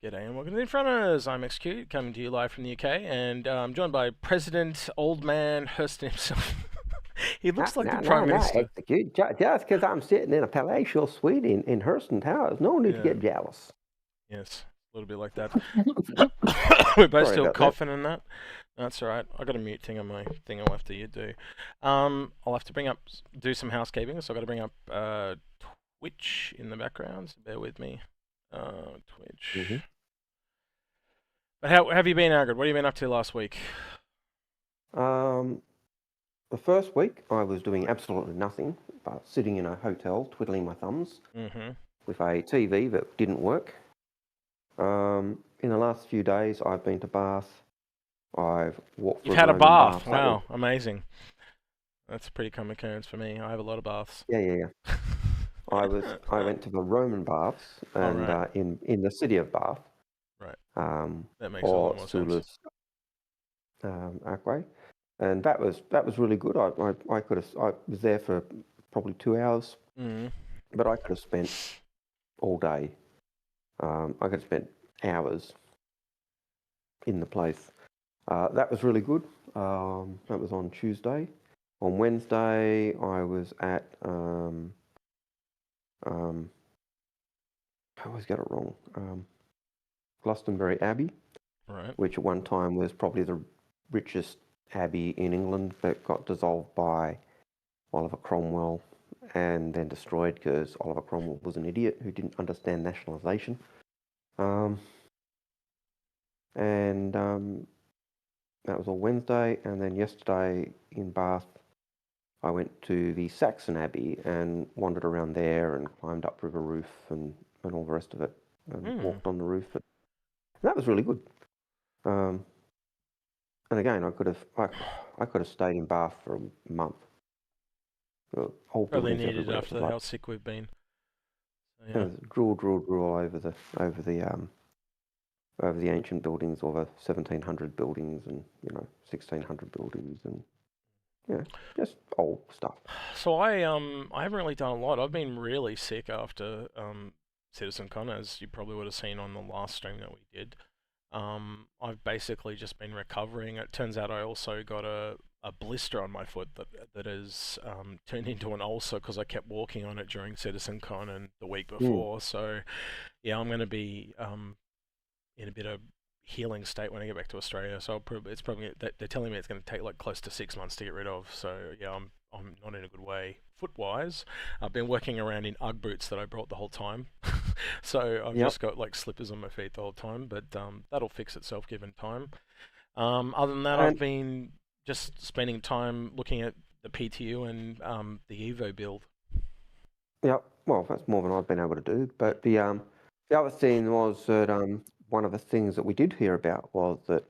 G'day and welcome to the Inforunners. I'm XQ, coming to you live from the UK, and I'm joined by President Old Man Hurston himself. He looks like the Prime Minister. Execute. Just because I'm sitting in a palatial suite in Hurston Towers, no need to get jealous. Yes, a little bit like that. We're both Sorry still about coughing and that. That's all right. I got a mute thing on my thing. I'll have to do. I'll have to do some housekeeping. So I got to bring up Twitch in the background. So bear with me. Twitch. But how have you been, Algared? What have you been up to last week? The first week I was doing absolutely nothing but sitting in a hotel twiddling my thumbs with a TV that didn't work. In the last few days I've been to Bath. I've walked. You've had a bath. Wow, amazing. That's a pretty common occurrence for me. I have a lot of baths. Yeah. I went to the Roman baths and in the city of Bath. Right. That makes a lot more sense. Archway, and that was really good. I was there for probably 2 hours, but I could have spent all day. I could have spent hours in the place. That was really good. That was on Tuesday. On Wednesday, I was at I always get it wrong. Glastonbury Abbey, which at one time was probably the richest abbey in England, but got dissolved by Oliver Cromwell and then destroyed because Oliver Cromwell was an idiot who didn't understand nationalisation. That was all Wednesday, and then yesterday in Bath, I went to the Saxon Abbey and wandered around there and climbed up River Roof and all the rest of it, and walked on the roof. That was really good. And again, I could have stayed in Bath for a month. Probably needed after how sick we've been. So, yeah. Drool over the ancient buildings, or the 1700 buildings, and 1600 buildings, and just old stuff. So I haven't really done a lot. I've been really sick after CitizenCon, as you probably would have seen on the last stream that we did. I've basically just been recovering. It turns out I also got a blister on my foot that has turned into an ulcer because I kept walking on it during CitizenCon and the week before. So yeah, I'm going to be in a bit of healing state when I get back to Australia. So it's probably they're telling me it's going to take like close to 6 months to get rid of. So yeah, I'm not in a good way foot-wise. I've been working around in UGG boots that I brought the whole time. So I've just got like slippers on my feet the whole time, but that'll fix itself given time. Other than that, I've been just spending time looking at the PTU and the Evo build. Yeah, well, that's more than I've been able to do. But the other thing was that one of the things that we did hear about was that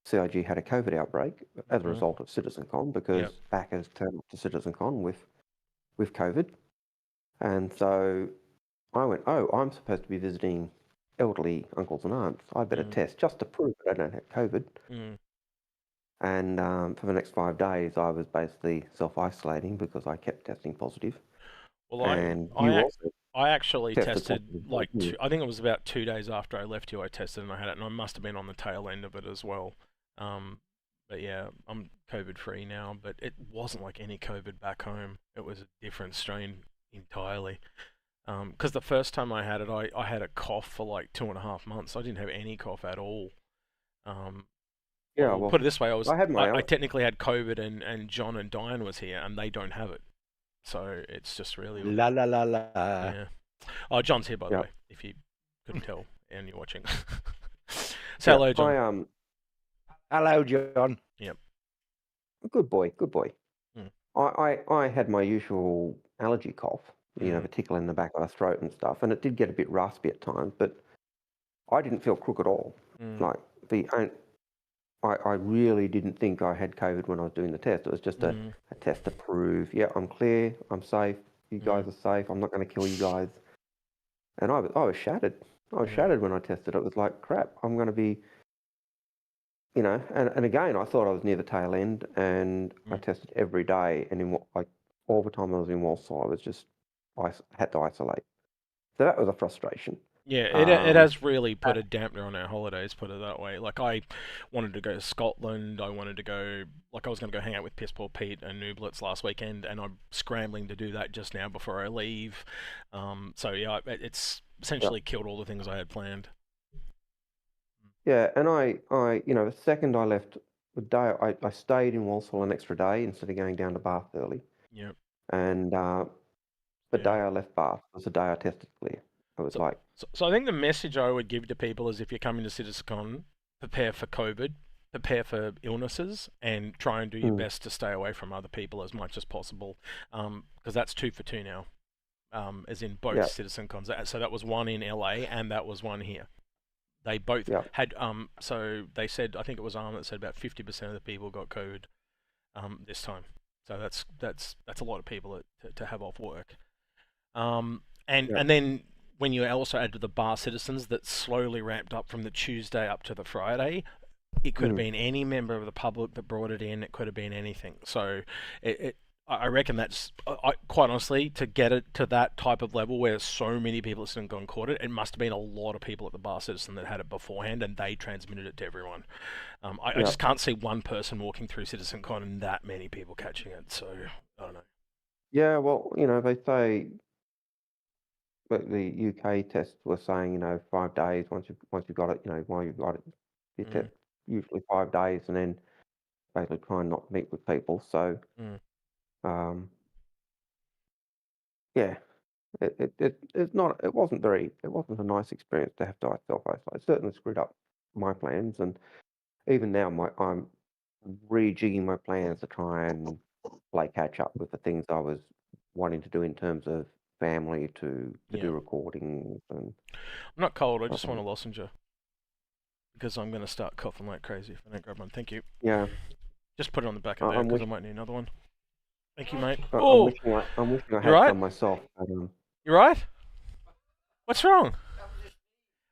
CIG had a COVID outbreak as a result of CitizenCon, because backers turned up to CitizenCon with COVID. And so I went, I'm supposed to be visiting elderly uncles and aunts. I better test just to prove that I don't have COVID. And for the next 5 days, I was basically self-isolating because I kept testing positive. Well, I actually tested like I think it was about 2 days after I left you. I tested and I had it, and I must have been on the tail end of it as well. But yeah, I'm COVID free now. But it wasn't like any COVID back home. It was a different strain entirely. Because the first time I had it, I had a cough for like 2.5 months. I didn't have any cough at all. Well, put it this way, I technically had COVID, and Jon and Diane was here, and they don't have it. So it's just really la. Yeah. Oh, Jon's here by the way, if you couldn't tell and you're watching. Say hello, Jon. Hello, Jon. Yep. Good boy. I had my usual allergy cough, the tickle in the back of the throat and stuff, and it did get a bit raspy at times, but I didn't feel crook at all. Like I really didn't think I had COVID when I was doing the test. It was just a test to prove, I'm clear, I'm safe, you guys are safe, I'm not going to kill you guys. And I was shattered. I was shattered when I tested. It was like, crap, I'm going to be, and again, I thought I was near the tail end, and I tested every day, and all the time I was in Walsall, I had to isolate. So that was a frustration. Yeah, it has really put a dampener on our holidays, put it that way. Like, I wanted to go to Scotland, I wanted to go, like, I was going to go hang out with Piss Poor Pete and Nooblets last weekend, and I'm scrambling to do that just now before I leave. So, yeah, it's essentially killed all the things I had planned. Yeah, and I, the second I left, the day I stayed in Walsall an extra day instead of going down to Bath early. Yep. And the day I left Bath was the day I tested clear. It was So I think the message I would give to people is, if you're coming to CitizenCon, prepare for COVID, prepare for illnesses, and try and do your best to stay away from other people as much as possible, because that's 2 for 2 now, as in both CitizenCons. So that was one in LA and that was one here. They both had, so they said, I think it was Arm that said about 50% of the people got COVID this time. So that's a lot of people to have off work. And then when you also add to the bar citizens that slowly ramped up from the Tuesday up to the Friday, it could have been any member of the public that brought it in. It could have been anything. So I reckon that's, quite honestly, to get it to that type of level where so many people at CitizenCon caught it, it must have been a lot of people at the bar citizen that had it beforehand and they transmitted it to everyone. I just can't see one person walking through CitizenCon and that many people catching it. So I don't know. Yeah, well, they say, but the UK tests were saying, 5 days once you've got it, while you've got it, you test usually 5 days, and then basically try and not meet with people. So, yeah, it wasn't a nice experience to have to self-isolate. It certainly screwed up my plans, and even now I'm rejigging my plans to try and play catch up with the things I was wanting to do in terms of family to do recordings. And I'm not cold, I just want a lozenge, because I'm going to start coughing like crazy if I don't grab one. Thank you. Yeah. Just put it on the back of there, because I might need another one. Thank you, mate. I'm wishing I had some myself. You right? What's wrong?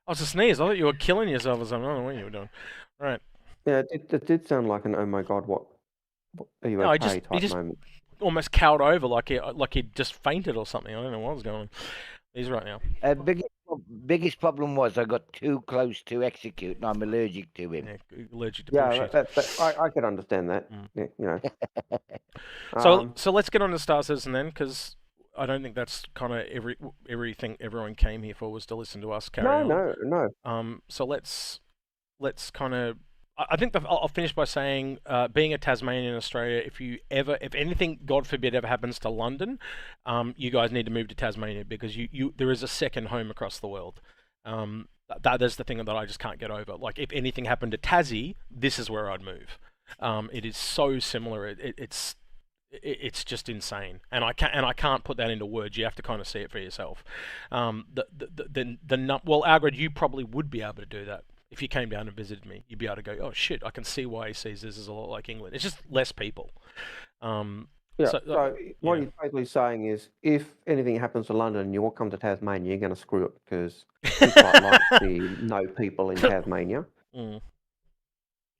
I was a sneeze. I thought you were killing yourself or something. I don't know what you were doing. All right. Yeah, it did sound like an, oh my God, what are you okay type moment. Almost cowed over like he'd just fainted or something. I don't know what was going on. He's right now. Biggest problem was I got too close to execute, and I'm allergic to him. Yeah, allergic to bullshit. I could understand that. Yeah, So let's get on to Star Citizen then, because I don't think that's kind of everything everyone came here for was to listen to us carry on. No. So let's kind of. I think I'll finish by saying, being a Tasmanian in Australia, if anything, God forbid, ever happens to London, you guys need to move to Tasmania, because there is a second home across the world. That's the thing that I just can't get over. Like, if anything happened to Tassie, this is where I'd move. It is so similar. It's just insane, and I can't put that into words. You have to kind of see it for yourself. Well, Algared, you probably would be able to do that. If you came down and visited me, you'd be able to go, oh shit, I can see why he sees this as a lot like England. It's just less people. So what you're basically saying is, if anything happens to London and you all come to Tasmania, you're going to screw it, because you quite like the no people in Tasmania.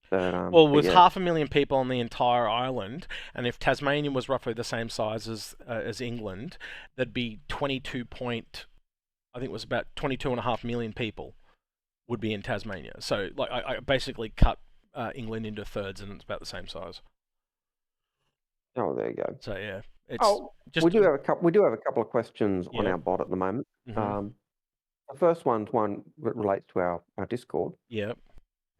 But, well, with 500,000 people on the entire island, and if Tasmania was roughly the same size as England, there'd be I think it was about 22.5 million people would be in Tasmania. So, like, I basically cut England into thirds, and it's about the same size. Oh, there you go. So yeah, we do have a couple of questions on our bot at the moment. The first one relates to our Discord. Yep.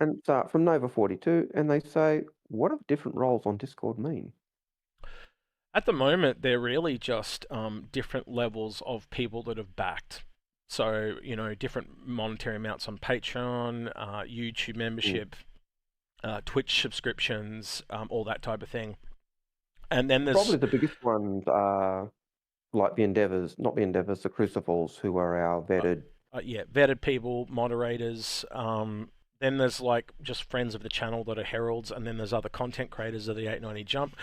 And it's from Nova42, and they say, what do different roles on Discord mean? At the moment, they're really just different levels of people that have backed. So, different monetary amounts on Patreon, YouTube membership, Twitch subscriptions, all that type of thing. And then there's... Probably the biggest ones are like the Crucibles, who are our vetted... vetted people, moderators. Then there's like just friends of the channel that are heralds, and then there's other content creators of the 890 Jump.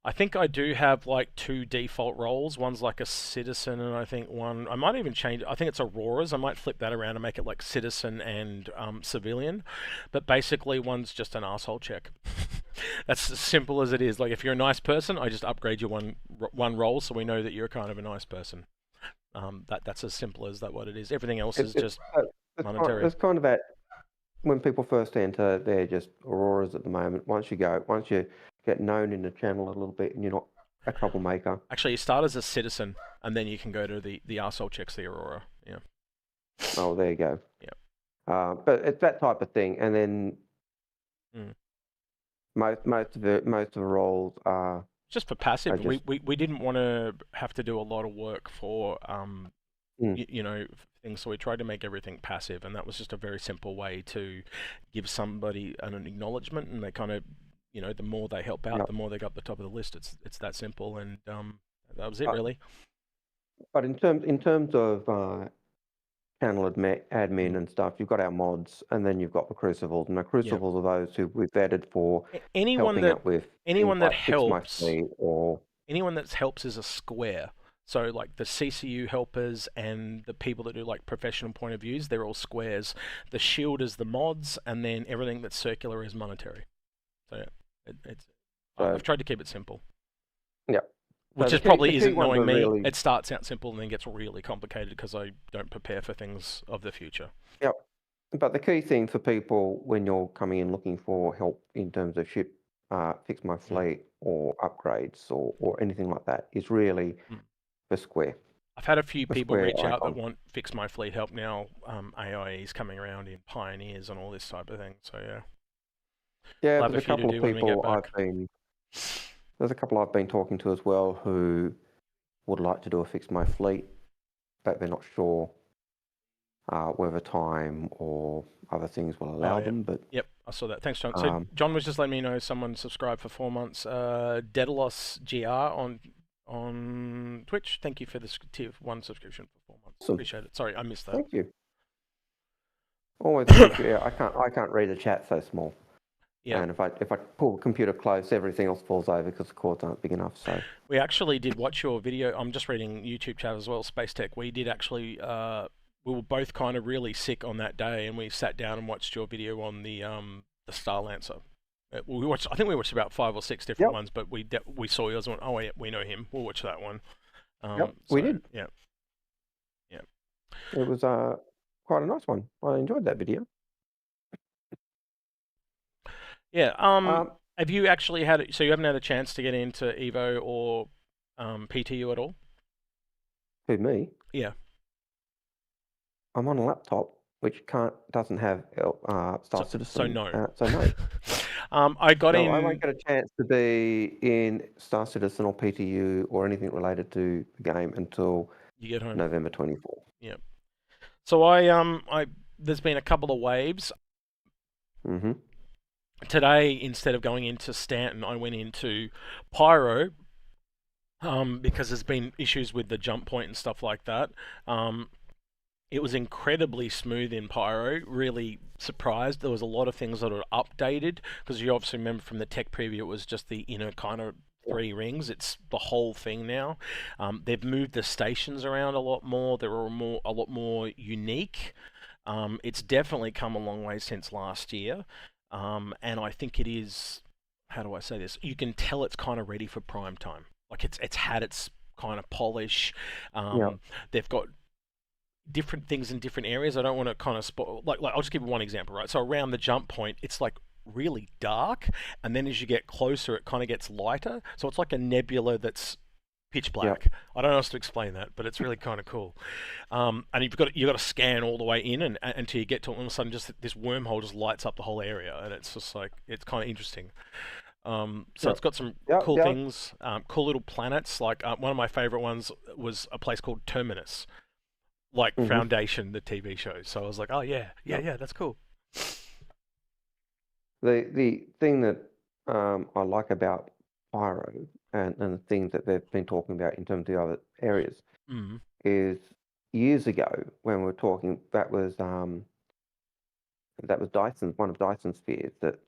I think I do have like 2 default roles. One's like a citizen, and I think one I might even change. I think it's Auroras. I might flip that around and make it like citizen and civilian. But basically, one's just an asshole check. That's as simple as it is. Like, if you're a nice person, I just upgrade you one role, so we know that you're kind of a nice person. That's as simple as that. What it is. Everything else is It's just monetary. it's kind of that when people first enter, they're just auroras at the moment. Once you get known in the channel a little bit, and you're not a troublemaker. Actually, you start as a citizen, and then you can go to the arsehole checks the Aurora. Yeah. Oh, there you go. Yeah. But it's that type of thing, and then most of the roles are just for passive. We didn't want to have to do a lot of work for you know, things, so we tried to make everything passive, and that was just a very simple way to give somebody an acknowledgement, and they kind of, you know, the more they help out, the more they got the top of the list. It's that simple, and that was it really. But in terms of channel admin and stuff, you've got our mods, and then you've got the crucibles, and the crucibles are those who we've vetted for anyone that helps, or anyone that helps is a square. So like the CCU helpers and the people that do like professional point of views, they're all squares. The shield is the mods, and then everything that's circular is monetary. So I've tried to keep it simple. Yeah. Which is probably isn't knowing me. Really... It starts out simple and then gets really complicated because I don't prepare for things of the future. Yep. But the key thing for people when you're coming in looking for help in terms of ship, fix my fleet or upgrades or anything like that is really the square. I've had a few people reach out that want fix my fleet help now. AIE's coming around in Pioneers and all this type of thing. So yeah. Yeah, there's a couple of people there's a couple I've been talking to as well who would like to do a fix my fleet, but they're not sure whether time or other things will allow them. But yep, I saw that. Thanks, John. So John was just letting me know someone subscribed for 4 months. Daedalus GR on Twitch. Thank you for the tier 1 subscription for 4 months. Appreciate it. Sorry, I missed that. Thank you. Always thank you. Yeah, I can't read the chat so small. Yeah. And if I pull the computer close, everything else falls over because the cords aren't big enough. So we actually did watch your video. I'm just reading YouTube chat as well. Space Tech. We did actually. We were both kind of really sick on that day, and we sat down and watched your video on the Starlancer. We watched. I think we watched about 5 or 6 different ones, but we saw yours and went, oh yeah, we know him. We'll watch that one. We did. Yeah. It was quite a nice one. I enjoyed that video. Yeah. Have you actually had? So you haven't had a chance to get into Evo or PTU at all? Who, me? Yeah. I'm on a laptop which doesn't have Star Citizen. So no. So no. I won't get a chance to be in Star Citizen or PTU or anything related to the game until you get home. November 24th. Yeah. So there's been a couple of waves. Mm-hmm. Today, instead of going into Stanton, I went into Pyro because there's been issues with the jump point and stuff like that. It was incredibly smooth in Pyro, really surprised. There was a lot of things that are updated because you obviously remember from the tech preview it was just the inner kind of 3 rings. It's the whole thing now. They've moved the stations around a lot more. They're a lot more unique. It's definitely come a long way since last year. And I think it is, how do I say this? You can tell it's kind of ready for prime time. Like it's had its kind of polish. They've got different things in different areas. I don't want to kind of spoil, like I'll just give you one example, right? So around the jump point, it's like really dark. And then as you get closer, it kind of gets lighter. So it's like a nebula that's pitch black. I don't know how else to explain that, but it's really kind of cool. And you've got to scan all the way in, and until you get to it, all of a sudden, just this wormhole just lights up the whole area, and it's just like it's kind of interesting. So it's got some cool things, cool little planets. Like one of my favorite ones was a place called Terminus, like Foundation, the TV show. So I was like, oh yeah, that's cool. The thing that I like about Pyro and the things that they've been talking about in terms of the other areas is years ago when we were talking, that was Dyson's, one of Dyson's fears, that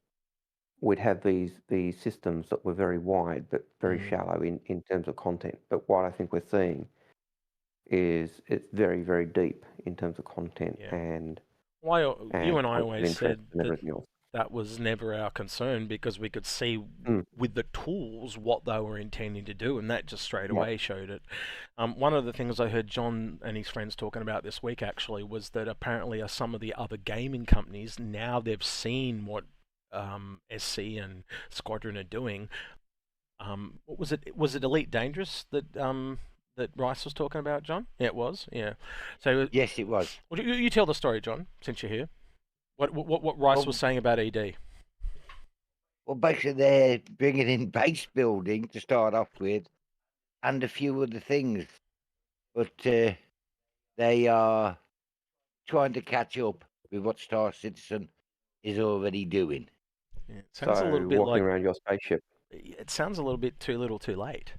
we'd have these systems that were very wide but very shallow in terms of content. But what I think we're seeing is it's very, very deep in terms of content and you and I always said that that was never our concern because we could see with the tools what they were intending to do, and that just straight away showed it. One of the things I heard Jon and his friends talking about this week actually was that apparently some of the other gaming companies, now they've seen what SC and Squadron are doing. What was it? Was it Elite Dangerous that that Rice was talking about, Jon? Yeah, it was. Yeah. So yes, it was. Well, you tell the story, Jon, since you're here. What Rice was saying about ED? Well, basically, they're bringing in base building to start off with, and a few other things, but they are trying to catch up with what Star Citizen is already doing. Yeah, it sounds a little bit walking like around your spaceship. It sounds a little bit too little, too late,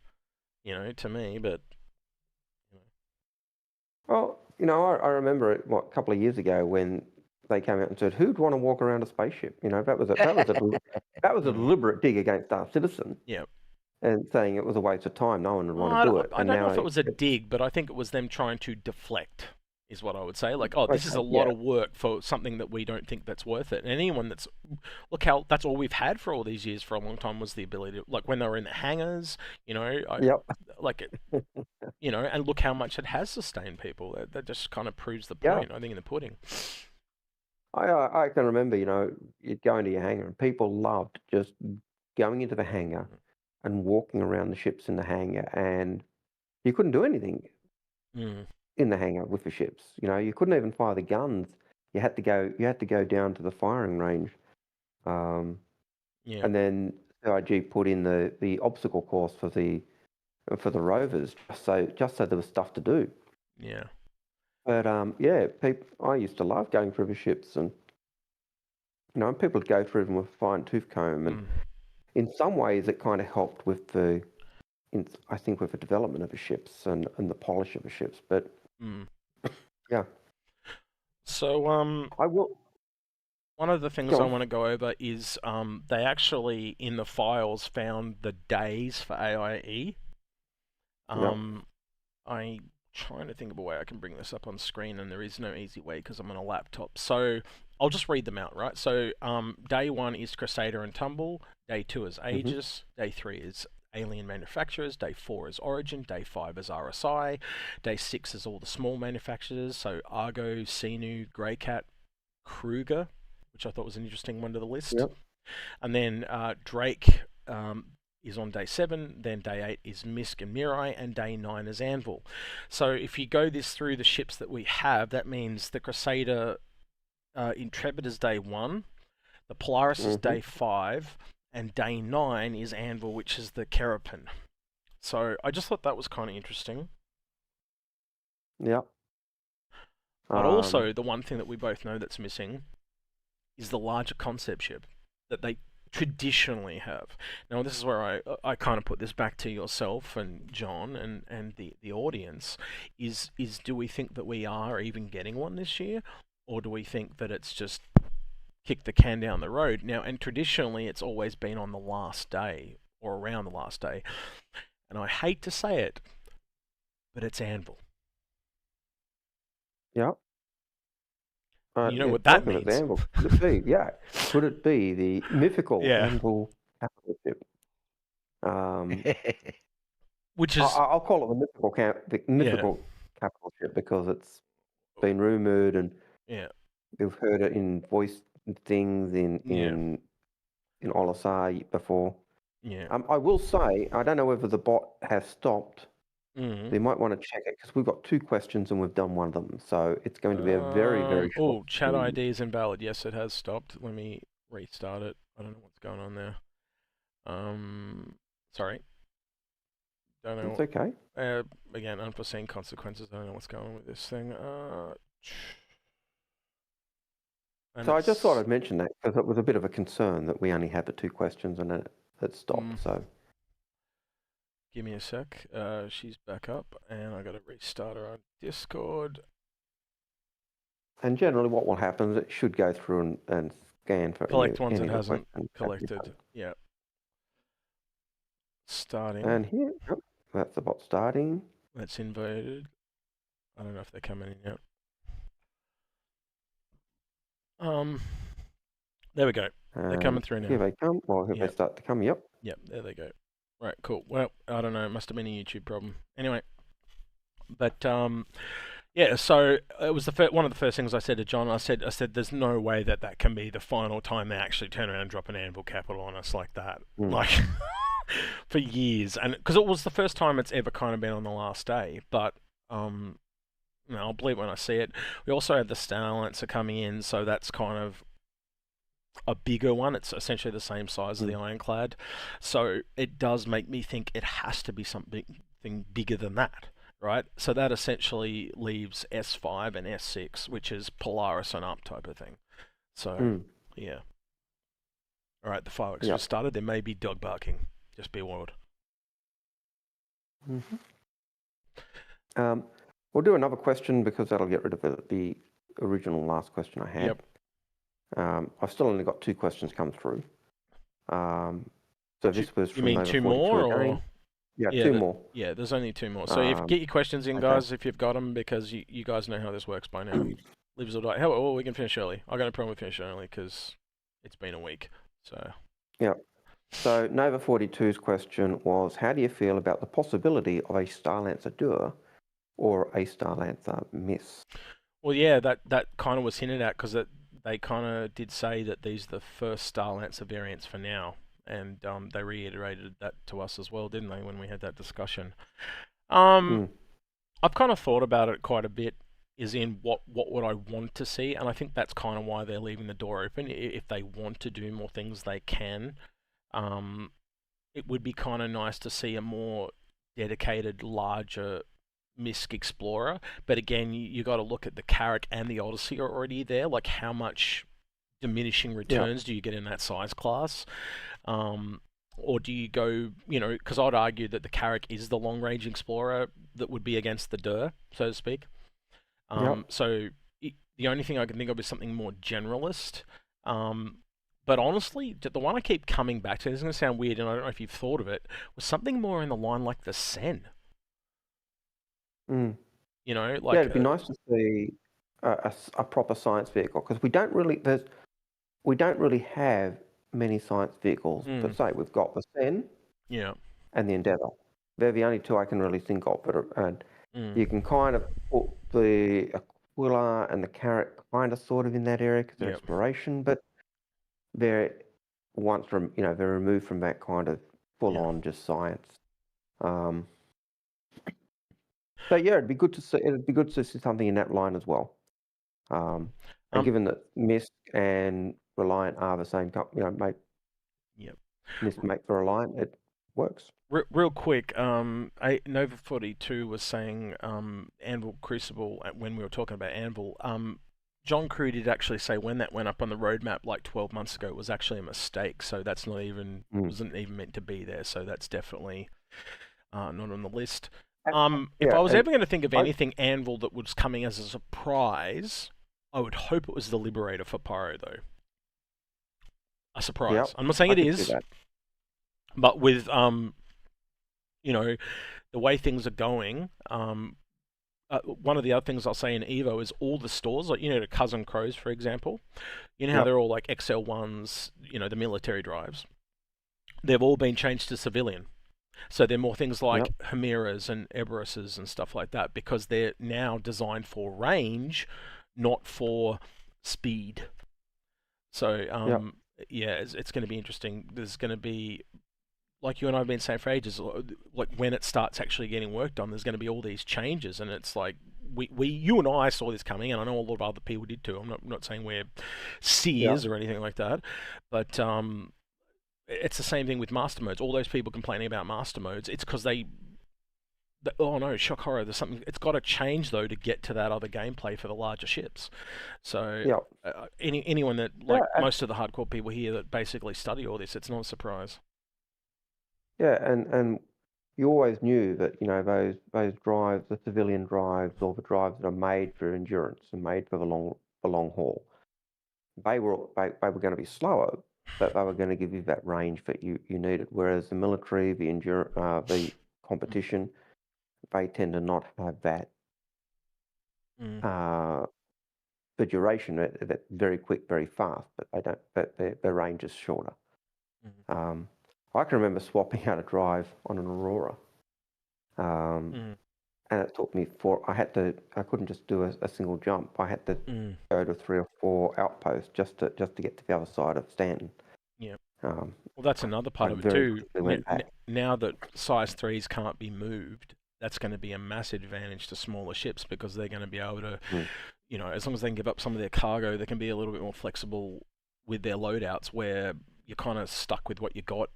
to me. But Well, I remember it, a couple of years ago when they came out and said, "Who'd want to walk around a spaceship?" That was a deliberate dig against Star Citizen. Yeah. And saying it was a waste of time. No one would want to do it. I don't know if it was a dig, but I think it was them trying to deflect, is what I would say. Like, this is a lot of work for something that we don't think that's worth it. And anyone that's that's all we've had for all these years for a long time was the ability to, like, when they were in the hangars, like, and look how much it has sustained people. That just kind of proves the point, I think, in the pudding. I can remember, you'd go into your hangar and people loved just going into the hangar and walking around the ships in the hangar, and you couldn't do anything in the hangar with the ships. You couldn't even fire the guns. You had to go down to the firing range. And then CIG put in the obstacle course for the rovers, just so there was stuff to do. Yeah. But I used to love going through the ships, and people would go through them with a fine tooth comb, and in some ways it kind of helped with I think with the development of the ships and the polish of the ships. But yeah. So I will. One of the things I want to go over is they actually in the files found the days for AIE. I'm trying to think of a way I can bring this up on screen, and there is no easy way because I'm on a laptop. So I'll just read them out, right? So day 1 is Crusader and Tumble. Day 2 is Aegis. Day 3 is Alien Manufacturers. Day 4 is Origin. Day 5 is RSI. Day 6 is all the small manufacturers. So Argo, Sinu, Greycat, Kruger, which I thought was an interesting one to the list. Yep. And then Drake is on day 7, then day 8 is Misk and Mirai, and day 9 is Anvil. So if you go through the ships that we have, that means the Crusader Intrepid is day 1, the Polaris is day 5, and day 9 is Anvil, which is the Kerapin. So I just thought that was kind of interesting. Yeah. But also, the one thing that we both know that's missing is the larger concept ship that they traditionally have. Now, this is where I kind of put this back to yourself and Jon and the audience, is do we think that we are even getting one this year, or do we think that it's just kick the can down the road? Now, and traditionally it's always been on the last day or around the last day, and I hate to say it, but it's Anvil. Yeah. You know what that means. Anvil. Could it be? Yeah. Could it be the mythical Anvil capital ship? Which is I'll call it the mythical capital ship because it's been rumored, and we've heard it in voice things in Olisar before. Yeah. I will say, I don't know whether the bot has stopped. Mm-hmm. They might want to check it because we've got 2 questions and we've done one of them. So it's going to be a very, very short. Oh, chat ID is invalid. Yes, it has stopped. Let me restart it. I don't know what's going on there. Sorry. Don't know. It's okay. Again, unforeseen consequences. I don't know what's going on with this thing. So I just thought I'd mention that because it was a bit of a concern that we only had the 2 questions and it stopped. So give me a sec. She's back up, and I got to restart her on Discord. And generally, what will happen is it should go through and scan for collect ones it hasn't collected. Yeah. Starting. And here, that's the bot starting. That's inverted. I don't know if they're coming in yet. There we go. They're coming through Here now. they come. Well, here they Yep. start to come. Yep. Yep, there they go. Right, cool. Well, I don't know. It must have been a YouTube problem. Anyway, but yeah. So it was one of the first things I said to John. I said, there's no way that can be the final time they actually turn around and drop an Anvil capital on us like that. Like for years, and because it was the first time it's ever kind of been on the last day. But you know, I'll believe when I see it. We also have the Starlancer coming in, so that's kind of a bigger one. It's essentially the same size as the Ironclad, so it does make me think it has to be something bigger than that, right? So that essentially leaves S5 and S6, which is Polaris and up type of thing. So yeah. All right, the fireworks just started. There may be dog barking. Just be warned. We'll do another question because that'll get rid of the original last question I had. Yep. I've still only got 2 questions come through. So this was from you mean 2 more or? Yeah, 2 more. Yeah, there's only 2 more. So get your questions in, guys, if you've got them, because you guys know how this works by now. Lives or die. Oh, we can finish early. I got no problem with finishing early because it's been a week. So. Yeah. So Nova 42's question was, how do you feel about the possibility of a Starlancer Duo or a Starlancer Miss? Well, yeah, that kind of was hinted at because they kind of did say that these are the first Starlancer variants for now, and they reiterated that to us as well, didn't they, when we had that discussion? I've kind of thought about it quite a bit, is in what would I want to see, and I think that's kind of why they're leaving the door open. If they want to do more things, they can. It would be kind of nice to see a more dedicated, larger MISC Explorer, but again, you got to look at the Carrick and the Odyssey are already there. Like, how much diminishing returns do you get in that size class? Or do you go, because I'd argue that the Carrick is the long-range Explorer that would be against the DUR, so to speak. So the only thing I can think of is something more generalist. But honestly, the one I keep coming back to, this is going to sound weird, and I don't know if you've thought of it, was something more in the line like the Sen. Like it'd be nice to see a proper science vehicle, because we don't really have many science vehicles per se. We've got the Sen, and the Endeavour. They're the only 2 I can really think of. And you can kind of put the Aquila and the Carrick kind of sort of in that area because they're exploration, but they're they're removed from that kind of full-on just science. So yeah, it'd be good to see something in that line as well. And given that MISC and Reliant are the same company, MISC make for Reliant, it works. Real quick, Nova 42 was saying Anvil Crucible, when we were talking about Anvil, John Crew did actually say when that went up on the roadmap like 12 months ago, it was actually a mistake. So that's not even wasn't even meant to be there. So that's definitely not on the list. If I was ever going to think of anything Anvil that was coming as a surprise, I would hope it was the Liberator for Pyro, though. A surprise. I'm not saying it is, but with the way things are going, one of the other things I'll say in Evo is all the stores, like, the Cousin Crows, for example, how they're all like XL1s, the military drives. They've all been changed to civilian. So they're more things like Hemiras and Eberuses and stuff like that, because they're now designed for range, not for speed. So, it's going to be interesting. There's going to be, like you and I have been saying for ages, like when it starts actually getting worked on, there's going to be all these changes, and it's like you and I saw this coming, and I know a lot of other people did too. I'm not saying we're seers or anything like that, but it's the same thing with master modes. All those people complaining about master modes, it's because oh no, shock horror, there's something, it's got to change though to get to that other gameplay for the larger ships. So anyone that, like most of the hardcore people here that basically study all this, it's not a surprise. Yeah, and you always knew that, those drives, the civilian drives, or the drives that are made for endurance and made for the long haul, they were going to be slower, but they were going to give you that range that you needed. Whereas the military, the competition, they tend to not have that for duration, they're very quick, very fast, but they don't. But their range is shorter. Mhm. I can remember swapping out a drive on an Aurora, Mhm. and it took me I couldn't just do a single jump. I had to Mhm. go to 3 or 4 outposts just to get to the other side of Stanton. Yeah. Um, Well, that's another part I of it very too. quickly went back. Now that size 3s can't be moved, that's going to be a massive advantage to smaller ships because they're going to be able to, you know, as long as they can give up some of their cargo, they can be a little bit more flexible with their loadouts where you're kind of stuck with what you got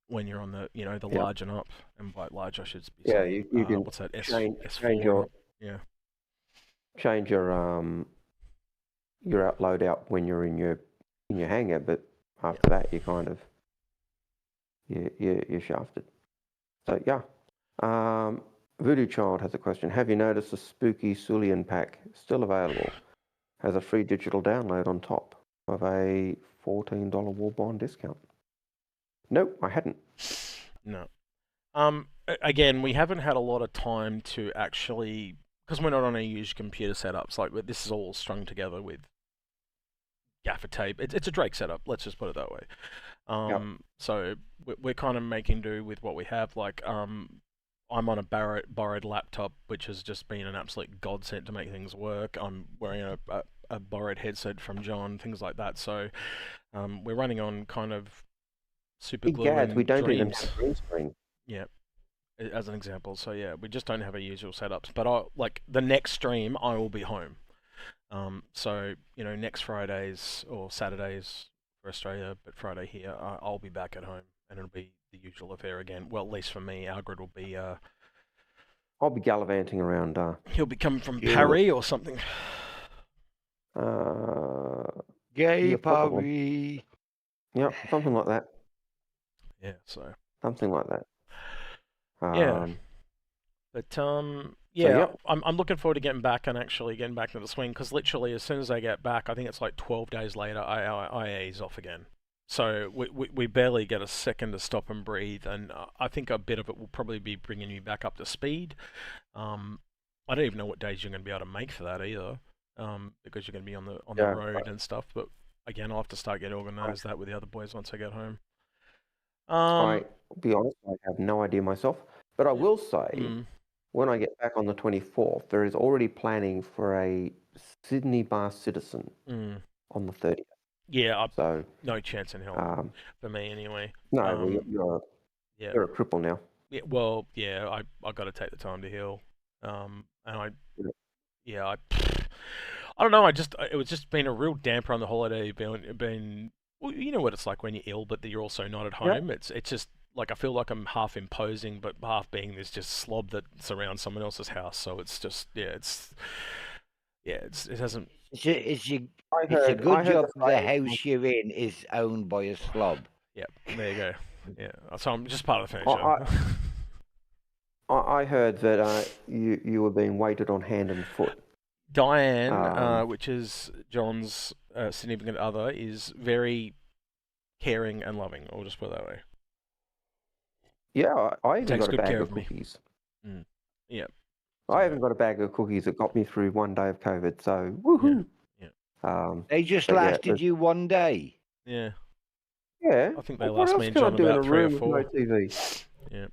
when you're on the, you know, the Yeah. large and up. And by large, I should be Yeah, saying, you can what's that, change S4 and your up. Yeah. change your out loadout when you're in your hangar, but after that you kind of you're shafted. So yeah. Voodoo Child has a question. Have you noticed the spooky Sulian pack still available? Has a free digital download on top of a $14 war bond discount. Nope, I hadn't. No. Again, we haven't had a lot of time to actually, because we're not on a huge computer setups. Like this is all strung together with gaffer tape. It's a Drake setup. Let's just put it that way. So we're kind of making do with what we have. Like I'm on a borrowed laptop, which has just been an absolute godsend to make things work. I'm wearing a borrowed headset from Jon, things like that. So we're running on kind of super glue and we don't even dreams. have green screen. Yeah, as an example. So yeah, we just don't have our usual setups. But like the next stream, I will be home. So you know, next Fridays or Saturdays for Australia, but Friday here, I'll be back at home, and it'll be the usual affair again. Well, at least for me, Algared will be. I'll be gallivanting around. He'll be coming from Paris or something. Gay Paris. Yep, something like that. Yeah, so something like that. Yeah, but yeah, so, yep. I'm looking forward to getting back and actually getting back into the swing because literally as soon as I get back, I think it's like 12 days later, I ease off again. So we barely get a second to stop and breathe, and I think a bit of it will probably be bringing you back up to speed. I don't even know what days you're going to be able to make for that either, because you're going to be on the road and stuff. But again, I'll have to start getting organised that with the other boys once I get home. I'll be honest, I have no idea myself, but I will say when I get back on the 24th, there is already planning for a Sydney Bar Citizen on the 30th. Yeah, so no chance in hell for me anyway. No, you're a cripple now. Yeah, well, yeah, I got to take the time to heal, and I don't know. It was just been a real damper on the holiday. Been well, you know what it's like when you're ill, but you're also not at home. It's just like I feel like I'm half imposing, but half being this just slob that surrounds someone else's house. So it's just it hasn't. It's a good job the house you're in is owned by a slob. Yeah, there you go. Yeah, so I'm just part of the furniture. I heard that you were being weighted on hand and foot. Diane, which is Jon's significant other, is very caring and loving. I'll just put it that way. Yeah, I even got a bag of cookies. Yeah. I even got a bag of cookies that got me through one day of COVID, so woohoo. Yeah. They just lasted you one day. Yeah. Yeah. I think they last me and Jon about 3 or 4. No TV? Yeah.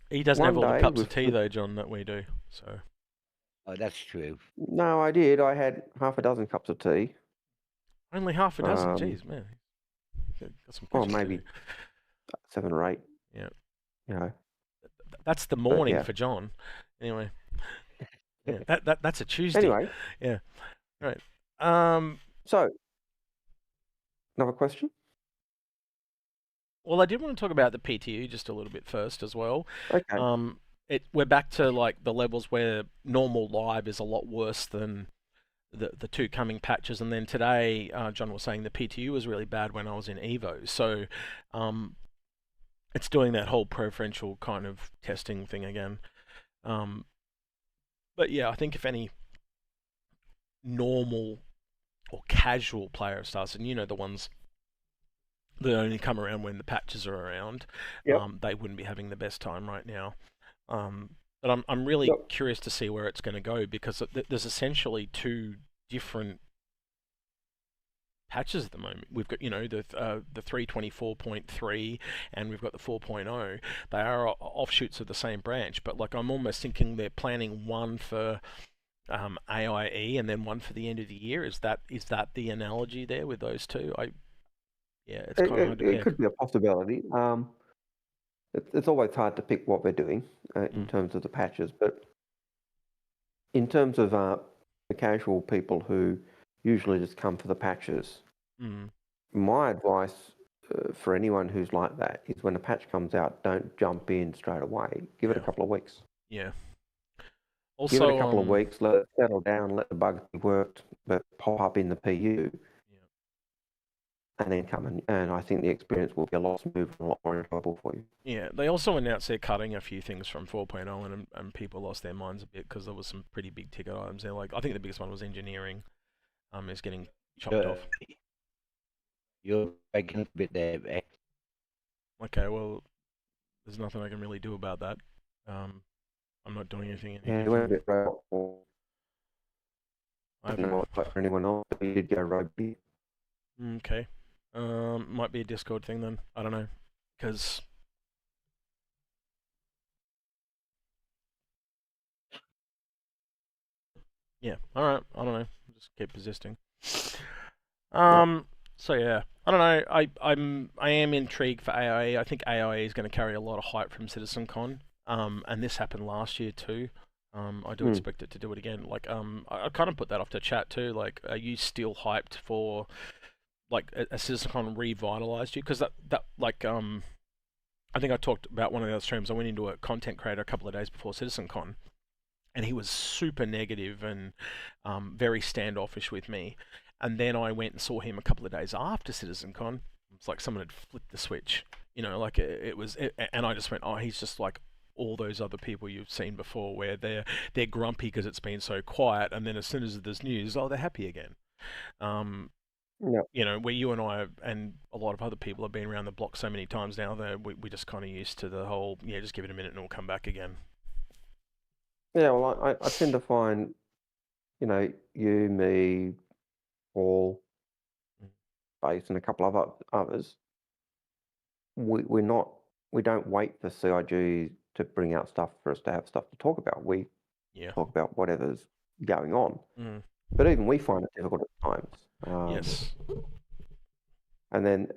He doesn't have all the cups of tea though, Jon, that we do. So. Oh, that's true. No, I did. I had half a dozen cups of tea. Only half a dozen? Jeez, man. Got some maybe 7 or 8. Yeah. You know. That's the morning for Jon. Anyway. Yeah, that's a Tuesday. Anyway. Yeah. Right. So, another question? Well, I did want to talk about the PTU just a little bit first as well. Okay. We're back to like the levels where normal live is a lot worse than the 2 coming patches, and then today Jon was saying the PTU was really bad when I was in Evo, so it's doing that whole preferential kind of testing thing again. But yeah, I think if any normal or casual player starts, and you know the ones that only come around when the patches are around, they wouldn't be having the best time right now. But I'm really Yep. curious to see where it's going to go, because there's essentially two different patches at the moment. We've got, you know, the 324.3 and we've got the 4.0. They are offshoots of the same branch, but like I'm almost thinking they're planning one for AIE and then one for the end of the year. Is that the analogy there with those two? Yeah, it's kind of hard to It pick. could be a possibility. It's always hard to pick what they're doing in terms of the patches, but in terms of the casual people who usually just come for the patches, my advice for anyone who's like that is when a patch comes out, don't jump in straight away. Give it a couple of weeks. Yeah. Give it Also, a couple of weeks, let it settle down, let the bugs be worked, but pop up in the PU. And then come in, and I think the experience will be a lot smoother and a lot more enjoyable for you. Yeah, they also announced they're cutting a few things from 4.0, and people lost their minds a bit because there was some pretty big ticket items there. Like I think the biggest one was engineering, is getting chopped off. You're breaking a bit there, Beck. Okay, well, there's nothing I can really do about that. I'm not doing anything. Yeah, you went a bit rogue. I don't know what it's like for anyone else, but you did go rogue. Okay. Might be a Discord thing then. I don't know, because yeah. All right. I don't know. Just keep persisting. So yeah, I don't know. I am intrigued for AIE. I think AIE is going to carry a lot of hype from CitizenCon. And this happened last year too. I do expect it to do it again. Like I kind of put that off to chat too. Like, are you still hyped for like a CitizenCon revitalized you? Because that like I think I talked about one of the other streams. I went into a content creator a couple of days before CitizenCon, and he was super negative and very standoffish with me. And then I went and saw him a couple of days after CitizenCon. It's like someone had flipped the switch, you know, like and I just went, oh, he's just like all those other people you've seen before, where they're grumpy because it's been so quiet, and then as soon as there's news, oh, they're happy again. You know, where you and I and a lot of other people have been around the block so many times now that we just kind of used to the whole, just give it a minute and it'll come back again. Yeah, well, I tend to find, you know, you, me, Paul, Base, and a couple of others, we don't wait for CIG to bring out stuff for us to have stuff to talk about. We talk about whatever's going on. But even we find it difficult at times. Yes. And then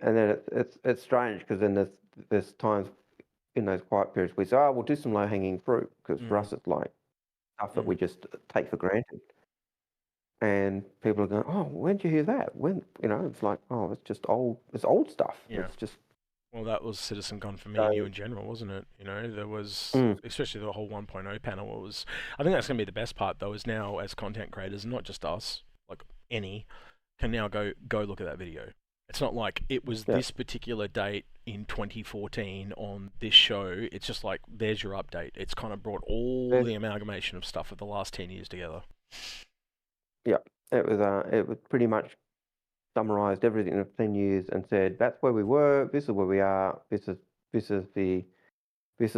it's strange, because then there's times in those quiet periods we say, oh, we'll do some low hanging fruit, because for us it's like stuff that we just take for granted. And people are going, oh, when did you hear that? When, you know, it's like, oh, it's just old. It's old stuff. Yeah. It's just. Well, that was CitizenCon for me and you in general, wasn't it? You know, there was, especially the whole 1.0 panel. It was. I think that's going to be the best part, though, is now as content creators, not just us, like any, can now go look at that video. It's not like it was this particular date in 2014 on this show. It's just like, there's your update. It's kind of brought all the amalgamation of stuff of the last 10 years together. Yeah, it was pretty much summarized everything in 10 years and said, that's where we were, this is where we are, this is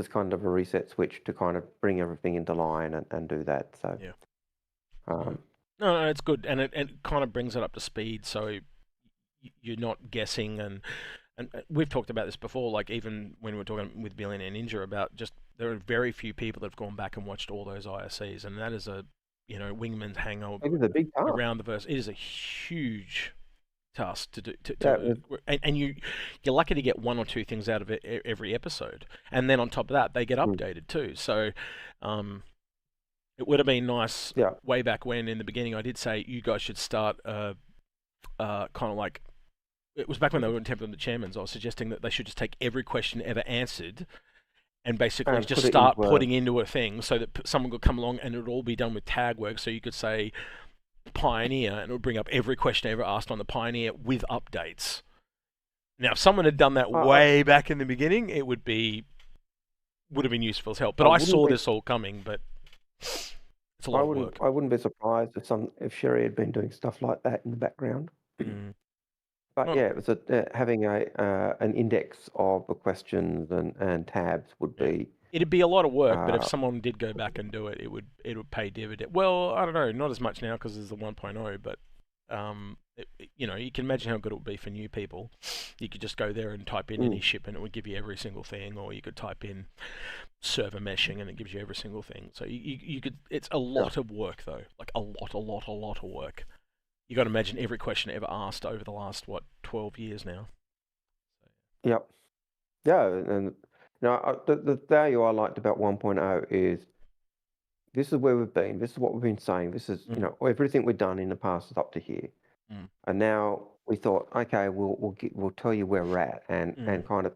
kind of a reset switch to kind of bring everything into line and do that. So no, it's good, and it kind of brings it up to speed, so you're not guessing. And we've talked about this before, like even when we were talking with Billionaire Ninja about just, there are very few people that have gone back and watched all those ISCs, and that is a, you know, wingman's hangover. It is a big task around the verse. It is a huge task to do. And you're lucky to get one or two things out of it every episode, and then on top of that, they get updated too. So, it would have been nice way back when in the beginning. I did say you guys should start kind of like, it was back when they were attempting the chairmans. I was suggesting that they should just take every question ever answered and basically just start putting into a thing, so that someone could come along and it would all be done with tag work. So you could say Pioneer and it would bring up every question ever asked on the Pioneer with updates. Now, if someone had done that way back in the beginning, it would have been useful as help. But I saw this all coming, but it's a lot of work. I wouldn't be surprised if Sherry had been doing stuff like that in the background. But it was having an index of the questions and tabs would be It'd be a lot of work, but if Uh, someone did go back and do it, it would pay dividend. Well, I don't know, not as much now because there's the 1.0, but you know, you can imagine how good it would be for new people. You could just go there and type in any ship, and it would give you every single thing, or you could type in server meshing, and it gives you every single thing. So you could. It's a lot of work though, like a lot of work. You got to imagine every question ever asked over the last 12 years now. Yep. Yeah, and the value I liked about 1.0 is this is where we've been. This is what we've been saying. This is everything we've done in the past is up to here, and now we thought, okay, we'll tell you where we're at and kind of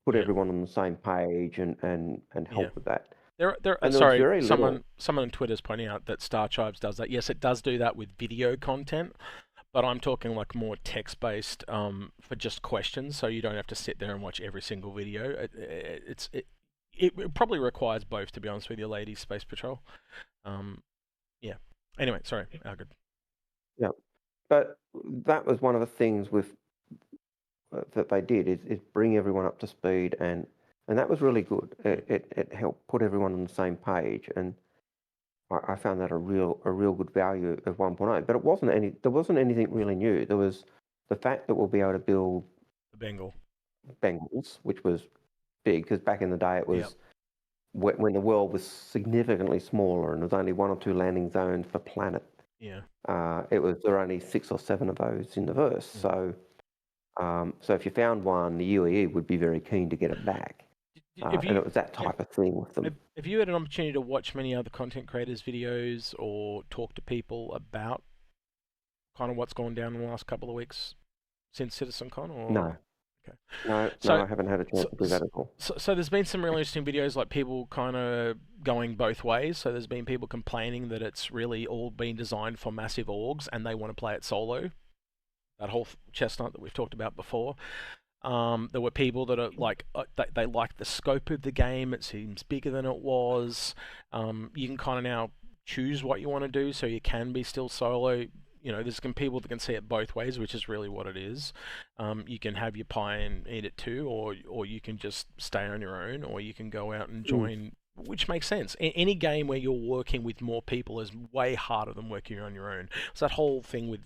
put everyone on the same page and help with that. Someone on Twitter's pointing out that Star Tribes does that. Yes, it does do that with video content, but I'm talking like more text-based for just questions, so you don't have to sit there and watch every single video. It probably requires both, to be honest with you, ladies, Space Patrol. Yeah. Anyway, sorry, Algared. Yeah, but that was one of the things with that they did is bring everyone up to speed, and that was really good. It helped put everyone on the same page, and I found that a real good value of 1.0. But there wasn't anything really new. There was the fact that we'll be able to build the Bengals, which was big because back in the day it was when the world was significantly smaller and there was only 1 or 2 landing zones per planet. Yeah. There were only 6 or 7 of those in the verse. So if you found one, the UEE would be very keen to get it back. And it was that type of thing with them. Have you had an opportunity to watch many other content creators' videos or talk to people about kind of what's gone down in the last couple of weeks since CitizenCon? Or? No. Okay. No, I haven't had a chance to do that at all. So there's been some really interesting videos, like people kind of going both ways. So there's been people complaining that it's really all been designed for massive orgs and they want to play it solo. That whole chestnut that we've talked about before. There were people that are like they like the scope of the game. It seems bigger than it was. You can kind of now choose what you want to do, so you can be still solo. You know, there's people that can see it both ways, which is really what it is. You can have your pie and eat it too, or you can just stay on your own, or you can go out and join, which makes sense. Any game where you're working with more people is way harder than working on your own. So that whole thing with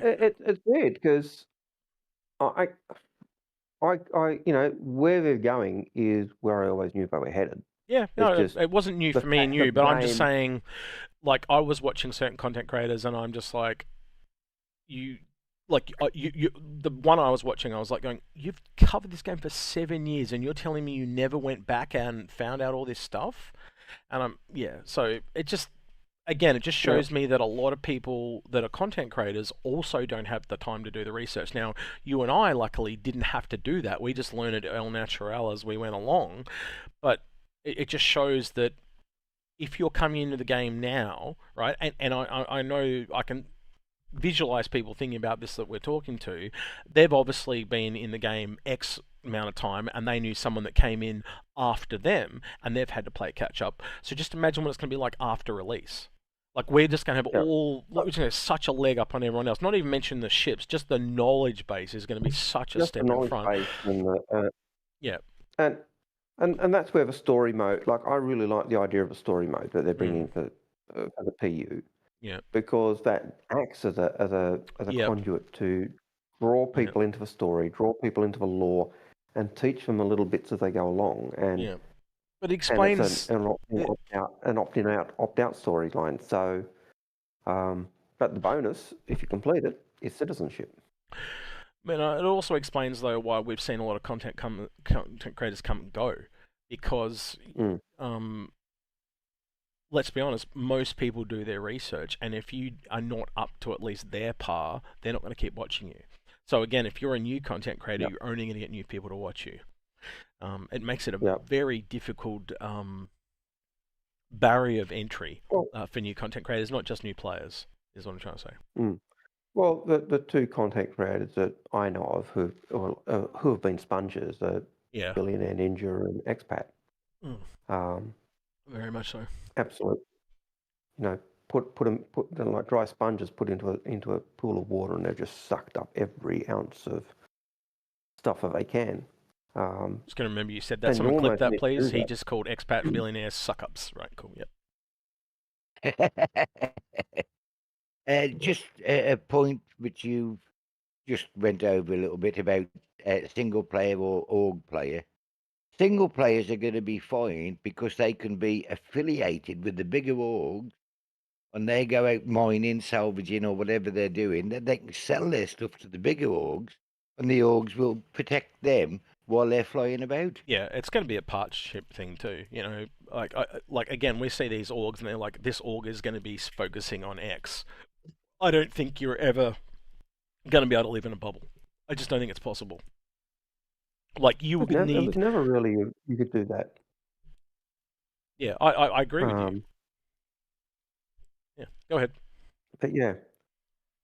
it's weird because I you know, where they're going is where I always knew they were headed. Yeah, no, it wasn't new for me and you, but I'm just saying, like, I was watching certain content creators and I'm just like, the one I was watching, I was like going, you've covered this game for 7 years and you're telling me you never went back and found out all this stuff? And so it just, again, it just shows me that a lot of people that are content creators also don't have the time to do the research. Now, you and I luckily didn't have to do that. We just learned it el natural as we went along. But it just shows that if you're coming into the game now, right, and I know I can visualize people thinking about this that we're talking to, they've obviously been in the game X amount of time and they knew someone that came in after them and they've had to play catch up. So just imagine what it's going to be like after release. Like, we're just going to have we're going to have such a leg up on everyone else. Not even mention the ships, just the knowledge base is going to be such a step in front. And that's where the story mode, like, I really like the idea of a story mode that they're bringing for the PU. Yeah. Because that acts as a conduit to draw people into the story, draw people into the lore, and teach them a little bits as they go along. And but it explains an opt-in, opt-out storyline. So, but the bonus, if you complete it, is citizenship. But it also explains, though, why we've seen a lot of content creators come and go, because let's be honest, most people do their research, and if you are not up to at least their par, they're not going to keep watching you. So again, if you're a new content creator, you're only going to get new people to watch you. It makes it a very difficult barrier of entry for new content creators, not just new players, is what I'm trying to say. Well, the 2 content creators that I know of who have been sponges are Billionaire Ninja and Expat. Very much so. Absolute. You know, put them like dry sponges put into a pool of water, and they've just sucked up every ounce of stuff that they can. Just going to remember you said that. And you Someone clip almost that, need to please. do He that. just called expat billionaires suck-ups. Right, cool, yep. Just a point which you just went over a little bit about single player or org player. Single players are going to be fine because they can be affiliated with the bigger orgs, and they go out mining, salvaging, or whatever they're doing. Then they can sell their stuff to the bigger orgs, and the orgs will protect them while they're flying about. Yeah, it's going to be a partnership thing too. You know, like again, we see these orgs and they're like, this org is going to be focusing on X. I don't think you're ever going to be able to live in a bubble. I just don't think it's possible. Like you would It need. was never really you could do that. Yeah, I agree with you. Yeah, go ahead. But yeah,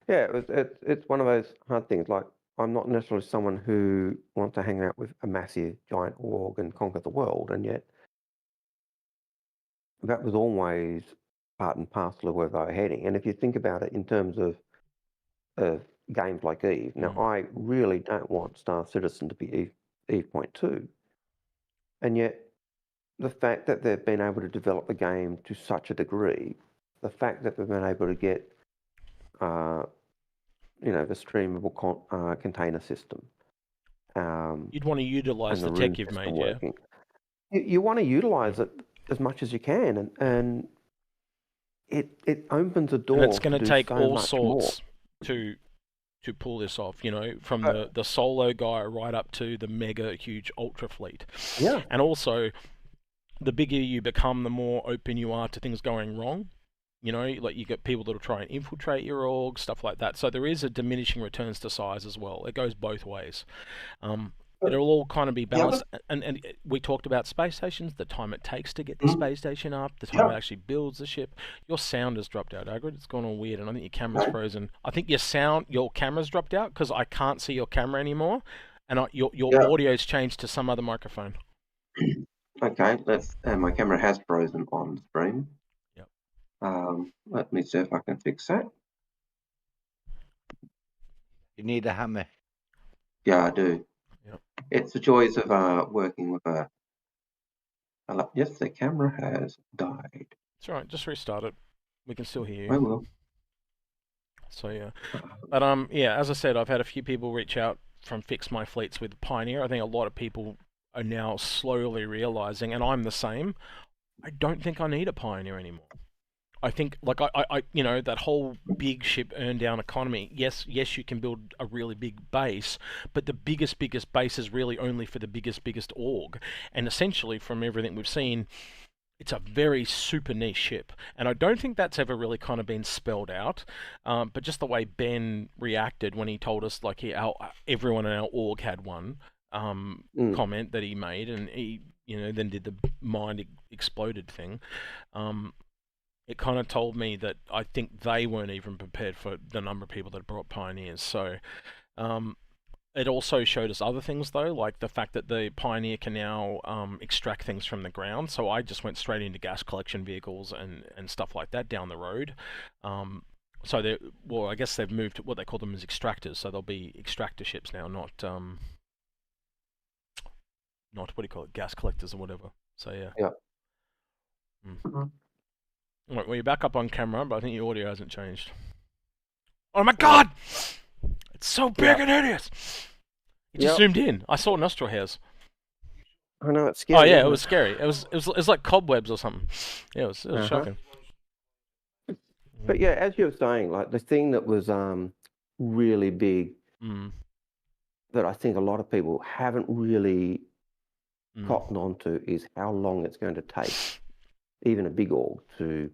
it's one of those hard things. Like, I'm not necessarily someone who wants to hang out with a massive giant org and conquer the world, and yet that was always part and parcel of where they were heading. And if you think about it in terms of games like Eve, now I really don't want Star Citizen to be Eve 0.2, and yet the fact that they've been able to develop the game to such a degree, the fact that they've been able to get the streamable container system. You'd want to utilize the tech you've made, working. You want to utilize it as much as you can, and it opens a door. And it's going to take so all much sorts more. to pull this off. You know, from the solo guy right up to the mega huge ultra fleet. Yeah. And also, the bigger you become, the more open you are to things going wrong. You know, like you get people that'll try and infiltrate your org, stuff like that. So there is a diminishing returns to size as well. It goes both ways. It'll all kind of be balanced. Yeah, and we talked about space stations, the time it takes to get the space station up, the time it actually builds the ship. Your sound has dropped out, Algared. It's gone all weird, and I think your camera's frozen. I think your camera's dropped out because I can't see your camera anymore, and your audio's changed to some other microphone. Okay, my camera has frozen on stream. Yep. Let me see if I can fix that. You need a hammer. Yeah, I do. Yep. It's the joys of working with a. Yes, the camera has died. It's all right. Just restart it. We can still hear you. I will. So yeah, but yeah, as I said, I've had a few people reach out from Fix My Fleets with Pioneer. I think a lot of people are now slowly realizing, and I'm the same, I don't think I need a Pioneer anymore. I think, like, I you know, that whole big ship earn down economy, yes, you can build a really big base, but the biggest base is really only for the biggest org. And essentially, from everything we've seen, it's a very super niche ship. And I don't think that's ever really kind of been spelled out, but just the way Ben reacted when he told us, like, everyone in our org had one, comment that he made, and he, you know, then did the mind exploded thing. It kind of told me that I think they weren't even prepared for the number of people that brought Pioneers. So it also showed us other things, though, like the fact that the Pioneer can now extract things from the ground. So I just went straight into gas collection vehicles and stuff like that down the road. So I guess they've moved to what they call them as extractors. So they'll be extractor ships now, not what do you call it, gas collectors or whatever. So yeah. Yeah. Right, well, you're back up on camera, but I think your audio hasn't changed. Oh my god! It's so big and hideous! It just zoomed in. I saw nostril hairs. I know, it's scary. Oh yeah, it was scary. It was like cobwebs or something. Yeah, it was shocking. But yeah, as you were saying, like the thing that was really big that I think a lot of people haven't really cottoned onto is how long it's going to take even a big org to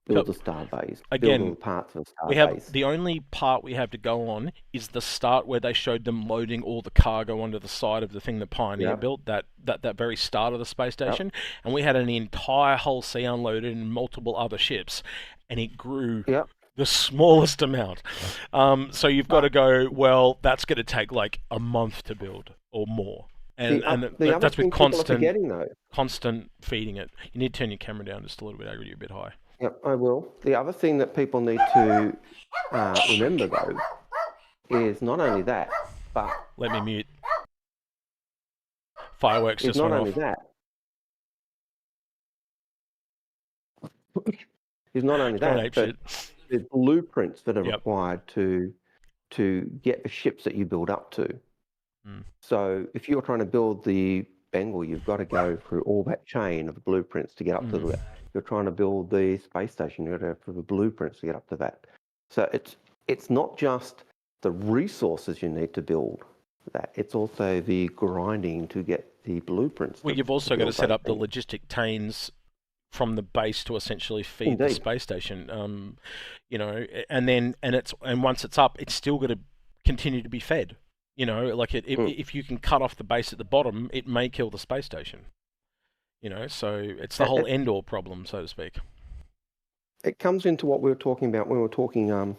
build the star base. Again, build all the parts of the star base. The only part we have to go on is the start where they showed them loading all the cargo onto the side of the thing that Pioneer built, that very start of the space station, and we had an entire hull C unloaded and multiple other ships, and it grew the smallest amount. So you've got to go, well, that's going to take like a month to build or more. And that's with constant feeding it. You need to turn your camera down just a little bit, Algared, you're a bit high. Yep, I will. The other thing that people need to remember, though, is not only that, but... Let me mute. Fireworks is just not went only off. that. Is not only Going that, ape but shit. there's blueprints that are Yep. required to get the ships that you build up to. So if you're trying to build the Bengal, you've got to go through all that chain of blueprints to get up to that. You're trying to build the space station, you've got to go through the blueprints to get up to that. So it's not just the resources you need to build that, it's also the grinding to get the blueprints. Well, you've also got to set up the logistic chains from the base to essentially feed the space station. You know, and once it's up, it's still got to continue to be fed. You know, like if you can cut off the base at the bottom, it may kill the space station. You know, so it's the whole Endor problem, so to speak. It comes into what we were talking about when we were talking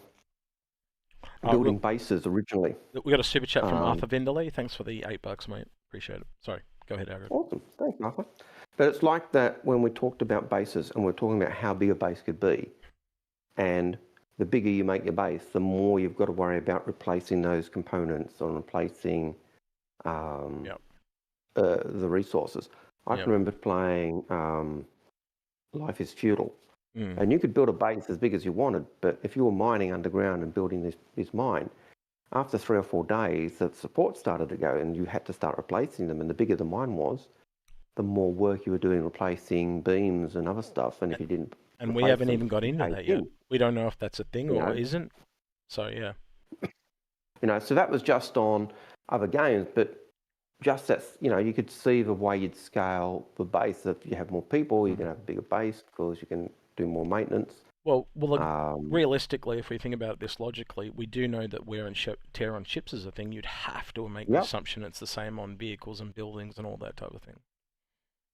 building bases originally. We got a super chat from Arthur Vinderley. Thanks for the $8, mate. Appreciate it. Sorry, go ahead, Algared. Awesome, thanks, Arthur. But it's like that when we talked about bases and we're talking about how big a base could be, and the bigger you make your base, the more you've got to worry about replacing those components or replacing the resources. I can remember playing Life is Feudal, and you could build a base as big as you wanted, but if you were mining underground and building this mine, after 3 or 4 days, the support started to go and you had to start replacing them, and the bigger the mine was, the more work you were doing replacing beams and other stuff, and if you didn't... And we haven't even got into that yet. We don't know if that's a thing or isn't. So, yeah. You know, so that was just on other games, but just that, you know, you could see the way you'd scale the base. If you have more people, you can have a bigger base because you can do more maintenance. Well, realistically, if we think about this logically, we do know that wear and tear on ships is a thing. You'd have to make the assumption it's the same on vehicles and buildings and all that type of thing.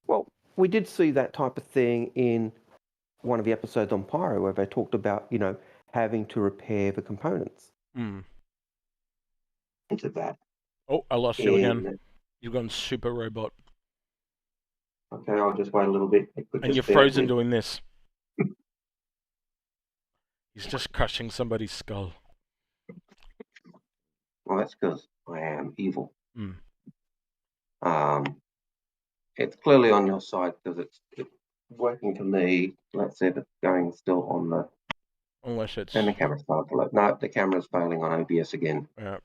Well, we did see that type of thing in one of the episodes on Pyro where they talked about, you know, having to repair the components. Into that. Oh, I lost you again. You've gone super robot. Okay, I'll just wait a little bit. And you're frozen doing this. He's just crushing somebody's skull. Well, that's because I am evil. It's clearly on your side because it's working to me. Let's see if it's going still on the... Unless it's... And the camera's failing. No, the camera's failing on OBS again. Yeah.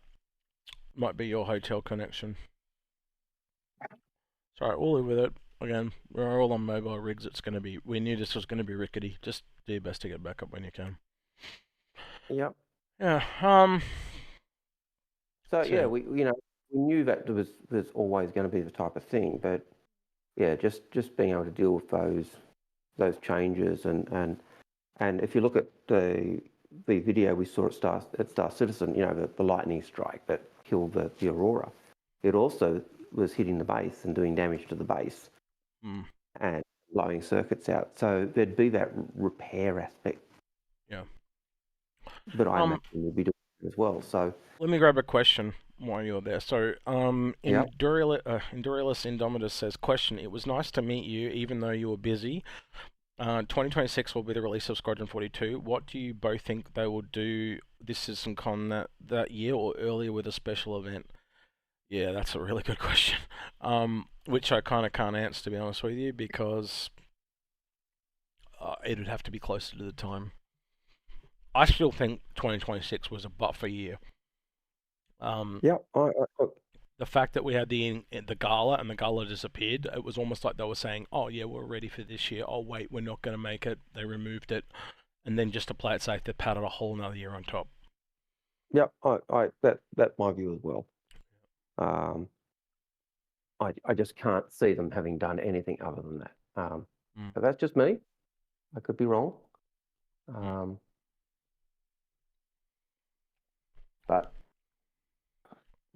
Might be your hotel connection. Sorry, we'll live with it. Again, we're all on mobile rigs. It's going to be... We knew this was going to be rickety. Just do your best to get back up when you can. Yep. Yeah. So yeah, we knew that there's always going to be the type of thing, but yeah, just being able to deal with those changes and if you look at the video we saw at Star Citizen, you know, the lightning strike that killed the Aurora, it also was hitting the base and doing damage to the base and blowing circuits out. So there'd be that repair aspect. Yeah. But I imagine we'll be doing it as well. So let me grab a question while you're there. So, Enduralus Indomitus says, question, it was nice to meet you, even though you were busy. 2026 will be the release of Squadron 42. What do you both think they will do this CitizenCon that year or earlier with a special event? Yeah, that's a really good question. Which I kind of can't answer, to be honest with you, because it would have to be closer to the time. I still think 2026 was a buffer year. The fact that we had the gala and the gala disappeared, it was almost like they were saying, oh yeah, we're ready for this year. Oh wait, we're not going to make it. They removed it. And then just to play it safe, they padded a whole another year on top. Yep, that's my view as well. I just can't see them having done anything other than that. But that's just me. I could be wrong.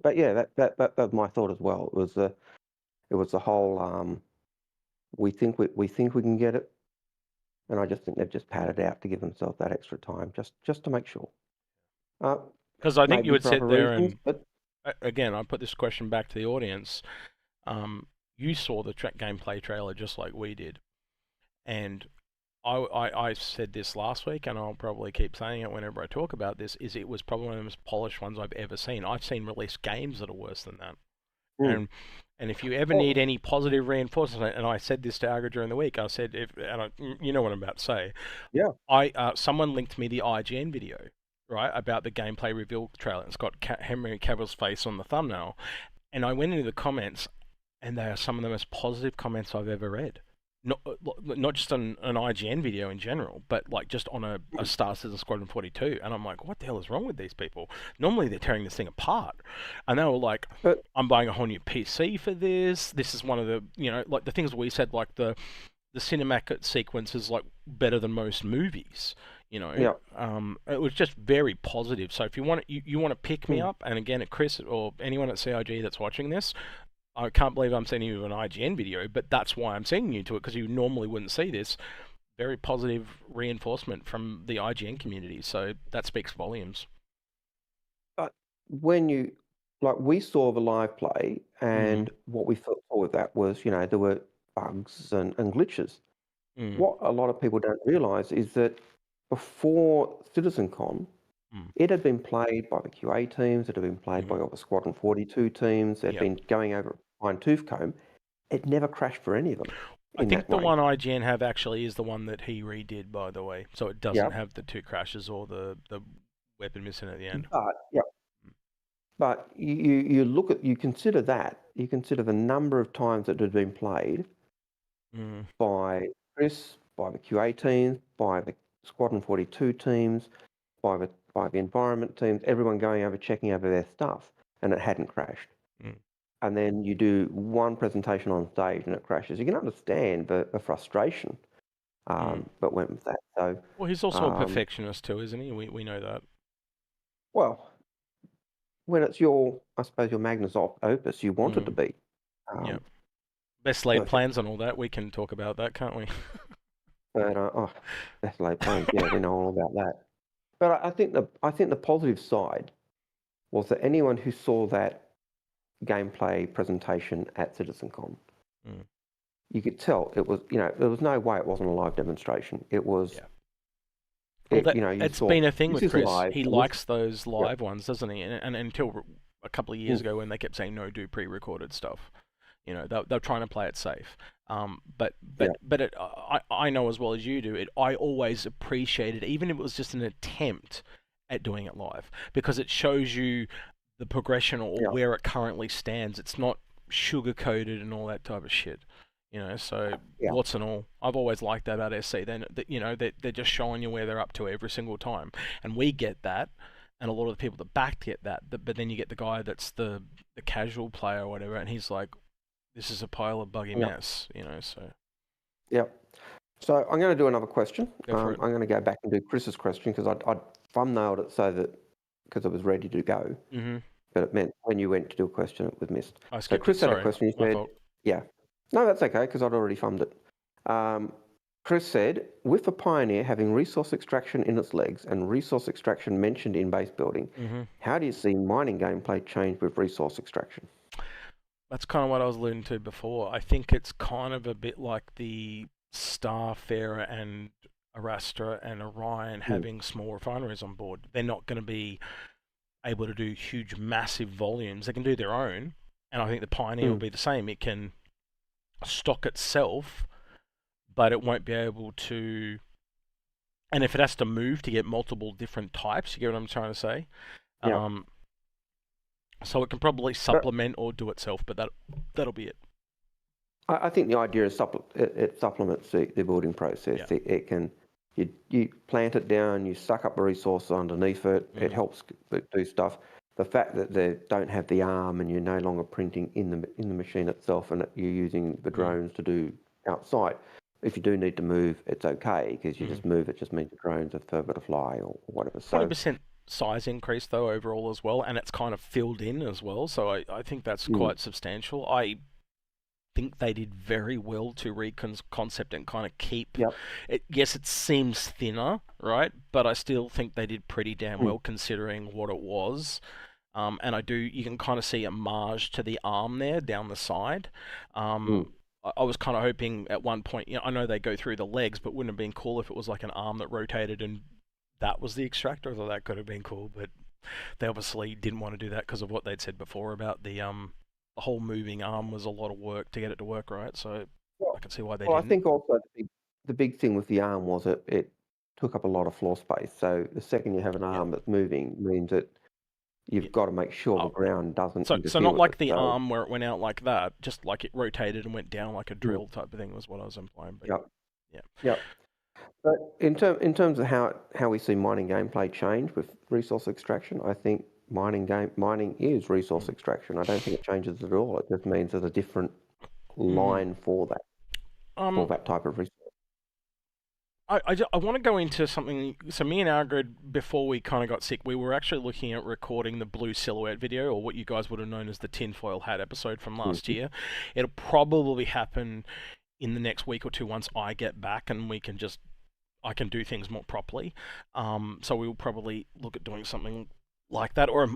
But yeah, that's my thought as well. It was the whole we think we can get it, and I just think they've just padded out to give themselves that extra time, just to make sure. Because I think you would sit there and again, I put this question back to the audience. You saw the gameplay trailer just like we did, and I said this last week, and I'll probably keep saying it whenever I talk about this, is it was probably one of the most polished ones I've ever seen. I've seen released games that are worse than that. And if you ever need any positive reinforcement, and I said this to Algared during the week, I said, you know what I'm about to say. Yeah. Someone linked me the IGN video, right, about the gameplay reveal trailer. It's got Henry Cavill's face on the thumbnail, and I went into the comments, and they are some of the most positive comments I've ever read. Not just on an IGN video in general, but like just on a Star Citizen Squadron 42, and I'm like, what the hell is wrong with these people? Normally they're tearing this thing apart, and they were like, I'm buying a whole new PC for this. This is one of the, like the things we said, like the cinematic sequence is like better than most movies. It was just very positive. So if you want to pick me up, and again, at Chris or anyone at CIG that's watching this, I can't believe I'm sending you an IGN video, but that's why I'm sending you to it, because you normally wouldn't see this. Very positive reinforcement from the IGN community, so that speaks volumes. But when we saw the live play, and what we thought with that was, there were bugs and glitches. What a lot of people don't realise is that before CitizenCon, it had been played by the QA teams, it had been played by all the Squadron 42 teams, it had been going over fine-tooth comb. It never crashed for any of them. I think the one IGN have actually is the one that he redid, by the way, so it doesn't have the 2 crashes or the weapon missing at the end. But you consider that, you consider the number of times that it had been played by Chris, by the QA teams, by the Squadron 42 teams, by the environment teams, everyone going over, checking over their stuff, and it hadn't crashed. And then you do one presentation on stage and it crashes. You can understand the frustration that went with that. So, well, he's also a perfectionist too, isn't he? We know that. Well, when it's your magnus opus, you want it to be. Best laid plans and all that. We can talk about that, can't we? But best laid plans. Yeah, we know all about that. But I think the positive side was that anyone who saw that gameplay presentation at CitizenCon, you could tell it was, there was no way it wasn't a live demonstration. It was. Well, it's been a thing with Chris. He likes those live ones, doesn't he? And until a couple of years ago, when they kept saying no, do pre-recorded stuff. They're trying to play it safe. But I know as well as you do. I always appreciated, even if it was just an attempt at doing it live, because it shows you the progression or where it currently stands. It's not sugar-coated and all that type of shit. So what's and all. I've always liked that about SC. Then they're just showing you where they're up to every single time, and we get that, and a lot of the people that back get that. But then you get the guy that's the casual player or whatever, and he's like, this is a pile of buggy mess, so. Yep. So I'm going to do another question. I'm going to go back and do Chris's question, because I'd thumbnailed it so that, because it was ready to go. But it meant when you went to do a question, it was missed. So Chris had a question. He said, no, that's okay, because I'd already thumbed it. Chris said, with the Pioneer having resource extraction in its legs and resource extraction mentioned in base building, how do you see mining gameplay change with resource extraction? That's kind of what I was alluding to before. I think it's kind of a bit like the Starfarer and Arastra and Orion having small refineries on board. They're not going to be able to do huge, massive volumes. They can do their own, and I think the Pioneer will be the same. It can stock itself, but it won't be able to. And if it has to move to get multiple different types, you get what I'm trying to say? So it can probably supplement or do itself, but that'll be it. I think the idea is it supplements the building process. It can, you plant it down, you suck up the resources underneath it. It helps do stuff. The fact that they don't have the arm and you're no longer printing in the machine itself, and you're using the drones to do outside. If you do need to move, it's okay, because you just move. It just means the drones are further to fly or whatever. So 20% size increase though overall as well, and it's kind of filled in as well. So I think that's quite substantial. I think they did very well to reconcept and kind of keep it. Yes, it seems thinner, right? But I still think they did pretty damn well considering what it was. And you can kind of see a marge to the arm there down the side. I was kind of hoping at one point, I know they go through the legs, but wouldn't it have been cool if it was like an arm that rotated and that was the extractor? I thought that could have been cool, but they obviously didn't want to do that because of what they'd said before about the the whole moving arm was a lot of work to get it to work right. So Well, I can see why they well, I didn't. think also the big thing with the arm was it took up a lot of floor space. So the second you have an arm that's moving means that you've got to make sure the ground doesn't So interfere not with like it. the So, arm where it went out like that, just like it rotated and went down like a drill type of thing was what I was implying. But yep. yeah. Yep. But in terms of how we see mining gameplay change with resource extraction, I think mining is resource extraction. I don't think it changes at all. It just means there's a different line for that type of resource. I want to go into something. So me and Algared, before we kind of got sick, we were actually looking at recording the blue silhouette video, or what you guys would have known as the tinfoil hat episode from last year. It'll probably happen in the next week or two once I get back and I can do things more properly. So we will probably look at doing something like that, or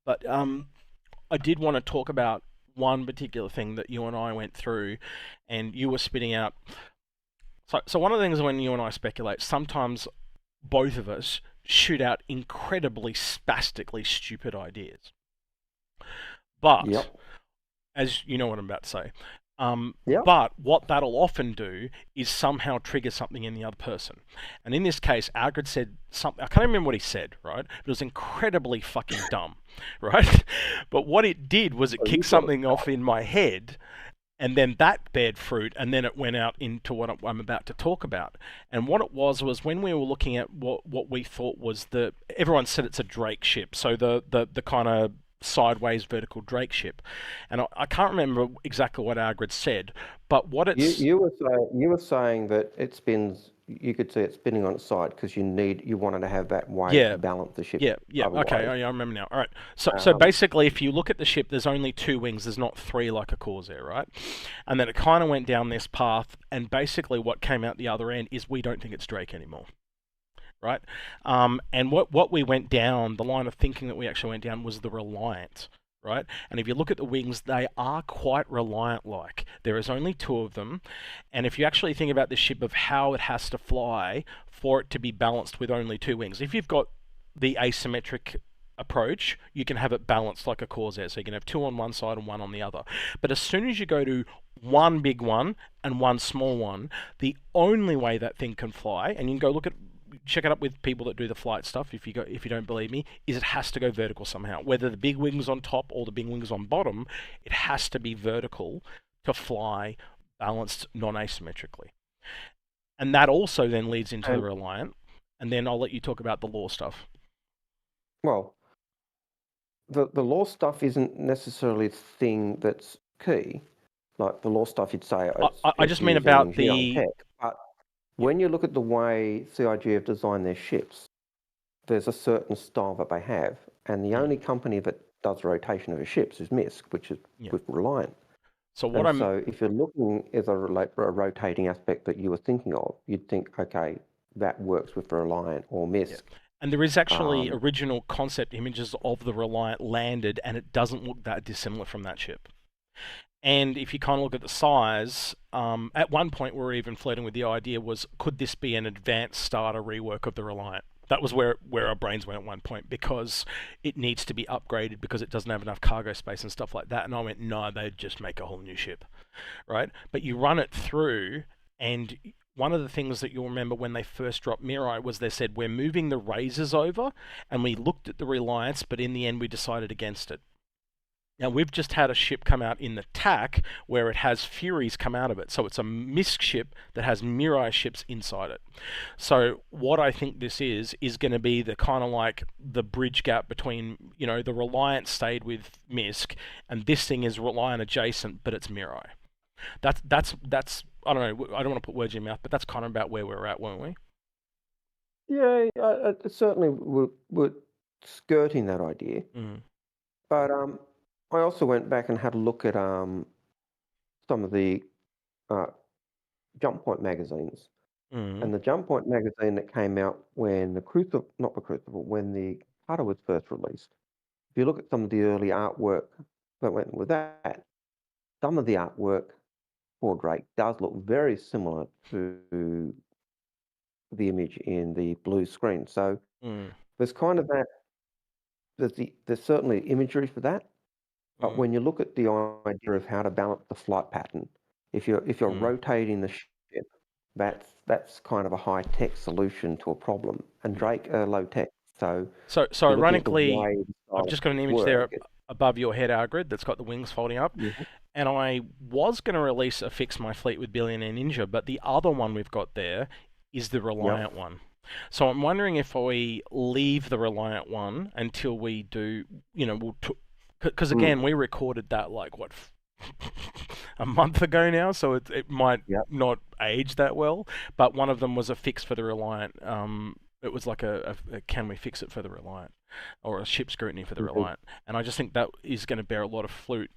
but I did want to talk about one particular thing that you and I went through, and you were spitting out. So one of the things when you and I speculate, sometimes both of us shoot out incredibly spastically stupid ideas. But as you know what I'm about to say. But what that'll often do is somehow trigger something in the other person. And in this case, Algared said something, I can't remember what he said, right? It was incredibly fucking dumb, right? But what it did was it kicked something off in my head, and then that bared fruit, and then it went out into what I'm about to talk about. And what it was when we were looking at what we thought was everyone said it's a Drake ship, so the kind of sideways vertical Drake ship, and I can't remember exactly what Algared said, but what it's you were saying that it spins. You could see it spinning on its side because you wanted to have that weight to balance the ship. Yeah. Okay, I remember now. All right. So basically, if you look at the ship, there's only 2 wings. There's not 3 like a Corsair, right? And then it kind of went down this path, and basically what came out the other end is we don't think it's Drake anymore. Right, and what we went down, the line of thinking that we actually went down was the Reliant, right? And if you look at the wings, they are quite Reliant-like. There is only 2 of them, and if you actually think about the ship of how it has to fly for it to be balanced with only 2 wings, if you've got the asymmetric approach, you can have it balanced like a Corsair, so you can have 2 on one side and 1 on the other. But as soon as you go to 1 big one and 1 small one, the only way that thing can fly, and you can go check it up with people that do the flight stuff if you don't believe me, is it has to go vertical somehow. Whether the big wings on top or the big wings on bottom, it has to be vertical to fly balanced non-asymmetrically. And that also then leads into the Reliant, and then I'll let you talk about the law stuff. Well, the law stuff isn't necessarily the thing that's key. Like the law stuff, you'd say I just mean about the tech, but when you look at the way CIG have designed their ships, there's a certain style that they have, and the only company that does rotation of the ships is MISC, which is with Reliant. So if you're looking at a rotating aspect that you were thinking of, you'd think, okay, that works with Reliant or MISC. And there is actually original concept images of the Reliant landed, and it doesn't look that dissimilar from that ship. And if you kind of look at the size, at one point we were even flirting with the idea was, could this be an advanced starter rework of the Reliant? That was where our brains went at one point, because it needs to be upgraded because it doesn't have enough cargo space and stuff like that. And I went, no, they'd just make a whole new ship, right? But you run it through, and one of the things that you'll remember when they first dropped Mirai was they said, we're moving the Razors over, and we looked at the Reliance, but in the end we decided against it. Now, we've just had a ship come out in the TAC where it has Furies come out of it. So it's a MISC ship that has Mirai ships inside it. So what I think this is going to be the kind of like the bridge gap between, the Reliant stayed with MISC, and this thing is Reliant adjacent, but it's Mirai. That's I don't know, I don't want to put words in your mouth, but that's kind of about where we're at, weren't we? Yeah, certainly we're skirting that idea. But I also went back and had a look at some of the Jump Point magazines. And the Jump Point magazine that came out when when the Pyro was first released. If you look at some of the early artwork that went with that, some of the artwork for Drake does look very similar to the image in the blue screen. So there's kind of there's certainly imagery for that, but Mm. when you look at the idea of how to balance the flight pattern, if you're rotating the ship, that's kind of a high tech solution to a problem, and Drake are low tech. So ironically, I've just got an image there work, above your head, Algared, that's got the wings folding up. And I was going to release a Fix My Fleet with Billionaire Ninja, but the other one we've got there is the Reliant one. So I'm wondering if we leave the Reliant one until we do, because again, we recorded that like, what, a month ago now, so it might not age that well. But one of them was a fix for the Reliant. It was like a can we fix it for the Reliant, or a ship scrutiny for the Reliant. And I just think that is going to bear a lot of fruit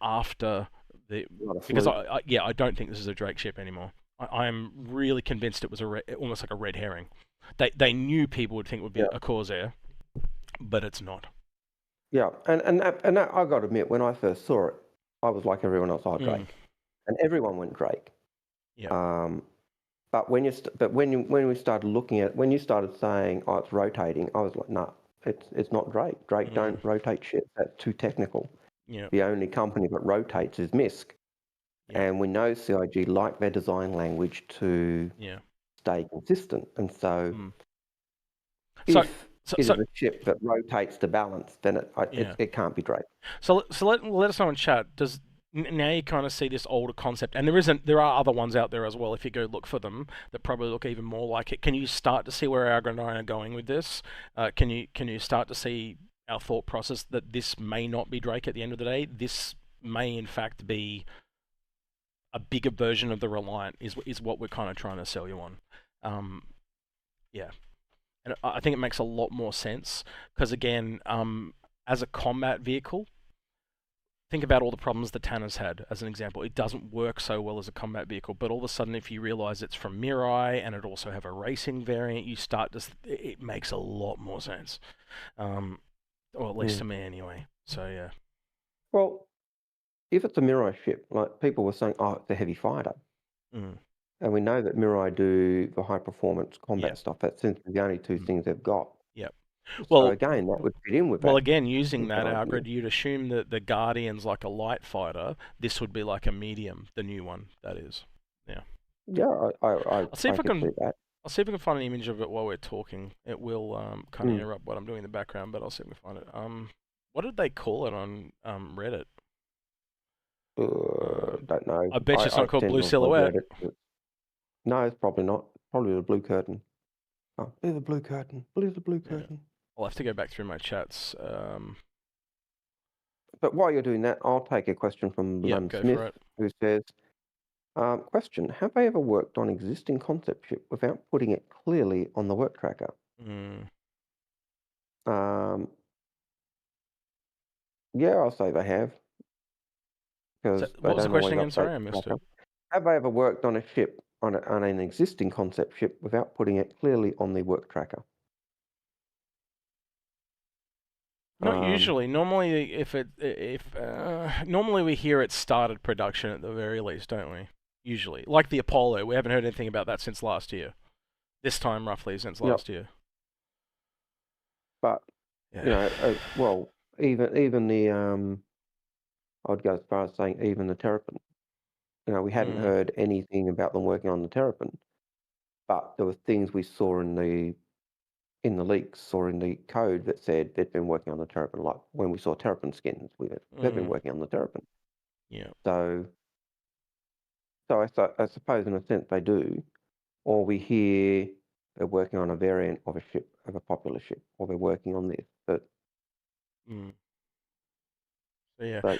after the, because I don't think this is a Drake ship anymore. I am really convinced it was almost like a red herring. They knew people would think it would be a Corsair, but it's not. Yeah, and that, I got to admit, when I first saw it, I was like everyone else, Drake, and everyone went Drake. Yeah. But when we started looking at, when you started saying, oh, it's rotating, I was like, nah, it's not Drake. Drake don't rotate shit. That's too technical. Yeah. The only company that rotates is MISC. Yeah. And we know CIG like their design language to stay consistent. And so if it is a ship that rotates to balance, then it can't be Drake. So let us know in chat. Now you kind of see this older concept, and there are other ones out there as well. If you go look for them, that probably look even more like it. Can you start to see where Algared and I are going with this? Can you start to see our thought process that this may not be Drake at the end of the day? This may in fact be a bigger version of the Reliant. Is what we're kind of trying to sell you on. And I think it makes a lot more sense because again, as a combat vehicle. Think about all the problems the Tanner's had, as an example. It doesn't work so well as a combat vehicle, but all of a sudden, if you realize it's from Mirai and it also have a racing variant, you start to... It makes a lot more sense. Or at least to me, anyway. So, yeah. Well, if it's a Mirai ship, like people were saying, oh, it's a heavy fighter. And we know that Mirai do the high-performance combat stuff. That seems to be the only two things they've got. Yep. Well, so again, that would fit in with that. Well, again, using that, Algared, you'd assume that the Guardian's like a light fighter. This would be like a medium, the new one, that is. Yeah. Yeah, I'll see if I can see that. I'll see if I can find an image of it while we're talking. It will kind of interrupt what I'm doing in the background, but I'll see if I can find it. What did they call it on Reddit? Don't know. I bet you it's not called Blue Silhouette. No, it's probably not. Probably the Blue Curtain. Oh, blue the Blue Curtain. Blue the Blue Curtain. I'll have to go back through my chats. But while you're doing that, I'll take a question from Lum Smith, who says, question, have they ever worked on existing concept ship without putting it clearly on the work tracker? Yeah, I'll say they have. So, what was the question again? Sorry, I missed it. Have they ever worked on a ship, on an existing concept ship without putting it clearly on the work tracker? Not usually. Normally, normally we hear it started production at the very least, don't we? Usually, like the Apollo, we haven't heard anything about that since last year. This time, roughly, since last year. But you know, well, even the I'd go as far as saying even the Terrapin. You know, we hadn't heard anything about them working on the Terrapin, but there were things we saw in the leaks or in the code that said they'd been working on the Terrapin. Like when we saw Terrapin skins, they've been working on the Terrapin. Yeah. So I suppose in a sense they do, or we hear they're working on a variant of a ship, of a popular ship, or they're working on this. But so,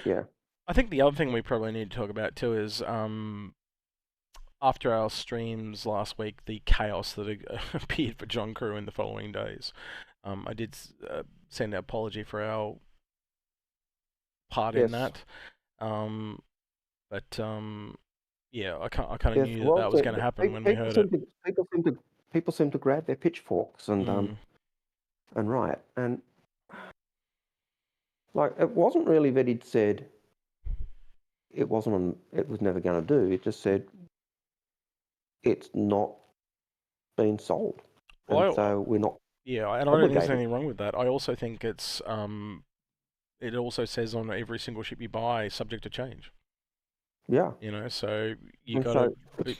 yeah. I think the other thing we probably need to talk about too is after our streams last week, the chaos that appeared for John Crew in the following days. I did send an apology for our part in that. But yeah, I kind of knew that was going to happen when we heard it. People seem to grab their pitchforks and riot. And like, it wasn't really that he'd said it was never going to do. It just said it's not been sold, and so we're not Yeah, and I don't think there's obligated. anything wrong with that. I also think it's it also says on every single ship you buy, subject to change. Yeah. You know, so you And got so to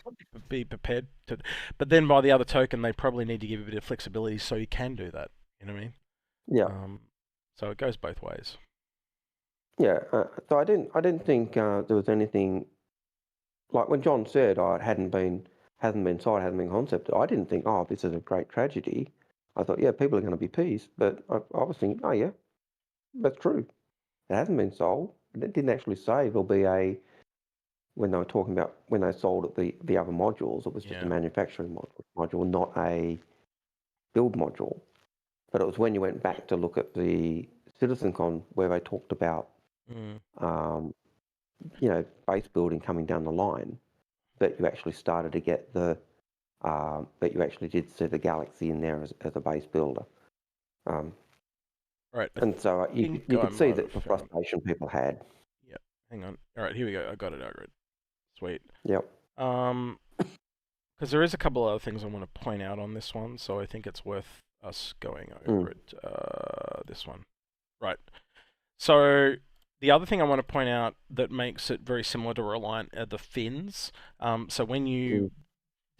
be prepared to. But then by the other token, they probably need to give a bit of flexibility so you can do that. You know what I mean? yeah, So it goes both ways. yeah. So I didn't think there was anything like when John said, "Oh, it hasn't been signed, hasn't been concepted." I didn't think, "Oh, this is a great tragedy." I thought, "Yeah, people are going to be pissed," but I was thinking, "Oh, yeah, that's true. It hasn't been sold." It didn't actually say there'll be a when they were talking about when they sold it the other modules. It was just a Yeah. manufacturing module, not a build module. But it was when you went back to look at the CitizenCon where they talked about, base building coming down the line, that you actually started to get that you actually did see the Galaxy in there as a base builder. Right. And so you could see that the frustration people had. Yep. Hang on. All right, here we go. I got it, Algared. Sweet. Yep. Because there is a couple other things I want to point out on this one, so I think it's worth us going over it. This one. Right. So the other thing I want to point out that makes it very similar to Reliant are the fins. So when you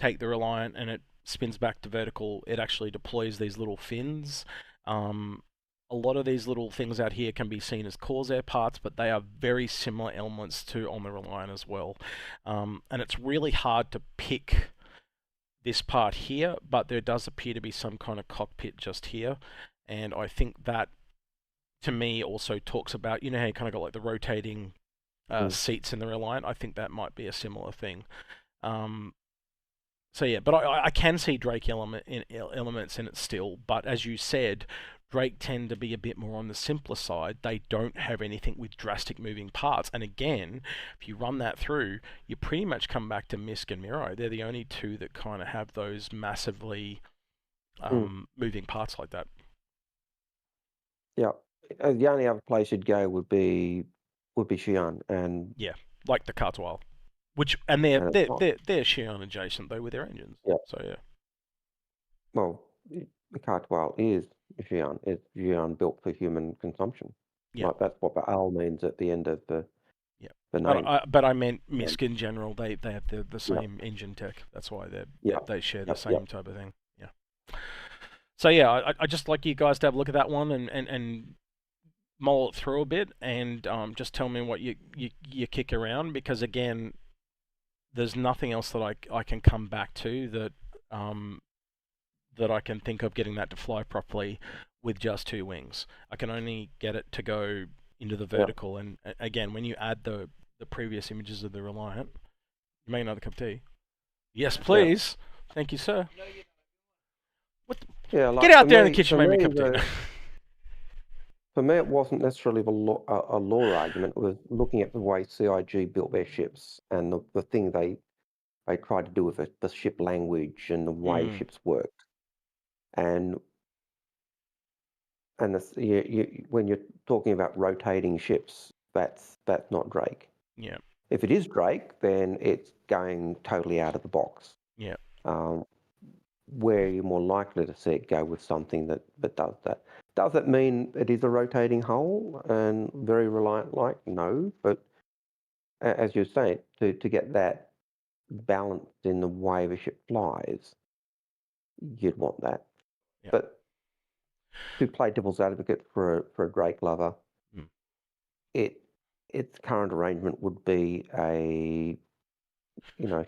take the Reliant and it spins back to vertical, it actually deploys these little fins. A lot of these little things out here can be seen as Corsair parts, but they are very similar elements to on the Reliant as well. And it's really hard to pick this part here, but there does appear to be some kind of cockpit just here. And I think that, to me, also talks about, you know how you kind of got like the rotating seats in the Reliant? I think that might be a similar thing. So yeah, but I can see Drake elements in it still, but as you said, Drake tend to be a bit more on the simpler side. They don't have anything with drastic moving parts. And again, if you run that through, you pretty much come back to Misk and Miro. They're the only two that kind of have those massively moving parts like that. Yeah. The only other place you'd go would be Xi'an, and yeah, like the Cartwheel, and they're Xi'an adjacent though with their engines. Yeah. So yeah. Well, the Cartwheel is Xi'an. It's Xi'an built for human consumption. Yeah. Like that's what the L means at the end of the name. But I meant Misk in general. They have the same engine tech. That's why they share the same type of thing. Yeah. So yeah, I just like you guys to have a look at that one and mull it through a bit and just tell me what you kick around, because again, there's nothing else that I can come back to that that I can think of getting that to fly properly with just two wings. I can only get it to go into the vertical, and again, when you add the previous images of the Reliant, you make another cup of tea. Yes, please. Thank you, sir. What? Get out there in the kitchen, make me a cup of tea. For me, it wasn't necessarily a law argument. It was looking at the way CIG built their ships and the thing they tried to do with the ship language and the way ships worked. And when you're talking about rotating ships, that's not Drake. Yeah. If it is Drake, then it's going totally out of the box. Yeah. Where you're more likely to see it go with something that does that. Does it mean it is a rotating hull and very Reliant-like? No, but as you say, to get that balance in the way the ship flies, you'd want that. Yeah. But to play devil's advocate for a Drake lover, its current arrangement would be a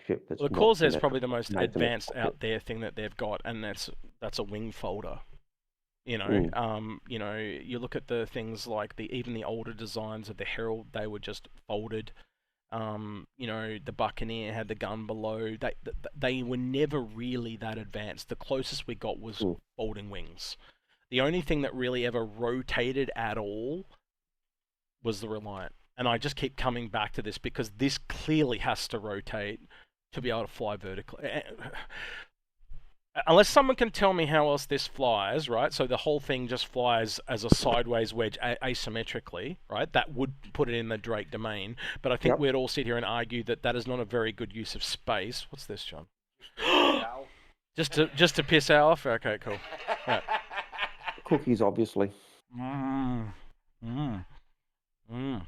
ship that's. Well, the Corsair is probably the most advanced out there thing that they've got, and that's a wing folder. You you look at the things like even the older designs of the Herald, they were just folded. The Buccaneer had the gun below. They were never really that advanced. The closest we got was folding wings. The only thing that really ever rotated at all was the Reliant. And I just keep coming back to this because this clearly has to rotate to be able to fly vertically. Unless someone can tell me how else this flies, right? So the whole thing just flies as a sideways wedge asymmetrically, right? That would put it in the Drake domain. But I think we'd all sit here and argue that is not a very good use of space. What's this, John? just to piss Al off? Okay, cool. Right. Cookies, obviously. Mmm. Mmm. Mmm.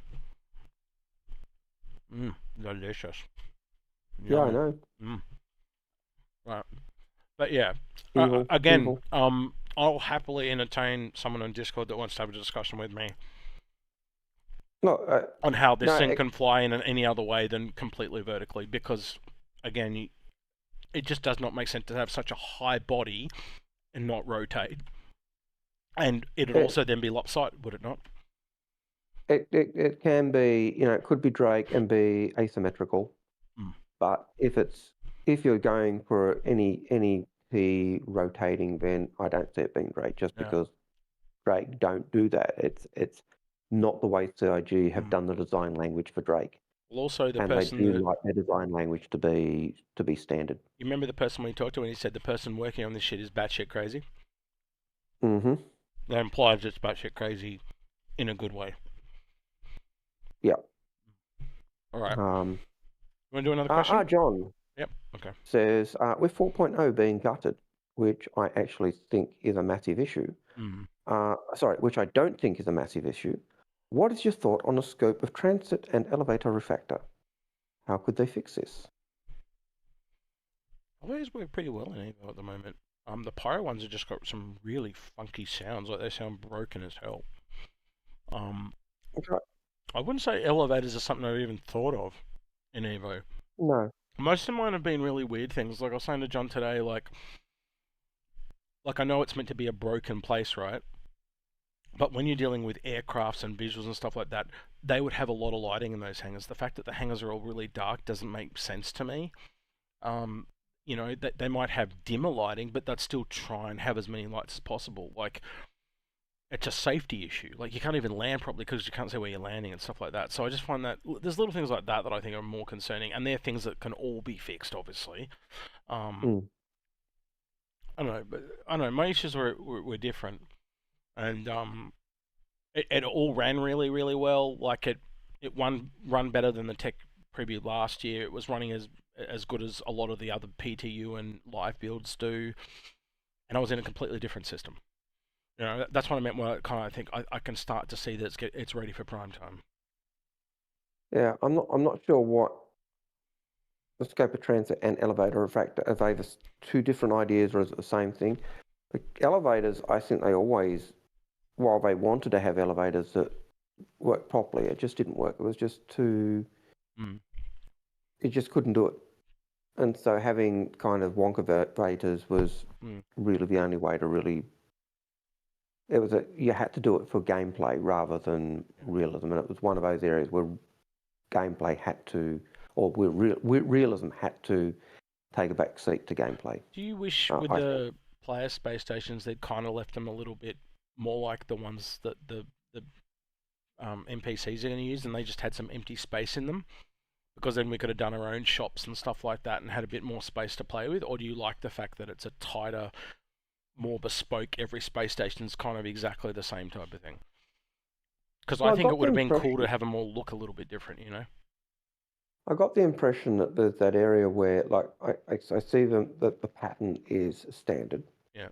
Mmm. Delicious. Yeah, I Yummy. know. Mmm. Right. But yeah, Evil. again, Evil. I'll happily entertain someone on Discord that wants to have a discussion with me Look, on how this no, thing can fly in any other way than completely vertically, because, again, it just does not make sense to have such a high body and not rotate. And it'd also then be lopsided, would it not? It can be, it could be Drake and be asymmetrical. But if you're going for any key rotating, then I don't see it being Drake, just because Drake don't do that. It's not the way CIG have done the design language for Drake. Well, also the and person they do that, like their design language to be standard. you remember the person we talked to when he said the person working on this shit is batshit crazy? Mm-hmm. That implies it's batshit crazy in a good way. Yeah. All right. You want to do another question? John. Yep. Okay. Says, with 4.0 being gutted, which I actually think is a massive issue. Which I don't think is a massive issue. What is your thought on the scope of transit and elevator refactor? How could they fix this? Elevators work pretty well in Evo at the moment. The Pyro ones have just got some really funky sounds, like they sound broken as hell. Okay. I wouldn't say elevators are something I've even thought of in Evo. No. Most of mine have been really weird things. Like I was saying to John today, like I know it's meant to be a broken place, right? But when you're dealing with aircrafts and visuals and stuff like that, they would have a lot of lighting in those hangars. The fact that the hangars are all really dark doesn't make sense to me. They might have dimmer lighting, but they'd still try and have as many lights as possible. Like, it's a safety issue. Like, you can't even land properly because you can't see where you're landing and stuff like that. So I just find that there's little things like that that I think are more concerning, and they're things that can all be fixed, obviously. I don't know, but I don't know. My issues were different, and it all ran really, really well. Like it run better than the tech preview last year. It was running as good as a lot of the other PTU and live builds do, and I was in a completely different system. That's what I meant when I think I can start to see that it's ready for prime time. Yeah, I'm not sure what the scope of transit and elevator refactor, are they the two different ideas or is it the same thing? The elevators, I think they always, while they wanted to have elevators that work properly, it just didn't work. It was just too, it just couldn't do it. And so having kind of wonka elevators was really the only way to really, you had to do it for gameplay rather than realism. And it was one of those areas where gameplay had to, or where realism had to take a back seat to gameplay. Do you wish with the player space stations they'd kind of left them a little bit more like the ones that the NPCs are going to use, and they just had some empty space in them? Because then we could have done our own shops and stuff like that and had a bit more space to play with? Or do you like the fact that it's a tighter, more bespoke, every space station's kind of exactly the same type of thing? Because I think it would have been cool to have them all look a little bit different, I got the impression that there's that area where, like, I see that the pattern is standard. Yeah.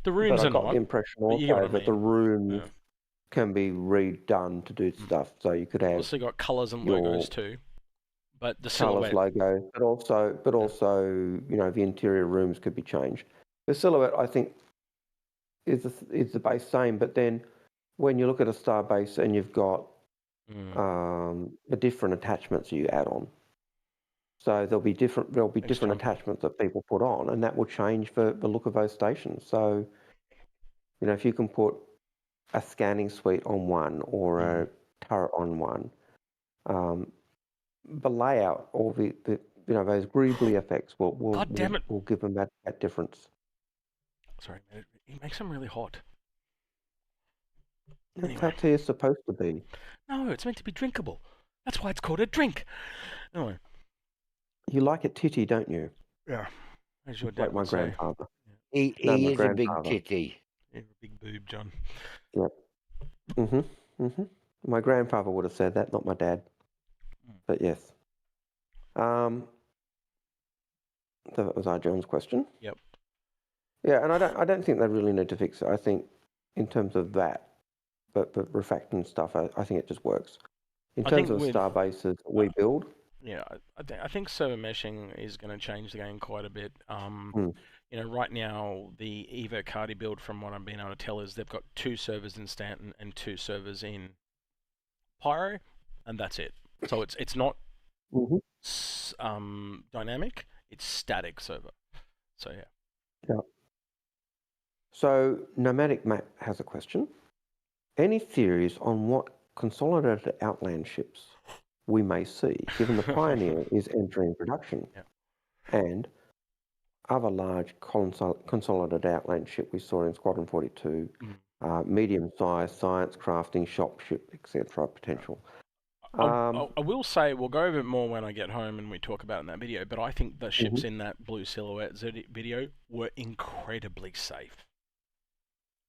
The rooms are not. I got the impression also that the rooms can be redone to do stuff. So you could have... Also got colours and logos too. But the silhouette... Colours, logo, but also, the interior rooms could be changed. The silhouette, I think, is the base same, but then when you look at a star base and you've got the different attachments you add on. So there'll be different attachments that people put on, and that will change the look of those stations. So, if you can put a scanning suite on one or a turret on one, the layout or the those greebly effects will give them that difference. Sorry, man, it makes them really hot. That's how tea is supposed to be. No, it's meant to be drinkable. That's why it's called a drink. Anyway. You like it titty, don't you? Yeah. As your dad like my grandfather. He is a big titty. Yeah, a big boob, John. Yep. My grandfather would have said that, not my dad. But yes. So that was our John's question. Yep. Yeah, and I don't think they really need to fix it. I think in terms of that, but refactoring stuff, I think it just works. In I terms think of with star bases we build, yeah, I think server meshing is going to change the game quite a bit. mm, You know, right now the Evo Cardi build, from what I'm being able to tell, is they've got 2 servers in Stanton and 2 servers in Pyro, and that's it. So it's not dynamic; it's static server. So yeah. yeah. So Nomadic Matt has a question. Any theories on what consolidated outland ships we may see, given the Pioneer is entering production, and other large consolidated outland ship we saw in Squadron 42, medium-sized science crafting shop ship, etc. potential. I will say, we'll go over it more when I get home and we talk about it in that video, but I think the ships in that Blue Silhouette video were incredibly safe.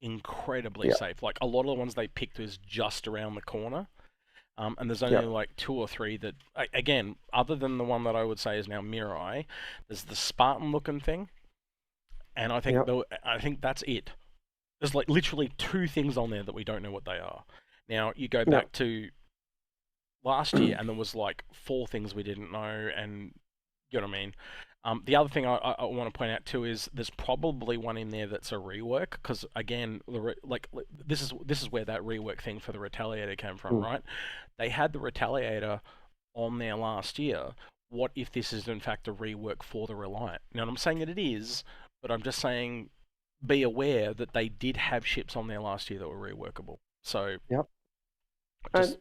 Incredibly safe. Like, a lot of the ones they picked was just around the corner. And there's only like 2 or 3 that, again, other than the one that I would say is now Mirai, there's the Spartan looking thing, and I think I think that's it. There's like literally 2 things on there that we don't know what they are. Now you go back to last year, and there was like 4 things we didn't know, and you know what I mean. The other thing I want to point out too is there's probably one in there that's a rework, because again, this is where that rework thing for the Retaliator came from, right? They had the Retaliator on there last year. What if this is in fact a rework for the Reliant? Now, I'm saying that it is, but I'm just saying be aware that they did have ships on there last year that were reworkable. So And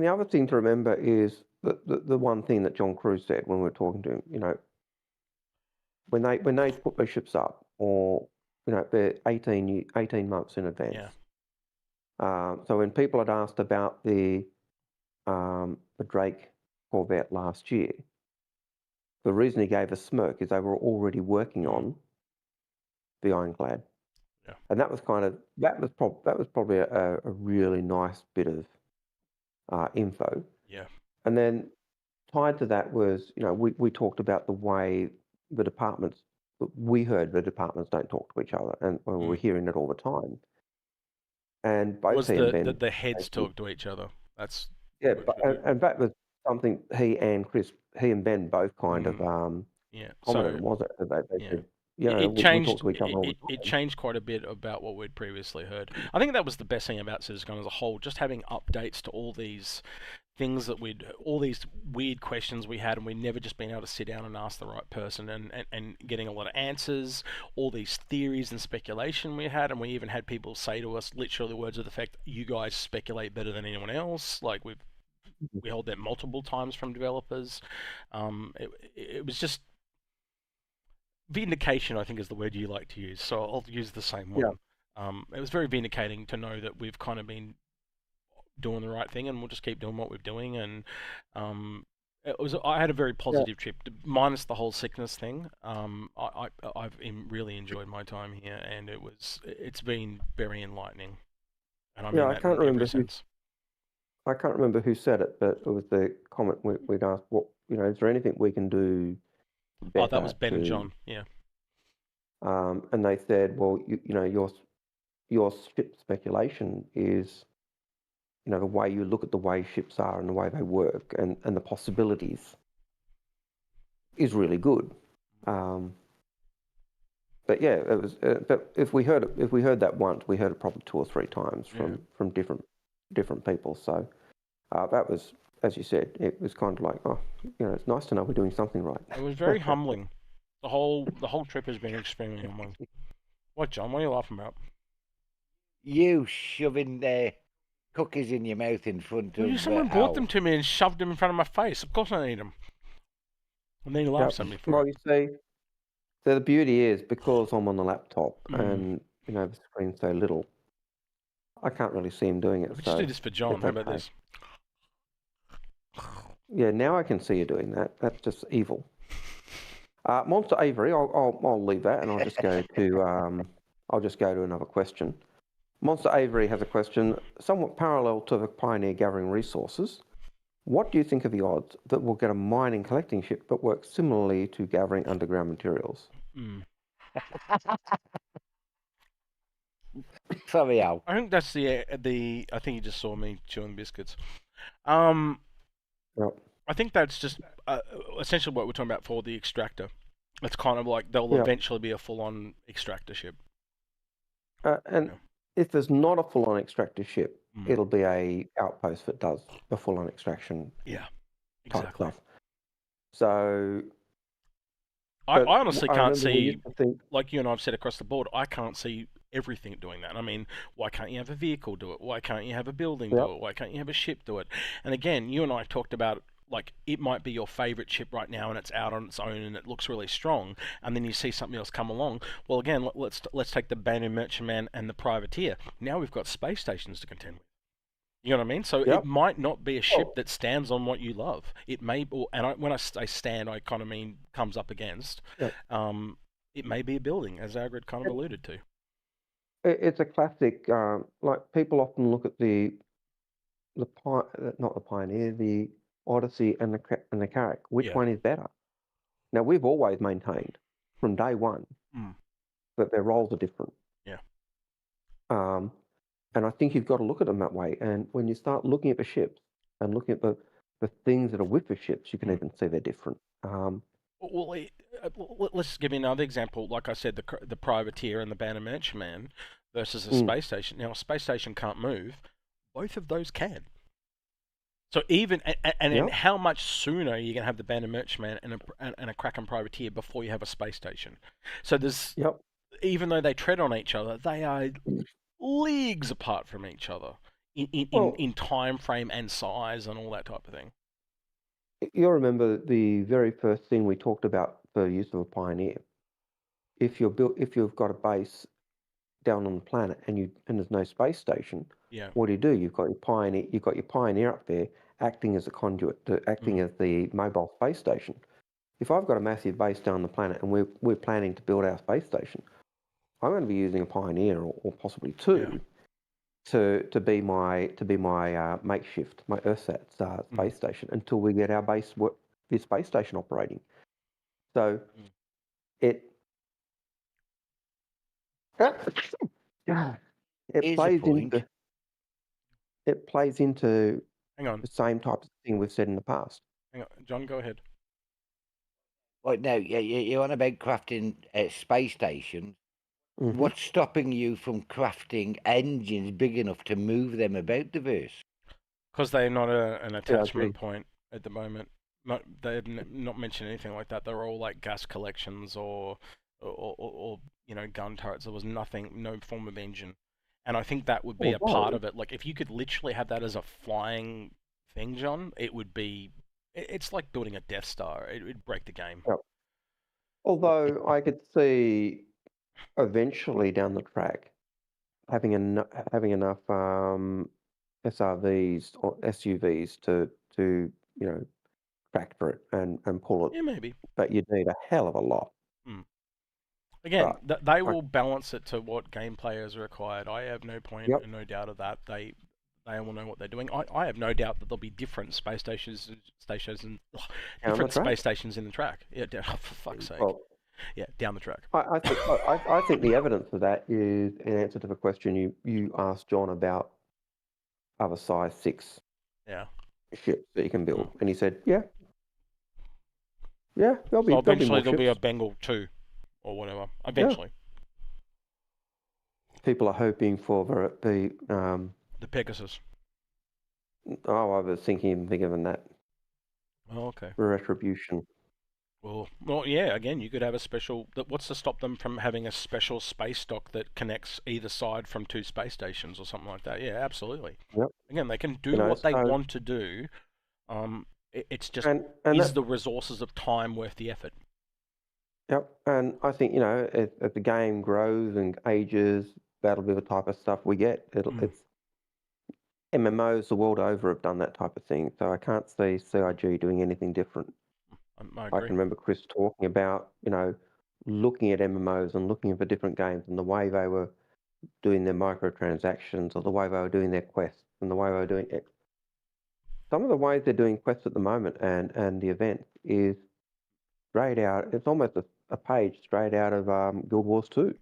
the other thing to remember is the one thing that John Cruise said when we were talking to him, you know, when they put their ships up, or you know, they're 18 months in advance. So when people had asked about the Drake Corvette last year, the reason he gave a smirk is they were already working on the Ironclad. And that was probably a really nice bit of info. And then tied to that was, you know, we talked about the way the departments, we heard the departments don't talk to each other, and we're hearing it all the time. And both he and Ben, the heads talk to each other. That's and that was something he and Ben both kind of commented on, was it? They said, you know, we talk to each other all the time. It changed quite a bit about what we'd previously heard. I think that was the best thing about CitizenCon as a whole, just having updates to all these things that all these weird questions we had, and we'd never just been able to sit down and ask the right person, and getting a lot of answers, all these theories and speculation we had, and we even had people say to us literally words of the fact, you guys speculate better than anyone else. Like, we hold that multiple times from developers. It was just vindication, I think, is the word you like to use, so I'll use the same one. It was very vindicating to know that we've kind of been doing the right thing, and we'll just keep doing what we're doing. And I had a very positive trip, minus the whole sickness thing. I've really enjoyed my time here, and it's been very enlightening. And I mean I can't remember who said it, but it was the comment we'd asked, what, you know, is there anything we can do better? Oh, that was Ben and John, and they said, well, you know, your ship speculation is, you know, the way you look at the way ships are and the way they work, and the possibilities is really good. But yeah, it was. But if we heard that once, we heard it probably 2 or 3 times from different people. So that was, as you said, it was kind of like, oh, you know, it's nice to know we're doing something right. It was very humbling. The whole trip has been extremely humbling. What, John? What are you laughing about? You shoving cookies in your mouth in front of. Someone brought them to me and shoved them in front of my face. Of course I need them. And then he laughs at me for it. Well, you see, the beauty is, because I'm on the laptop and, you know, the screen's so little, I can't really see him doing it. We just do this for John. How about this? Yeah, now I can see you doing that. That's just evil. Monster Avery, I'll leave that, and I'll just go to another question. Monster Avery has a question somewhat parallel to the Pioneer gathering resources. What do you think of the odds that we'll get a mining collecting ship that works similarly to gathering underground materials? Sorry, Al. I think that's the. I think you just saw me chewing biscuits. Yep. I think that's just essentially what we're talking about for the extractor. It's kind of like there'll Yep. eventually be a full-on extractor ship. And Yeah. if there's not a full-on extractor ship, Mm. it'll be a outpost that does a full-on extraction Yeah, type exactly. stuff. So I but honestly I can't remember we see, used to think, like you and I've said across the board, I can't see everything doing that. I mean, why can't you have a vehicle do it? Why can't you have a building yep, do it? Why can't you have a ship do it? And again, you and I talked about, like, it might be your favorite ship right now and it's out on its own and it looks really strong, and then you see something else come along. Well, again, let's take the Banner Merchantman and the Privateer. Now we've got space stations to contend with. You know what I mean? So yep. it might not be a ship Oh, that stands on what you love. It may, when I say stand, I kind of mean comes up against. yep. It may be a building, as Algared kind of alluded to. It's a classic. Like people often look at not the Pioneer, the Odyssey and the Carrick. Which Yeah. one is better? Now we've always maintained from day one that their roles are different. Yeah. And I think you've got to look at them that way. And when you start looking at the ships and looking at the things that are with the ships, you can even see they're different. Well, let's give you another example. Like I said, the Privateer and the Banner Merchantman versus a space station. Now, a space station can't move. Both of those can. So even Yep. how much sooner you can have the Banner Merchantman and a Kraken Privateer before you have a space station. So there's Yep. even though they tread on each other, they are leagues apart from each other Well, in time frame and size and all that type of thing. you'll remember the very first thing we talked about the use of a Pioneer. If you've got a base down on the planet and there's no space station, Yeah. what do? You've got your Pioneer up there acting as a conduit, acting as the mobile space station. If I've got a massive base down the planet and we're planning to build our space station, I'm going to be using a Pioneer or possibly two to be my makeshift, my Earthsat space station until we get our the space station operating. So it plays into Hang on. the same type of thing we've said in the past. Hang on, John, go ahead. Right now, you're on about crafting space stations. Mm-hmm. What's stopping you from crafting engines big enough to move them about the verse? Because they're not an attachment point at the moment. They've not mentioned anything like that. They're all like gas collections or gun turrets. There was nothing, no form of engine. And I think that would be a part of it. Like if you could literally have that as a flying thing, John, it would be. It's like building a Death Star. It would break the game. Yep. Although I could see eventually down the track having enough SRVs or SUVs to tractor it and pull it. Yeah, maybe. But you'd need a hell of a lot. Again, they will balance it to what game players are required. I have no point and no doubt of that. They will know what they're doing. I have no doubt that there'll be different space stations in the track. Yeah, for fuck's sake. Well, yeah, down the track. I think the evidence of that is in answer to the question you asked John about other size 6 ships that you can build, and he said, yeah, eventually there'll be a Bengal 2 or whatever. Eventually, people are hoping for the Pegasus. Oh, I was thinking bigger than that. Oh, okay. Retribution. Well, yeah. Again, you could have a special. What's to stop them from having a special space dock that connects either side from 2 space stations or something like that? Yeah, absolutely. Yep. Again, they can do what they want to do. It's just is the resources of time worth the effort? Yep, and I think as the game grows and ages, that'll be the type of stuff we get. It's MMOs the world over have done that type of thing, so I can't see CIG doing anything different. I can remember Chris talking about looking at MMOs and looking at the different games and the way they were doing their microtransactions or the way they were doing their quests and the way they were doing it. Some of the ways they're doing quests at the moment and the events is straight out. It's almost a page straight out of Guild Wars 2.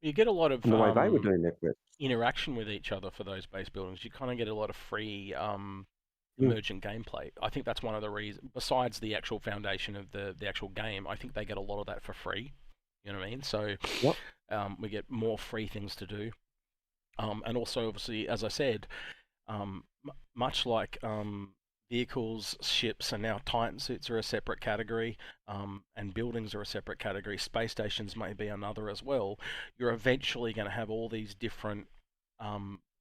You get a lot of and the way they were doing their quests. interaction with each other for those base buildings. You kind of get a lot of free Mm. emergent gameplay. I think that's one of the reasons, besides the actual foundation of the actual game, I think they get a lot of that for free. You know what I mean? So Yep. we get more free things to do. And also, obviously, as I said, much like vehicles, ships, and now Titan suits are a separate category, and buildings are a separate category, space stations may be another as well. You're eventually going to have all these different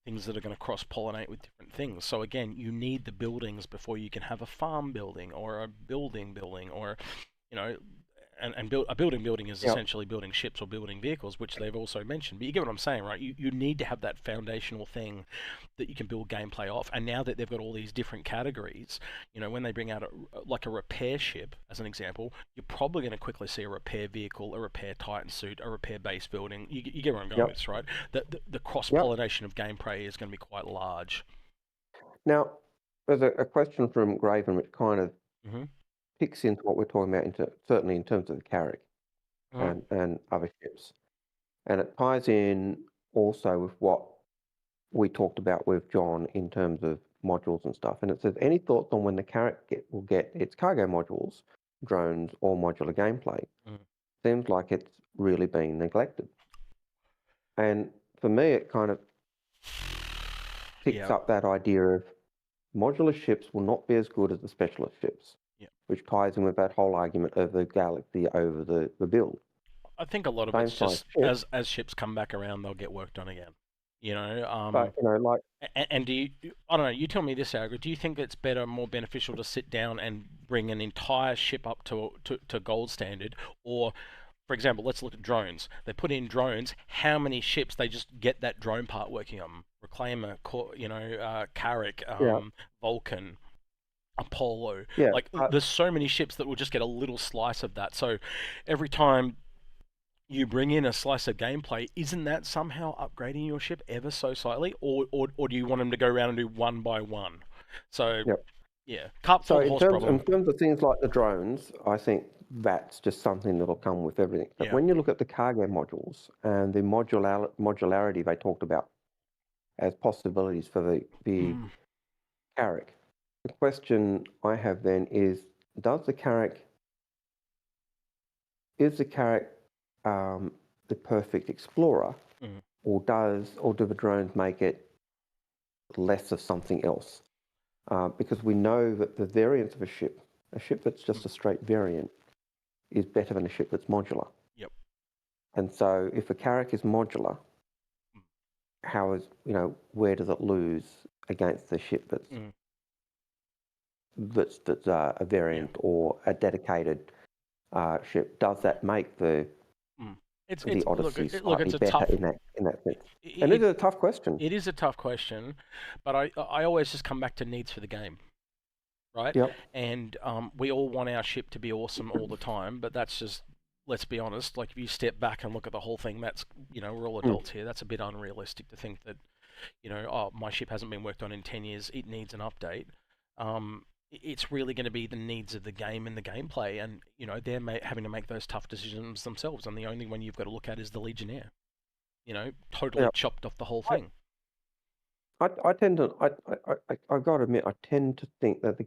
things that are going to cross-pollinate with different things. So again, you need the buildings before you can have a farm building or a building or, you know, and a building is essentially building ships or building vehicles, which they've also mentioned. But you get what I'm saying, right? You need to have that foundational thing that you can build gameplay off. And now that they've got all these different categories, you know, when they bring out like a repair ship, as an example, you're probably going to quickly see a repair vehicle, a repair Titan suit, a repair base building. You get where I'm going with this, right? The cross-pollination of gameplay is going to be quite large. Now, there's a question from Graven which kind of picks into what we're talking about, certainly in terms of the Carrick and other ships. And it ties in also with what we talked about with John in terms of modules and stuff. And it says, any thoughts on when the Carrick will get its cargo modules, drones, or modular gameplay? Seems like it's really been neglected. And for me, it kind of picks up that idea of modular ships will not be as good as the specialist ships, which ties in with that whole argument of the galaxy over the build. I think a lot of it's just as ships come back around, they'll get worked on again. You know, but you know, like, and do you? I don't know. You tell me this, Algared. Do you think it's better, more beneficial to sit down and bring an entire ship up to gold standard, or, for example, let's look at drones. They put in drones. How many ships they just get that drone part working on? Reclaimer, you know, Carrick, Vulcan, Apollo. Like, there's so many ships that will just get a little slice of that. So every time you bring in a slice of gameplay, isn't that somehow upgrading your ship ever so slightly, or do you want them to go around and do one by one? So can't so in terms of things like the drones, I think that's just something that'll come with everything. But when you look at the cargo modules and the modularity they talked about as possibilities for the Carrick, the question I have then is, is the Carrick the perfect explorer, or do the drones make it less of something else? Because we know that the variance of a ship that's just a straight variant, is better than a ship that's modular. Yep. And so, if a Carrick is modular, where does it lose against the ship that's a variant or a dedicated ship? Does that make the Odyssey slightly better in that sense? And it is a tough question. It is a tough question, but I always just come back to needs for the game, right? Yep. And we all want our ship to be awesome all the time, but that's just, let's be honest, like, if you step back and look at the whole thing, that's, you know, we're all adults here. That's a bit unrealistic to think that, you know, oh, my ship hasn't been worked on in 10 years, it needs an update. It's really going to be the needs of the game and the gameplay, and, you know, they're having to make those tough decisions themselves, and the only one you've got to look at is the Legionnaire. You know, totally chopped off the whole thing. I tend to, I've got to admit, I tend to think that the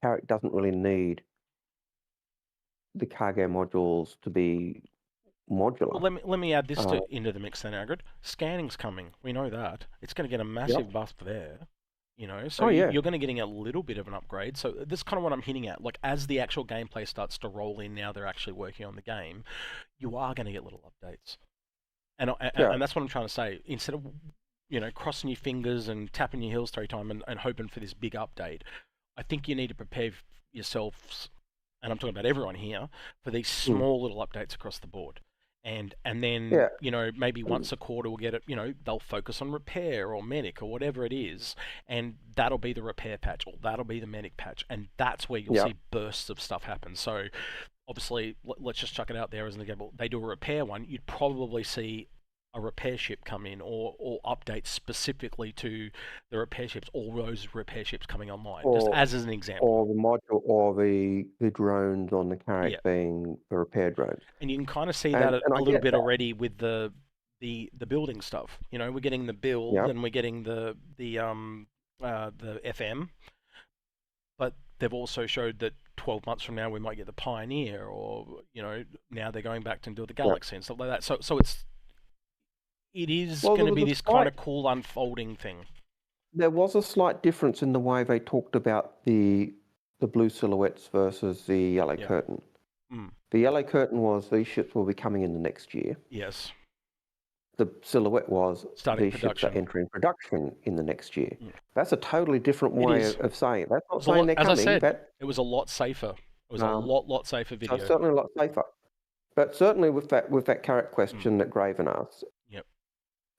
Carrick doesn't really need the cargo modules to be modular. Well, let me add this into the mix then, Algared. Scanning's coming. We know that. It's going to get a massive buff there. You know, so you're going to getting a little bit of an upgrade. So this is kind of what I'm hinting at. Like, as the actual gameplay starts to roll in, now they're actually working on the game, you are going to get little updates. And that's what I'm trying to say. Instead of, you know, crossing your fingers and tapping your heels 3 times and hoping for this big update, I think you need to prepare yourselves, and I'm talking about everyone here, for these small little updates across the board. And then, you know, maybe once a quarter we'll get it, you know, they'll focus on repair or medic or whatever it is, and that'll be the repair patch or that'll be the medic patch, and that's where you'll see bursts of stuff happen. So obviously, let's just chuck it out there as an example. They do a repair one, you'd probably see a repair ship come in, or updates specifically to the repair ships, all those repair ships coming online, just as an example. Or the module, or the drones on the Carrick Yeah. being the repair drones. And you can kind of see And- that and I a little get bit that. already with the building stuff. You know, we're getting the build Yep. and we're getting the FM, but they've also showed that 12 months from now we might get the Pioneer, or you know, now they're going back to do the Galaxy and stuff like that. So it is Well, going there to be was a this kind of slight- cool unfolding thing. There was a slight difference in the way they talked about the blue silhouettes versus the yellow Yeah. curtain. Mm. The yellow curtain was these ships will be coming in the next year. Yes. The silhouette was Starting these ships are production. entering production in the next year. Mm. That's a totally different It way is. of saying it. That's not It's a saying lot- they're as I coming. said, that, it was a lot safer. It was a lot safer so video. it's certainly a lot safer. But certainly with that Carrick question that Graven asked, Yep.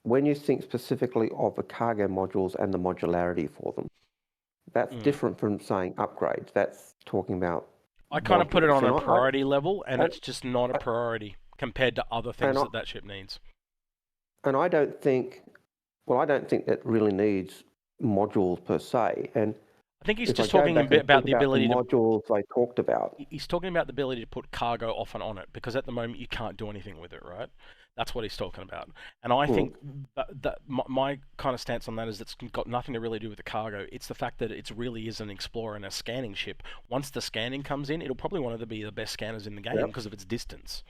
when you think specifically of the cargo modules and the modularity for them, that's different from saying upgrades. That's talking about I kind of put it on modules. a priority level, and and- it's just not a priority compared to other things that ship needs. And I don't think that really needs modules per se. And I think he's if I just go talking a back bit and about think the ability to. modules I talked about. He's talking about the ability to put cargo off and on it, because at the moment you can't do anything with it, right? That's what he's talking about. And I think that my kind of stance on that is it's got nothing to really do with the cargo. It's the fact that it really is an explorer and a scanning ship. Once the scanning comes in, it'll probably one of be the best scanners in the game because of its distance.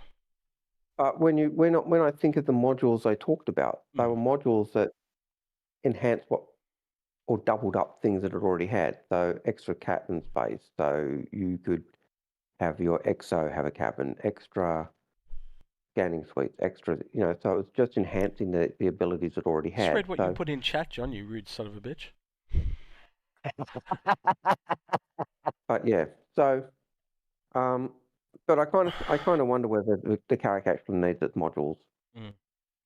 When I think of the modules I talked about, they were modules that enhanced or doubled up things that it already had. So extra cabin space. So you could have your EXO have a cabin, extra scanning suites, extra, so it was just enhancing the abilities it already had. Just read what you put in chat, John, you rude son of a bitch. But yeah, so, but I kind of wonder whether the Carrick actually needs its modules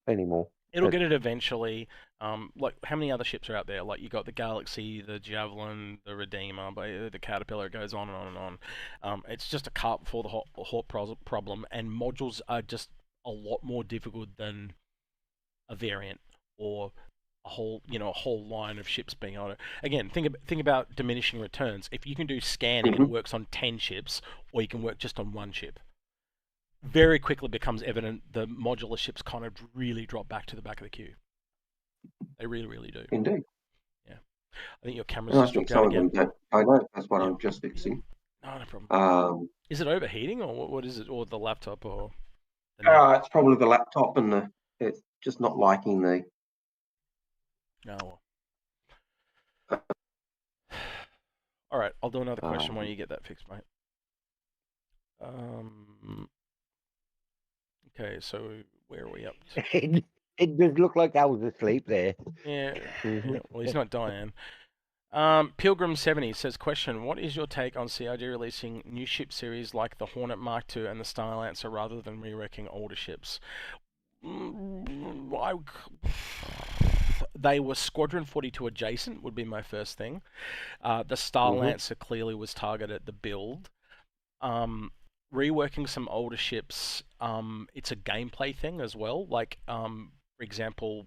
anymore. It'll get it eventually. Like, how many other ships are out there? Like, you got the Galaxy, the Javelin, the Redeemer, the Caterpillar. It goes on and on and on. It's just a cart before the hot problem, and modules are just a lot more difficult than a variant or a whole line of ships being on it. Again, think about diminishing returns. If you can do scanning and it works on 10 ships, or you can work just on one ship, very quickly becomes evident the modular ships kind of really drop back to the back of the queue. They really, really do. Indeed. Yeah. I think your camera's just dropped out again. I know. That's what I'm just fixing. No problem. Is it overheating, or what is it? Or the laptop, or? It's probably the laptop, and it's just not liking the. Oh. All right, I'll do another question while you get that fixed, mate. Okay, so where are we up to? It does look like I was asleep there. Yeah. Well, he's not Diane. Pilgrim70 says, question, what is your take on CIG releasing new ship series like the Hornet Mark II and the Stylancer rather than re-wrecking older ships? They were Squadron 42 adjacent, would be my first thing. The Stylancer clearly was targeted at the build. Reworking some older ships, it's a gameplay thing as well. Like, for example,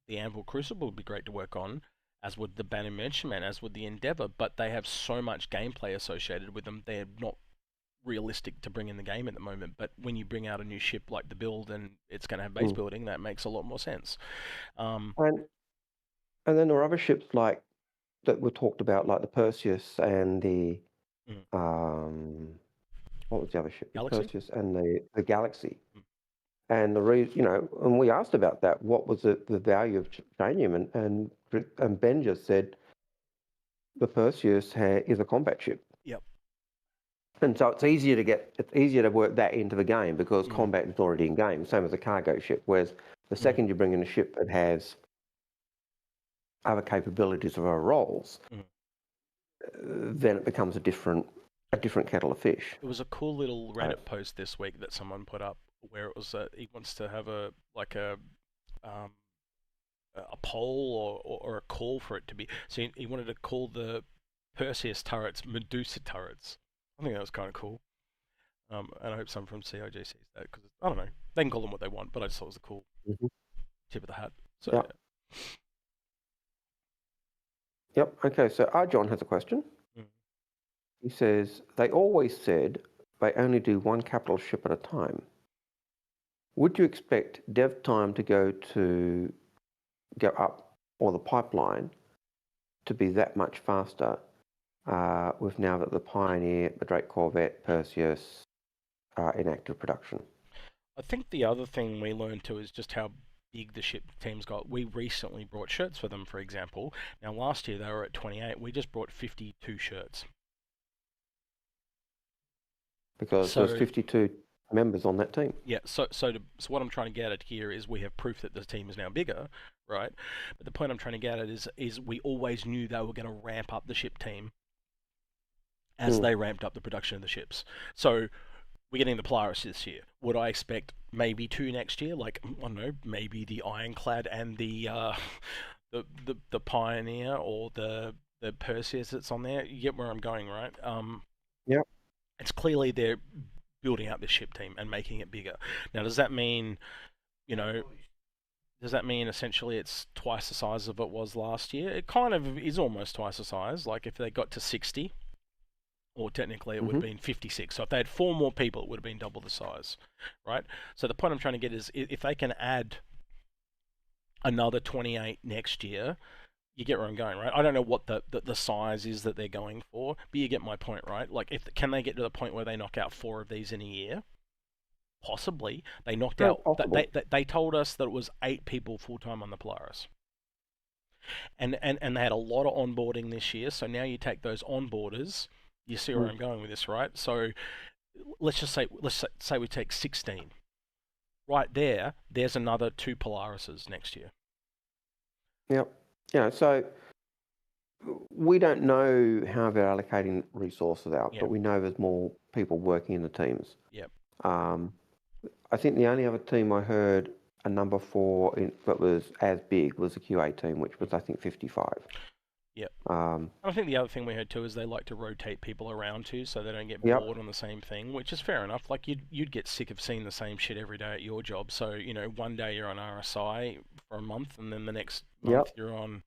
the Anvil Crucible would be great to work on, as would the Banner Merchantman, as would the Endeavour, but they have so much gameplay associated with them, they're not realistic to bring in the game at the moment. But when you bring out a new ship like the build and it's going to have base building, that makes a lot more sense. And then there are other ships like that were talked about, like the Perseus and the what was the other ship? Galaxy? Perseus and the Galaxy. And and we asked about that. What was the value of titanium? And Ben just said the Perseus is a combat ship. Yep. And so it's easier to work that into the game because combat is already in game. Same as a cargo ship. Whereas the second you bring in a ship that has other capabilities of other roles, then it becomes a different kettle of fish. It was a cool little Reddit post this week that someone put up where it was he wants to have a poll or a call for it to be. So he wanted to call the Perseus turrets Medusa turrets. I think that was kind of cool. And I hope someone from CIG sees that, because I don't know, they can call them what they want, but I just thought it was cool. tip of the hat. So Yep. Yep. Okay. So John has a question. He says, they always said they only do one capital ship at a time. Would you expect dev time to go up, or the pipeline to be that much faster with now that the Pioneer, the Drake Corvette, Perseus are in active production? I think the other thing we learned too is just how big the ship teams got. We recently brought shirts for them, for example. Now last year they were at 28. We just brought 52 shirts. Because there's 52 members on that team. Yeah, so what I'm trying to get at here is we have proof that the team is now bigger, right? But the point I'm trying to get at is we always knew they were going to ramp up the ship team as they ramped up the production of the ships. So we're getting the Polaris this year. Would I expect maybe 2 next year? Like, I don't know, maybe the Ironclad and the Pioneer or the Perseus that's on there. You get where I'm going, right? Yep. It's clearly they're building up this ship team and making it bigger. Now, does that mean, does that mean essentially it's twice the size of it was last year? It kind of is almost twice the size. Like if they got to 60, or technically it would have been 56. So if they had 4 more people, it would have been double the size, right? So the point I'm trying to get is if they can add another 28 next year, you get where I'm going, right? I don't know what the size is that they're going for, but you get my point, right? Like, can they get to the point where they knock out 4 of these in a year? Possibly. They knocked out. They told us that it was 8 people full time on the Polaris, and they had a lot of onboarding this year. So now you take those onboarders. You see where I'm going with this, right? So let's say we take 16. Right there, there's another 2 Polarises next year. Yep. Yeah, so we don't know how they're allocating resources out, but we know there's more people working in the teams. Yep. I think the only other team I heard a number for that was as big was the QA team, which was I think 55. Yep. I think the other thing we heard too is they like to rotate people around too, so they don't get bored on the same thing, which is fair enough. Like you'd get sick of seeing the same shit every day at your job. So one day you're on RSI for a month, and then the next month you're on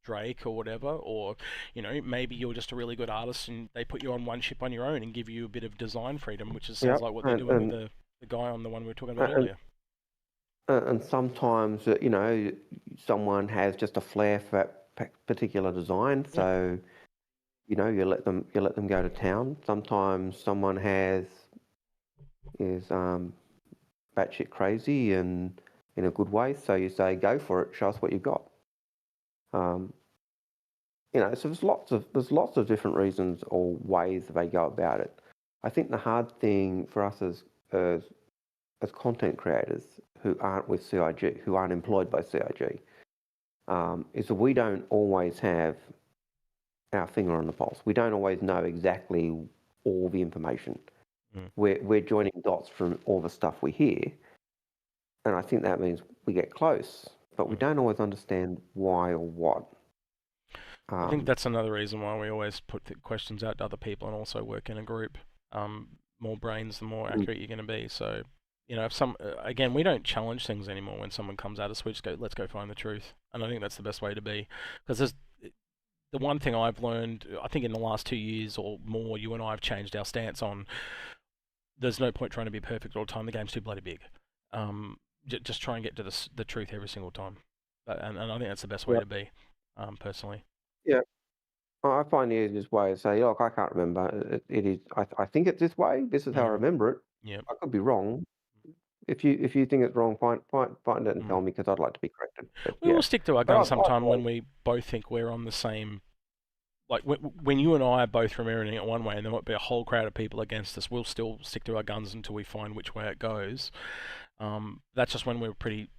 Drake or whatever, or maybe you're just a really good artist and they put you on one ship on your own and give you a bit of design freedom, which sounds like what they're doing with the guy on the one we were talking about earlier. And sometimes someone has just a flair for that particular design, so you let them go to town. Sometimes someone is batshit crazy and in a good way, so you say go for it, show us what you've got. So there's lots of different reasons or ways they go about it. I think the hard thing for us as content creators who aren't with CIG, who aren't employed by CIG, is that we don't always have our finger on the pulse. We don't always know exactly all the information. We're joining dots from all the stuff we hear, and I think that means we get close, but we don't always understand why or what. I think that's another reason why we always put the questions out to other people and also work in a group. More brains, the more accurate you're going to be. So, if again, we don't challenge things anymore. When someone comes at us, we just go, let's go find the truth. And I think that's the best way to be. Because the one thing I've learned, I think in the last 2 years or more, you and I have changed our stance on, there's no point trying to be perfect all the time. The game's too bloody big. Just try and get to the truth every single time. And I think that's the best way to be, personally. Yeah. I find the easiest way to say, look, I can't remember. It is. I think it's this way. This is how I remember it. Yeah. I could be wrong. If you think it's wrong, find it and tell me, because I'd like to be corrected. But, we will stick to our guns sometime when we both think we're on the same. Like when you and I are both remembering it one way, and there might be a whole crowd of people against us, we'll still stick to our guns until we find which way it goes. That's just when we're pretty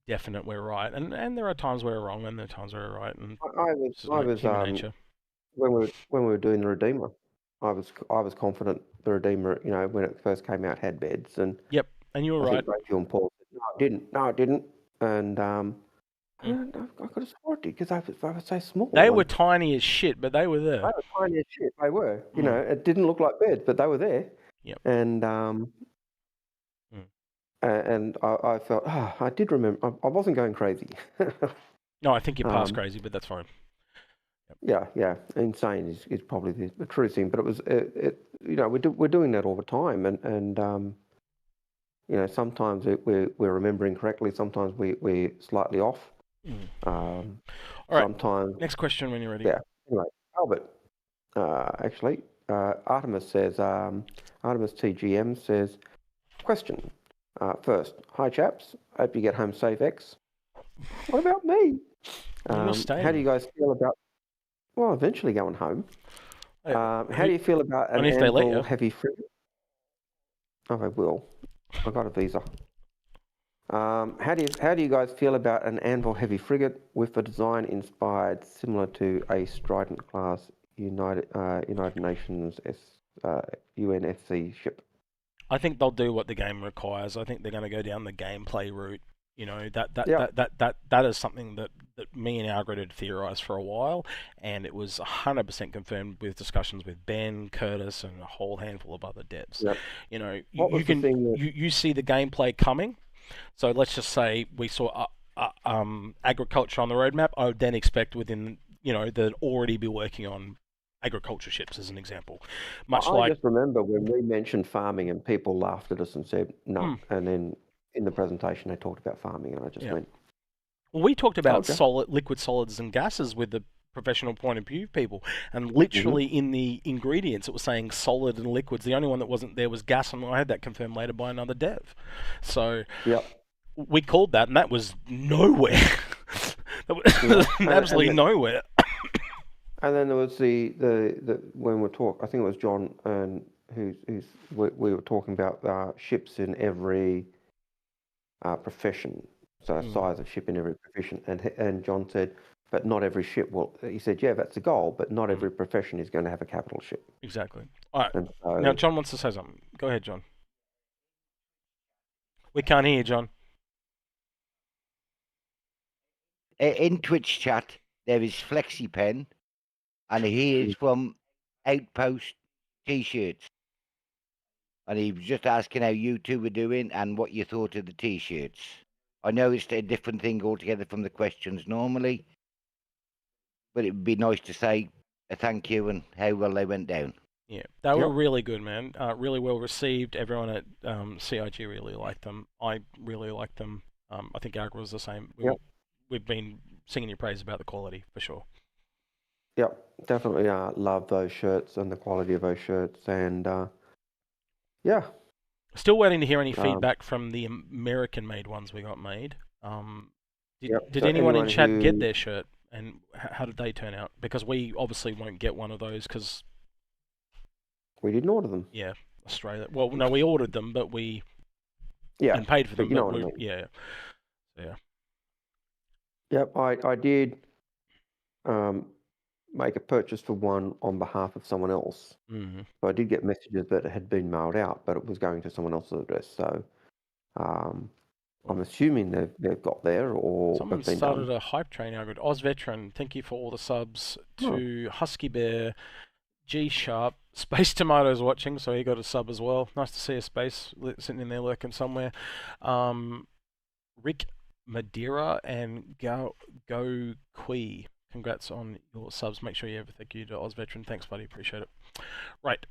definite we're right, and there are times we're wrong, and there are times we're right. And I was human nature. When we were doing the Redeemer, I was confident the Redeemer, when it first came out, had beds. And yep, and you were right. Rachel and Paul said, no, it didn't. And I could have sworn it did, because I was so small. They were tiny as shit, but they were there. They were tiny as shit. They were. It didn't look like beds, but they were there. Yep. And and I felt, I did remember, I wasn't going crazy. No, I think you're past crazy, but that's fine. Yeah, insane is probably the true thing. But it was, we're doing that all the time, and sometimes we're remembering correctly, sometimes we're slightly off. All right. Sometimes. Next question when you're ready. Yeah. Anyway, Albert, Artemis says, Artemis TGM says, question. First, hi chaps. Hope you get home safe, X. What about me? How do you guys feel about? Well, eventually going home. How do you feel about an Anvil heavy frigate? Oh, I will. I got a visa. How do you guys feel about an Anvil heavy frigate with a design inspired similar to a Strident class United Nations UNSC ship? I think they'll do what the game requires. I think they're going to go down the gameplay route. That is something that me and Algared had theorised for a while, and it was 100% confirmed with discussions with Ben, Curtis, and a whole handful of other devs. Yep. You see the gameplay coming. So let's just say we saw agriculture on the roadmap. I would then expect within they'd already be working on agriculture ships as an example. I just remember when we mentioned farming and people laughed at us and said no, and then in the presentation they talked about farming and I just went. Well, we talked about liquid solids and gases with the professional point of view people, and literally in the ingredients it was saying solid and liquids. The only one that wasn't there was gas, and I had that confirmed later by another dev. So we called that, and that was nowhere. Absolutely nowhere. And then there was the when we talk, I think it was John and we were talking about ships in every profession, so a size of ship in every profession, and John said, but not every ship will. He said, yeah, that's the goal, but not every profession is going to have a capital ship. Exactly. All right. Now John wants to say something. Go ahead, John. We can't hear you, John. In Twitch chat, there is FlexiPen, and he is from Outpost T-shirts. And he was just asking how you two were doing and what you thought of the T-shirts. I know it's a different thing altogether from the questions normally, but it would be nice to say a thank you and how well they went down. Yeah, they were really good, man. Really well received. Everyone at CIG really liked them. I really liked them. I think Algared was the same. We've been singing your praise about the quality, for sure. Yep, definitely love those shirts and the quality of those shirts. And still waiting to hear any feedback from the American-made ones we got made. Did anyone in chat get their shirt? And how did they turn out? Because we obviously won't get one of those because we didn't order them. Yeah, Australia. Well, no, we ordered them, but we and paid for them. You know what I mean. Yeah. Yep, I did make a purchase for one on behalf of someone else. So I did get messages that it had been mailed out, but it was going to someone else's address. So I'm assuming they've got there or someone started a hype train. Algared. Oz Veteran, thank you for all the subs. To Husky Bear, G Sharp, Space Tomatoes watching, so he got a sub as well. Nice to see a Space sitting in there lurking somewhere. Rick Madeira and Go Kui. Congrats on your subs. Make sure you ever thank you to Oz Veteran. Thanks, buddy. Appreciate it. Right.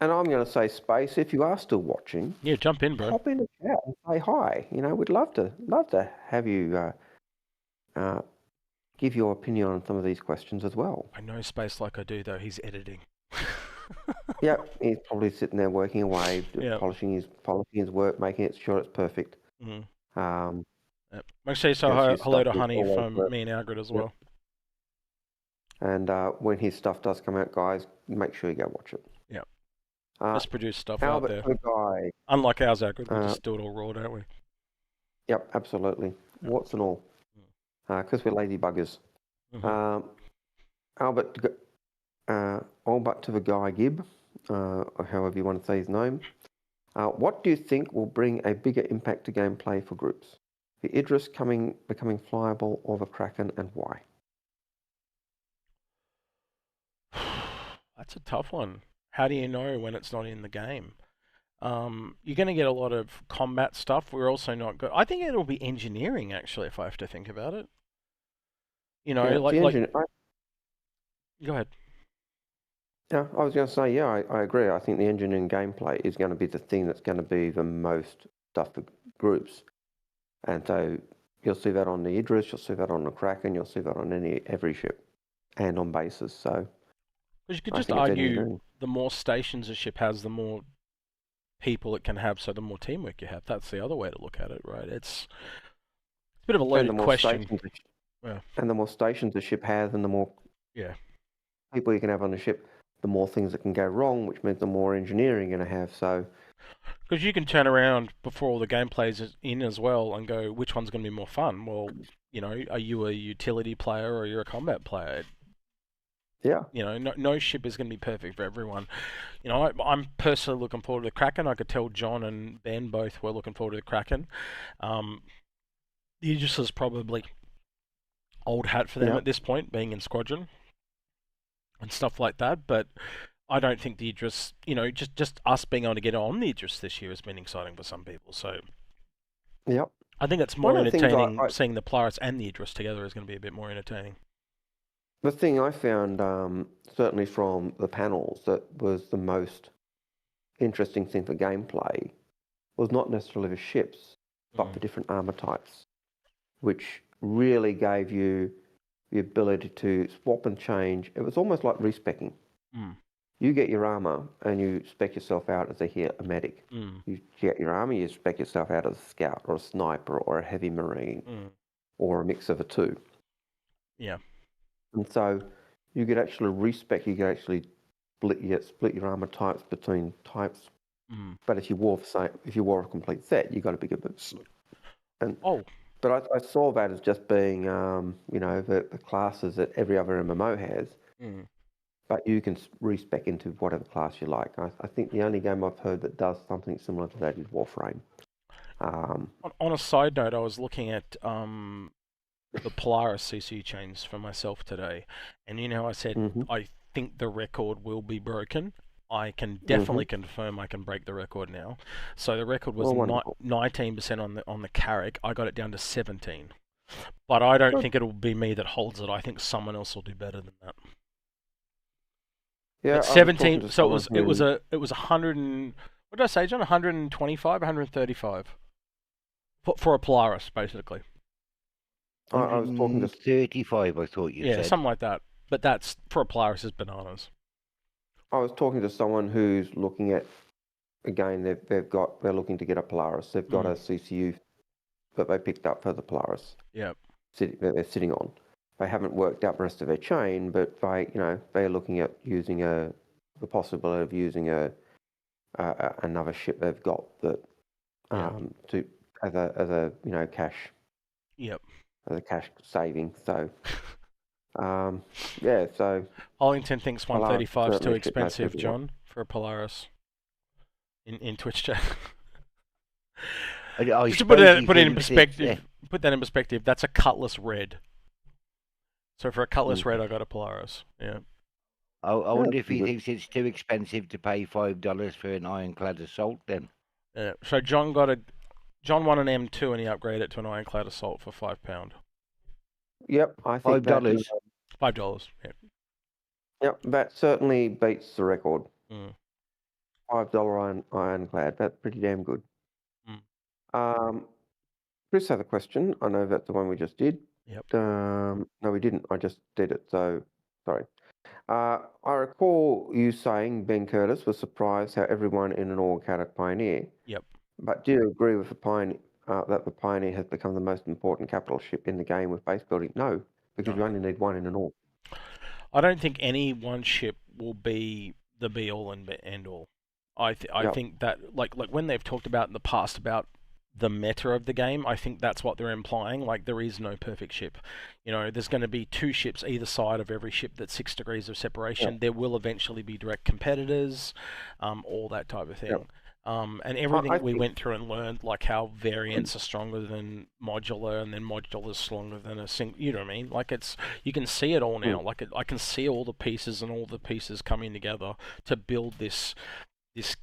And I'm going to say, Space, if you are still watching, jump in, bro. Hop in the chat and say hi. We'd love to have you give your opinion on some of these questions as well. I know Space like I do, though. He's editing. Yeah, he's probably sitting there working away, polishing his work, making sure it's perfect. Make sure you say hello to Honey from me and Algared as well. And when his stuff does come out, guys, make sure you go watch it. Yeah. Let's produce stuff Albert out there. Guy. Unlike ours, Algared, we just do it all raw, don't we? Yep, absolutely. Warts and all. Because we're lazy buggers. Albert, all but to the guy Gibb, or however you want to say his name. What do you think will bring a bigger impact to gameplay for groups? The Idris becoming flyable, or the Kraken, and why? That's a tough one. How do you know when it's not in the game? You're going to get a lot of combat stuff. We're also not good. I think it'll be engineering, actually, if I have to think about it. You know, Yeah, like the engine. go ahead. Yeah, I was going to say, yeah, I agree. I think the engine and gameplay is going to be the thing that's going to be the most stuff for groups. And so you'll see that on the Idris, you'll see that on the Kraken, you'll see that on every ship and on bases. So Because you could I just think it's argue engineering. the more stations a ship has, the more people it can have, so the more teamwork you have. That's the other way to look at it, right? It's a bit of a And the loaded more question. stations, Yeah. and the more stations a ship has, and the more people you can have on the ship, the more things that can go wrong, which means the more engineering you're going to have. So because you can turn around before all the gameplay's in as well and go, which one's going to be more fun? Well, you know, are you a utility player or you're a combat player? yeah, You know, no ship is going to be perfect for everyone. You know, I'm personally looking forward to the Kraken. I could tell John and Ben both were looking forward to the Kraken. The Aegis is probably old hat for them yeah. at this point, being in Squadron and stuff like that. But I don't think the Idris, you know, just us being able to get on the Idris this year has been exciting for some people. So Yep. I think it's One more of the things entertaining seeing the Polaris and the Idris together is going to be a bit more entertaining. the thing I found, certainly from the panels, that was the most interesting thing for gameplay was not necessarily the ships, but the different armor types, which really gave you the ability to swap and change. It was almost like respecking. You get your armor and you spec yourself out as a medic. You get your armor, you spec yourself out as a scout or a sniper or a heavy marine or a mix of the two. Yeah. And so you could actually respec. You could actually split your armor types between types. But if you wore a complete set, you got a bigger boost. And but I saw that as just being you know, the classes that every other MMO has. But you can respec into whatever class you like. I think the only game I've heard that does something similar to that is Warframe. On a side note, I was looking at the Polaris CC chains for myself today, and you know, I said I think the record will be broken. I can definitely confirm I can break the record now. So the record was 19% on the Carrick. I got it down to 17, but I don't think it'll be me that holds it. I think someone else will do better than that. Yeah, 17. So it was 100 and what did I say, John? 125, 135 for a Polaris, basically. I was talking to 35. I thought you said. Yeah, something like that. But that's for a Polaris is bananas. I was talking to someone who's looking at, again, they're looking to get a Polaris. They've got a CCU that they picked up for the Polaris. Yep. That they're sitting on. They haven't worked out the rest of their chain, but they're looking at using the possibility of using another ship they've got that to as a cash. Yep. As a cash saving. So yeah. So Hollington thinks 135 is too expensive, John, for a Polaris. In Twitch chat. Just to put it in perspective. Put that in perspective. That's a Cutlass Red. So for a Cutlass Red, I got a Polaris. Yeah. I wonder if he thinks it's too expensive to pay $5 for an ironclad assault. Then. Yeah. So John won an M2 and he upgraded it to an ironclad assault for £5. Yep, I think $5. $5. Yeah. Yep, that certainly beats the record. $5 ironclad. That's pretty damn good. Chris has a question. I know that's the one we just did. Yep. No, we didn't. I just did it. So sorry. I recall you saying Ben Curtis was surprised how everyone in an all-Carrick Pioneer. Yep. But do you agree with the Pioneer that the Pioneer has become the most important capital ship in the game with base building? No, because you only need one in an all. I don't think any one ship will be the be-all and end-all. I think that like when they've talked about in the past about the meta of the game, I think that's what they're implying. Like there is no perfect ship. You know, there's going to be two ships either side of every ship that's 6 degrees of separation. There will eventually be direct competitors, all that type of thing. And everything we went through and learned, like how variants are stronger than modular, and then modular is stronger than a single. You know what I mean? Like you can see it all now. Like I can see all the pieces and all the pieces coming together to build this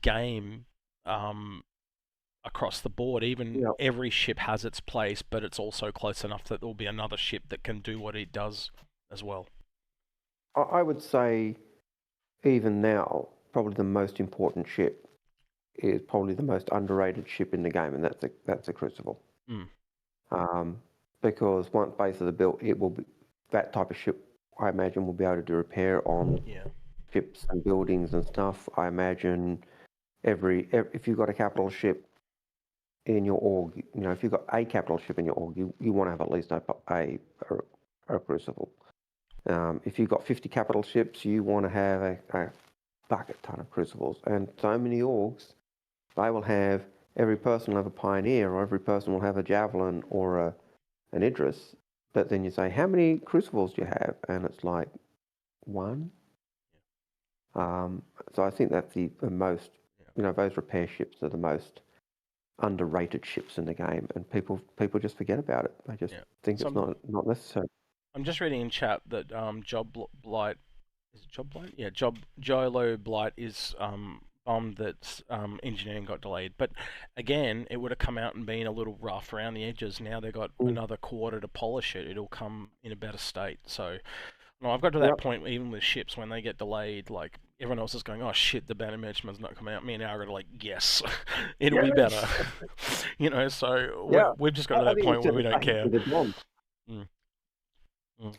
game across the board. Even Yeah. every ship has its place, but it's also close enough that there will be another ship that can do what it does as well. I would say, even now, probably the most important ship is probably the most underrated ship in the game, and that's a Crucible. Because once bases are built, it will be that type of ship. I imagine will be able to do repair on ships and buildings and stuff. I imagine if you've got a capital ship in your org, if you've got a capital ship in your org, you want to have at least a Crucible. If you've got 50 capital ships, you want to have a bucket ton of Crucibles. And so many orgs, they will have, every person will have a Pioneer, or every person will have a Javelin or an Idris. But then you say, how many Crucibles do you have? And it's like, one. So I think that's the most, those repair ships are the most underrated ships in the game, and people just forget about it. They just think it's not necessary. I'm just reading in chat that Job Blight, is it Job Blight? Yeah, Jolo Blight is bummed that engineering got delayed. But again, it would have come out and been a little rough around the edges. Now they've got another quarter to polish it. It'll come in a better state. So no, I've got to that point, even with ships, when they get delayed, like, everyone else is going, oh shit, the banner merchantman's not coming out. Me and Algared are like, yes, it'll be better. So we've just got to that point where we don't care.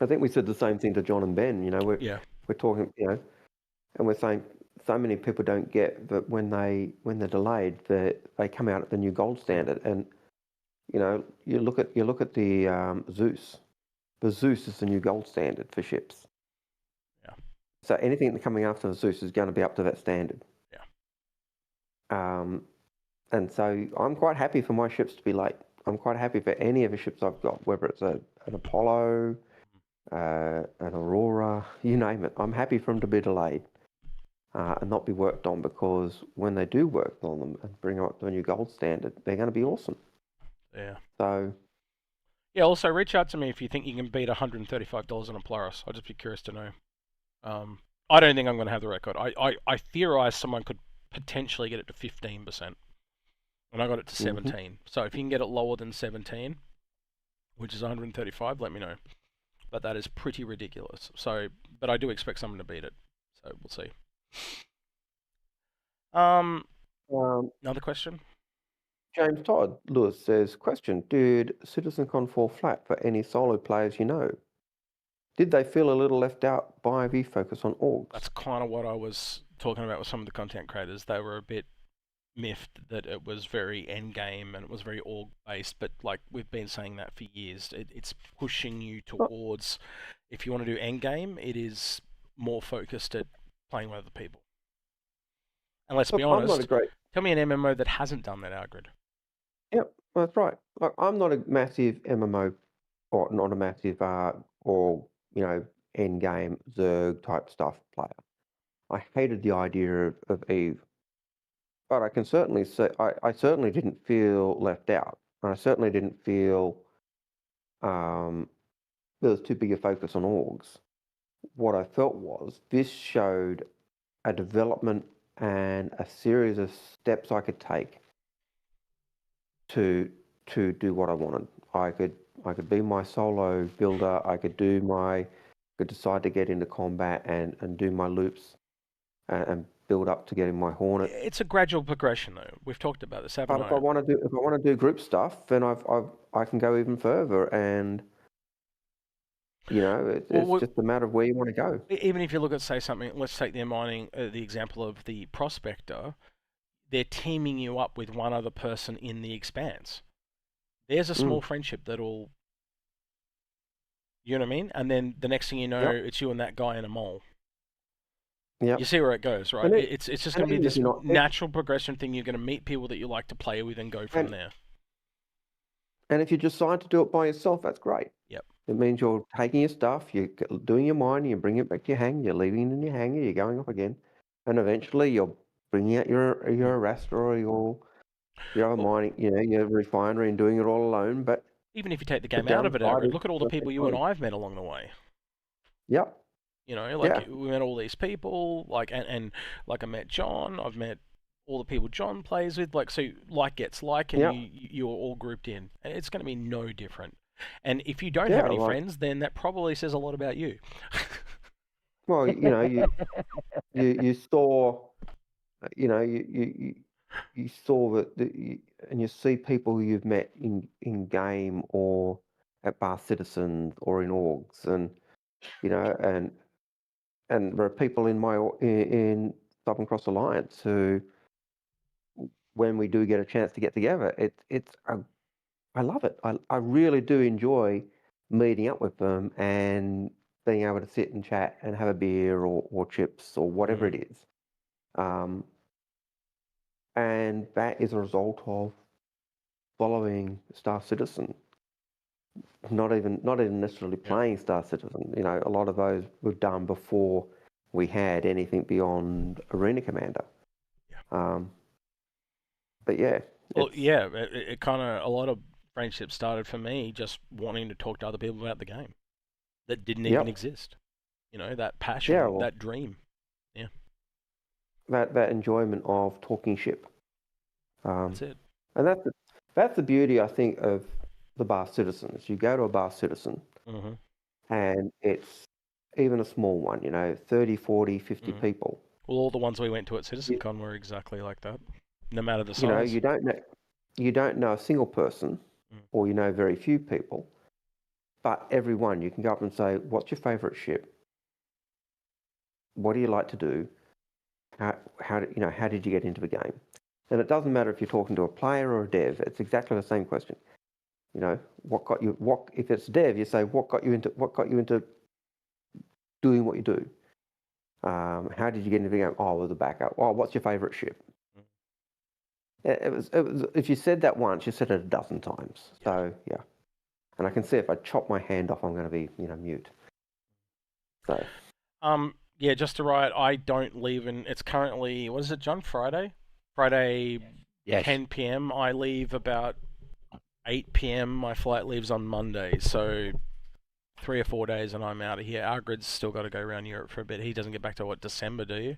I think we said the same thing to John and Ben. We're talking, and we're saying so many people don't get that when they're delayed, that they come out at the new gold standard. And you look at the Zeus. The Zeus is the new gold standard for ships. Yeah. So anything coming after the Zeus is going to be up to that standard. Yeah. And so I'm quite happy for my ships to be late. I'm quite happy for any of the ships I've got, whether it's an Apollo, an Aurora, you name it. I'm happy for them to be delayed and not be worked on, because when they do work on them and bring them up to a new gold standard, they're going to be awesome. Yeah. So. Yeah, also reach out to me if you think you can beat $135 on a Polaris. I'd just be curious to know. I don't think I'm going to have the record. I theorize someone could potentially get it to 15%. And I got it to 17. So if you can get it lower than 17, which is 135, let me know. But that is pretty ridiculous. So, but I do expect someone to beat it. So we'll see. Another question? James Todd Lewis says, question, did CitizenCon fall flat for any solo players you know? Did they feel a little left out by the focus on orgs? That's kind of what I was talking about with some of the content creators. They were a bit miffed that it was very endgame and it was very org-based, but like we've been saying that for years, it's pushing you towards, if you want to do endgame, it is more focused at playing with other people. And let's be honest, tell me an MMO that hasn't done that, Algared. Yep, that's right. Like, I'm not a massive MMO, or not a massive end game Zerg type stuff player. I hated the idea of Eve, but I can certainly say I certainly didn't feel left out, and I certainly didn't feel there was too big a focus on orgs. What I felt was this showed a development and a series of steps I could take to do what I wanted. I could be my solo builder. I could decide to get into combat and do my loops and build up to getting my Hornet. It's a gradual progression, though. We've talked about this, haven't we? But if I want to do group stuff, then I can go even further, and it's just a matter of where you want to go. Even if you look at, say, something, let's take the mining, the example of the Prospector. They're teaming you up with one other person in the Expanse. There's a small friendship that'll, you know what I mean? And then the next thing you know, it's you and that guy in a mole. Yeah. You see where it goes, right? It's just going to be this natural progression thing. You're going to meet people that you like to play with and go from there. And if you decide to do it by yourself, that's great. Yep. It means you're taking your stuff, you're doing your mining, you bring it back to your hangar, you're leaving it in your hangar, you're going up again, and eventually you're bringing out your Arrastra or your other mining, your refinery, and doing it all alone. But even if you take the game out of it, look at all the people you and I've met along the way. Yep. We met all these people, and like I met Jon, I've met all the people John plays with, like, so like gets like, and Yeah. you're all grouped in, and it's going to be no different. And if you don't Yeah, have any like, friends, then that probably says a lot about you. well, you saw, you saw and you see people who you've met in game or at Bar Citizens or in orgs, and and there are people in Southern Cross Alliance who, when we do get a chance to get together, I love it. I really do enjoy meeting up with them and being able to sit and chat and have a beer or chips or whatever it is. And that is a result of following Star Citizen. Not even necessarily playing Star Citizen. A lot of those were done before we had anything beyond Arena Commander. But yeah. Well, yeah, it kind of, a lot of friendships started for me just wanting to talk to other people about the game that didn't even exist. That passion, that dream. Yeah. That enjoyment of talking ship. That's it. And that's the beauty, I think, of the Bar Citizens. You go to a Bar Citizen, and it's even a small one, 30, 40, 50 people. Well, all the ones we went to at CitizenCon were exactly like that, no matter the size. You don't know a single person, or very few people, but everyone, you can go up and say, what's your favourite ship? What do you like to do? How did you get into the game? And it doesn't matter if you're talking to a player or a dev. It's exactly the same question. What got you? What if it's dev? You say, what got you into doing what you do? How did you get into the game? Oh, it was a backup. Oh, what's your favourite ship? It was. If you said that once, you said it a dozen times. So yeah, and I can see if I chop my hand off, I'm going to be mute. So. Yeah, just to write, I don't leave it's currently, what is it, John? Friday, 10 p.m. I leave about 8 p.m. My flight leaves on Monday, so 3 or 4 days and I'm out of here. Algared's still got to go around Europe for a bit. He doesn't get back to December, do you?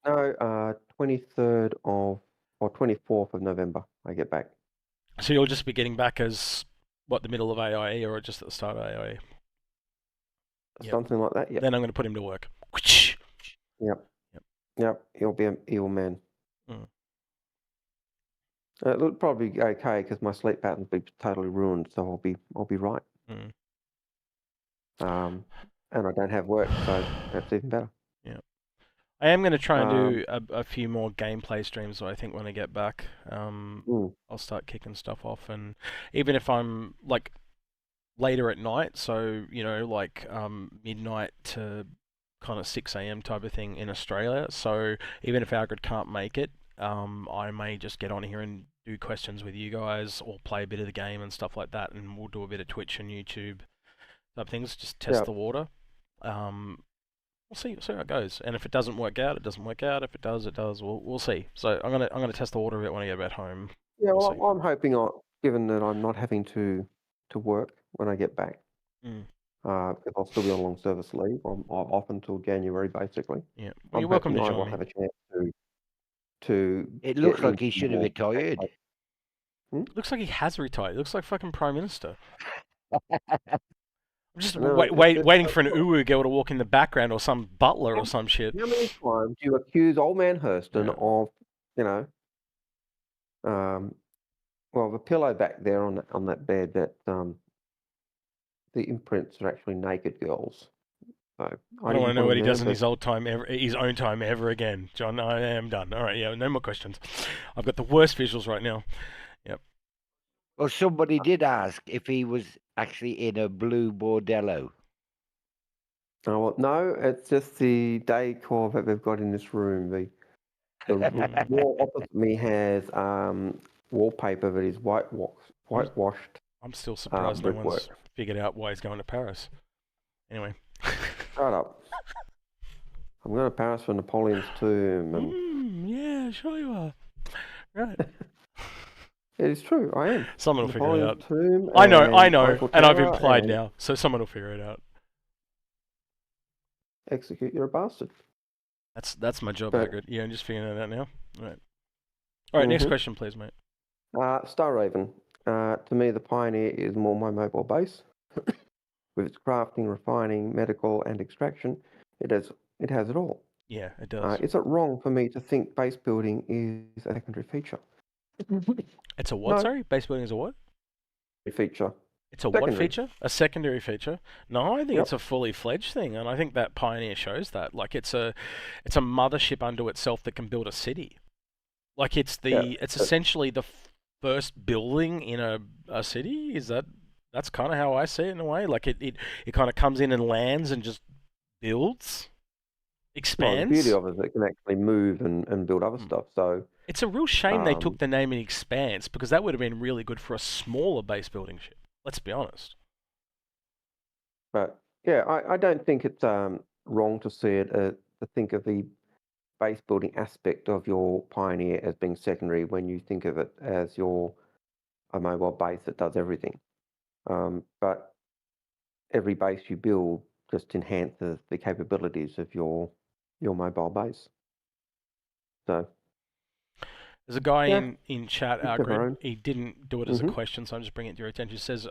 No, 23rd or 24th of November, I get back. So you'll just be getting back as, the middle of AIE or just at the start of AIE? Something like that, yeah. Then I'm going to put him to work. Yep. He'll be an evil man. It'll probably be okay because my sleep pattern will be totally ruined, so I'll be right. And I don't have work, so that's even better. Yeah. I am going to try and do a few more gameplay streams, I think, when I get back. I'll start kicking stuff off, and even if I'm like later at night, so midnight to kind of 6 a.m. type of thing in Australia. So even if Algared can't make it, I may just get on here and do questions with you guys or play a bit of the game and stuff like that, and we'll do a bit of Twitch and YouTube type things, just test the water. We'll see how it goes, and if it doesn't work out, it doesn't work out. If it does, it does. We'll see. So I'm gonna test the water a bit when I get back home. Yeah, well, I'm hoping, given that I'm not having to work when I get back, because I'll still be on long service leave. I'm off until January, basically. Yeah, well, you're welcome to join me. I will have a chance to. It looks like he should have retired. Looks like he has retired. It looks like fucking Prime Minister. I'm just waiting for an Uwu girl to walk in the background or some butler or some shit. How many times do you accuse old man Hurston of, well, the pillow back there on that bed, that the imprints are actually naked girls. So I don't want to know what he does in his own time ever again, John. I am done. All right, yeah, no more questions. I've got the worst visuals right now. Yep. Well, somebody did ask if he was actually in a blue bordello. Oh, well, no, it's just the decor that they've got in this room. The wall opposite me has wallpaper that is whitewashed. I'm still surprised no one's figured out why he's going to Paris. Anyway. Shut up. I'm going to Paris for Napoleon's tomb. And... yeah, sure you are. Right. It is true, I am. Someone will figure it out. Tomb I know, and I've implied now, so someone will figure it out. Execute, you're a bastard. That's my job, But Algared. Yeah, I'm just figuring that out now. All right, next question, please, mate. Star Raven. To me, the Pioneer is more my mobile base. With its crafting, refining, medical, and extraction, it has it all. Yeah, it does. Is it wrong for me to think base building is a secondary feature? It's a what? No. Sorry, base building is a what? Feature. It's a Secondary. what feature? A secondary feature? No, I think Yep. it's a fully fledged thing, and I think that Pioneer shows that. Like it's a mothership unto itself that can build a city. Like it's essentially the first building in a city. That's kind of how I see it in a way. Like it kind of comes in and lands and just builds, expands. Well, the beauty of it is it can actually move and build other stuff. So it's a real shame they took the name in Expanse, because that would have been really good for a smaller base building ship. Let's be honest. But yeah, I don't think it's wrong to see it to think of the base building aspect of your Pioneer as being secondary when you think of it as a mobile base that does everything. But every base you build just enhances the capabilities of your mobile base. So there's a guy in chat, Algared. He didn't do it as a Mhm. question, so I'm just bringing it to your attention. He says,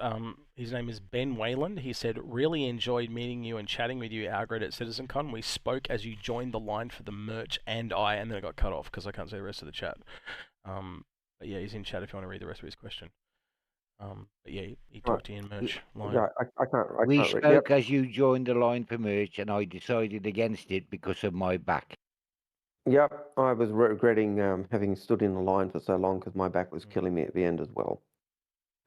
his name is Ben Wayland. He said, really enjoyed meeting you and chatting with you, Algared, at CitizenCon. We spoke as you joined the line for the merch and then I got cut off because I can't see the rest of the chat. But yeah, he's in chat if you want to read the rest of his question. But yeah, he talked to you in merch line. Yeah, I can't. We can't spoke as you joined the line for merch, and I decided against it because of my back. Yep, I was regretting having stood in the line for so long because my back was killing me at the end as well.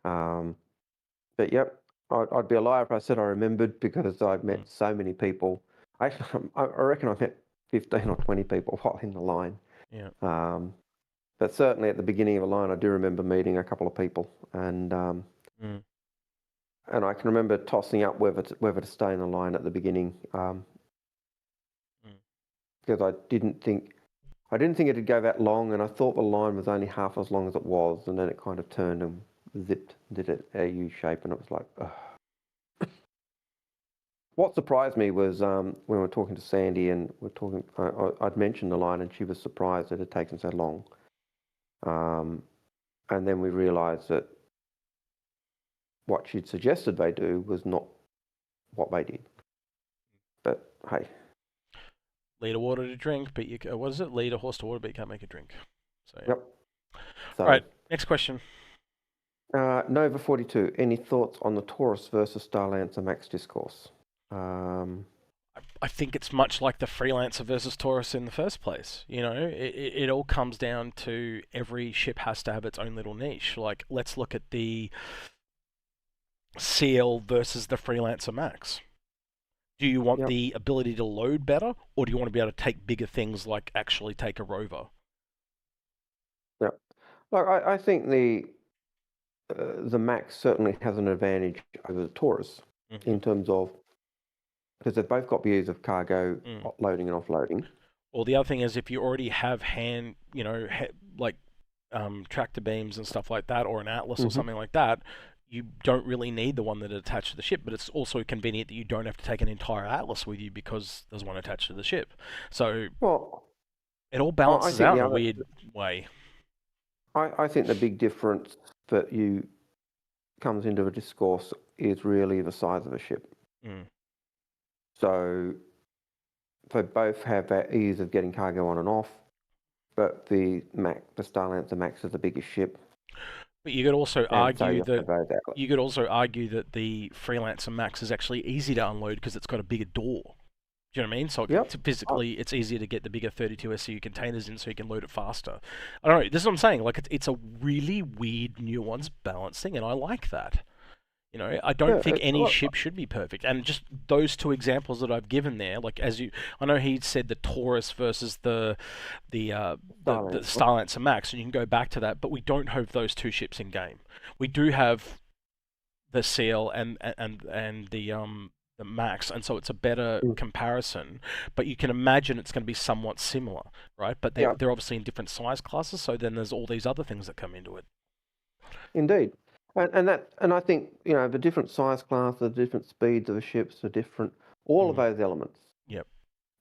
But yep, I'd be a liar if I said I remembered, because I've met so many people. I reckon I've met 15 or 20 people while in the line. Yeah. But certainly at the beginning of the line, I do remember meeting a couple of people, and I can remember tossing up whether to stay in the line at the beginning, because I didn't think it'd go that long, and I thought the line was only half as long as it was, and then it kind of turned and zipped, did it a U shape, and it was like, ugh. What surprised me was when we were talking to Sandy, and I'd mentioned the line, and she was surprised it had taken so long. And then we realised that what she'd suggested they do was not what they did. But hey. Lead a water to drink, but you what is it? Lead a horse to water, but you can't make it drink. So yeah. Yep. So, all right, next question. Nova 42. Any thoughts on the Taurus versus Starlancer Max discourse? I think it's much like the Freelancer versus Taurus in the first place. You know, it all comes down to every ship has to have its own little niche. Like, let's look at the CL versus the Freelancer Max. Do you want the ability to load better, or do you want to be able to take bigger things, like actually take a rover? Yeah, look, I think the Max certainly has an advantage over the Taurus in terms of, because they've both got views of cargo loading and offloading. Well, the other thing is, if you already have tractor beams and stuff like that, or an Atlas or something like that, you don't really need the one that is attached to the ship, but it's also convenient that you don't have to take an entire Atlas with you because there's one attached to the ship. So it all balances out in a weird way. I think the big difference that comes into a discourse is really the size of a ship. So they both have that ease of getting cargo on and off, but the Starlancer Max is the biggest ship. But you could also argue that the Freelancer Max is actually easy to unload because it's got a bigger door. Do you know what I mean? So physically, it's easier to get the bigger 32 SCU containers in, so you can load it faster. I don't know. This is what I'm saying. Like, it's a really weird, nuanced, balanced thing, and I like that. You know, I don't think any ship should be perfect. And just those two examples that I've given there, like I know he said the Taurus versus the Starlancer Max, and you can go back to that, but we don't have those two ships in game. We do have the CL and the Max, and so it's a better comparison. But you can imagine it's going to be somewhat similar, right? But they're obviously in different size classes, so then there's all these other things that come into it. Indeed. And I think, you know, the different size class, the different speeds of the ships, the different, all of those elements. Yep.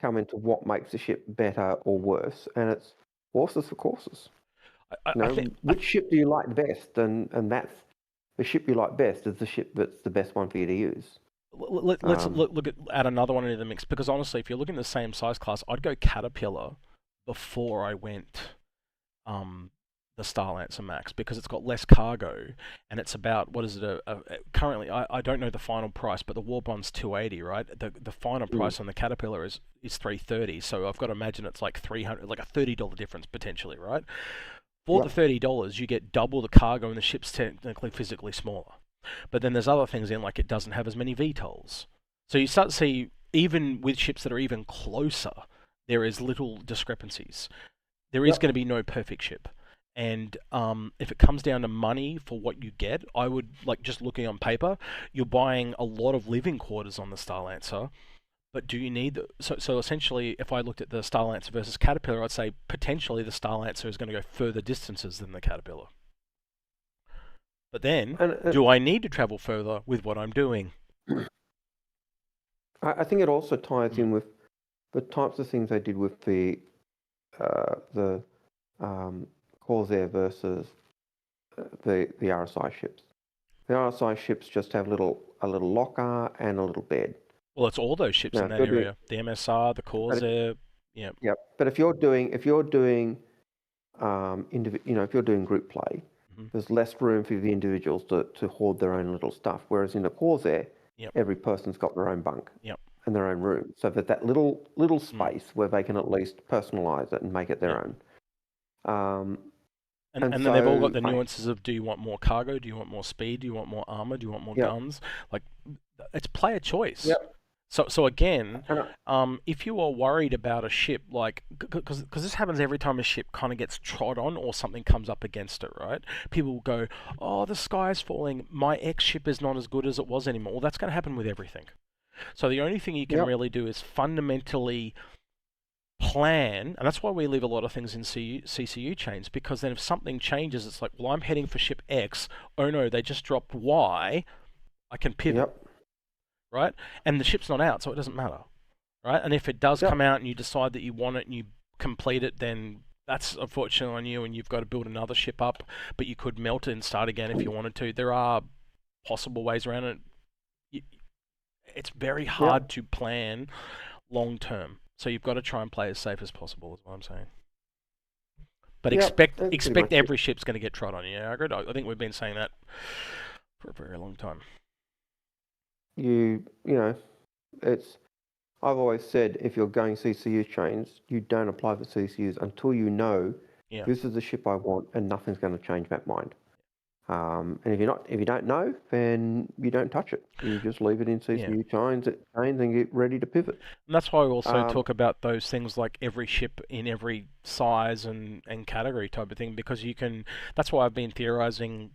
come into what makes a ship better or worse, and it's horses for courses. Which ship do you like the best? And that's the ship you like best is the ship that's the best one for you to use. Let's look at another one into the mix, because honestly, if you're looking at the same size class, I'd go Caterpillar before I went the Starlancer Max, because it's got less cargo, and it's about, what is it, currently, I don't know the final price, but the Warbond's 280, right? The final price on the Caterpillar is 330, so I've got to imagine it's like 300, like a $30 difference potentially, right? For the $30, you get double the cargo, and the ship's technically physically smaller. But then there's other things in, like it doesn't have as many VTOLs. So you start to see, even with ships that are even closer, there is little discrepancies. There is going to be no perfect ship. And if it comes down to money for what you get, I would, like, just looking on paper, you're buying a lot of living quarters on the Starlancer. But do you need so essentially, if I looked at the Starlancer versus Caterpillar, I'd say potentially the Starlancer is going to go further distances than the Caterpillar. But then, do I need to travel further with what I'm doing? I think it also ties in with the types of things they did with the Corsair versus the RSI ships. The RSI ships just have a little locker and a little bed. Well, it's all those ships in that area. The MSR, the Corsair, yeah. Yep. But if you're doing if you're doing group play, there's less room for the individuals to hoard their own little stuff. Whereas in the Corsair, every person's got their own bunk and their own room, so that little space where they can at least personalise it and make it their own. And then they've all got the nuances of, do you want more cargo? Do you want more speed? Do you want more armor? Do you want more guns? Like, it's player choice. Yep. So again, if you are worried about a ship, like, because this happens every time a ship kind of gets trod on or something comes up against it, right? People will go, oh, the sky's falling, my X ship is not as good as it was anymore. Well, that's going to happen with everything. So the only thing you can really do is fundamentally plan, and that's why we leave a lot of things in CCU chains, because then if something changes, it's like, well, I'm heading for ship X, oh no, they just dropped Y, I can pivot. Right? And the ship's not out, so it doesn't matter. Right? And if it does come out and you decide that you want it and you complete it, then that's unfortunately on you, and you've got to build another ship up, but you could melt it and start again if you wanted to. There are possible ways around it. It's very hard to plan long term, so you've got to try and play as safe as possible, is what I'm saying. But expect every ship's going to get trod on you. Yeah, I think we've been saying that for a very long time. I've always said, if you're going CCU chains, you don't apply for CCUs until you know this is the ship I want, and nothing's going to change that mind. And if you don't know, then you don't touch it. You just leave it in CCU chains and get ready to pivot. And that's why we also talk about those things like every ship in every size and category type of thing, because that's why I've been theorizing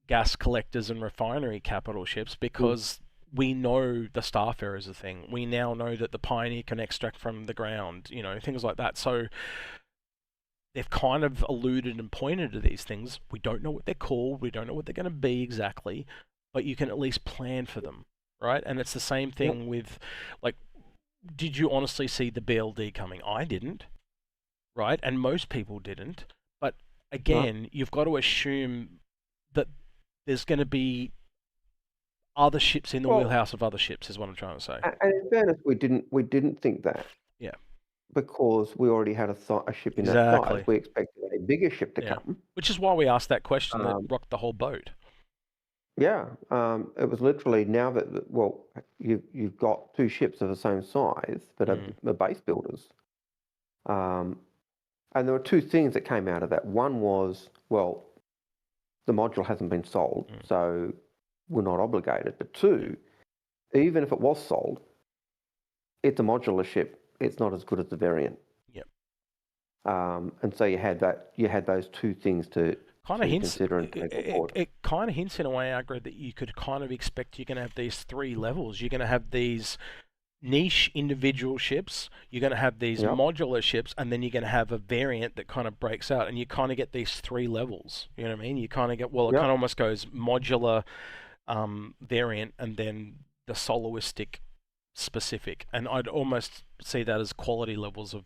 gas collectors and refinery capital ships, because we know the Starfarer is a thing. We now know that the Pioneer can extract from the ground, things like that. So they've kind of alluded and pointed to these things. We don't know what they're called. We don't know what they're going to be exactly, but you can at least plan for them, right? And it's the same thing with, like, did you honestly see the BLD coming? I didn't, right? And most people didn't. But again, you've got to assume that there's going to be other ships in the wheelhouse of other ships, is what I'm trying to say. And in fairness, we didn't think that. Yeah. Because we already had a ship in that size. We expected a bigger ship to come. Which is why we asked that question that rocked the whole boat. Yeah. It was literally, now that, you've got two ships of the same size that are base builders. And there were two things that came out of that. One was, the module hasn't been sold, so we're not obligated. But two, even if it was sold, it's a modular ship. It's not as good as the variant. Yep. And so you had those two things to consider and take forward. It kind of hints in a way, Algared, that you could kind of expect you're going to have these three levels. You're going to have these niche individual ships, you're going to have these modular ships, and then you're going to have a variant that kind of breaks out, and you kind of get these three levels. You know what I mean? You kind of get, it kind of almost goes modular, variant, and then the soloistic specific, and I'd almost see that as quality levels of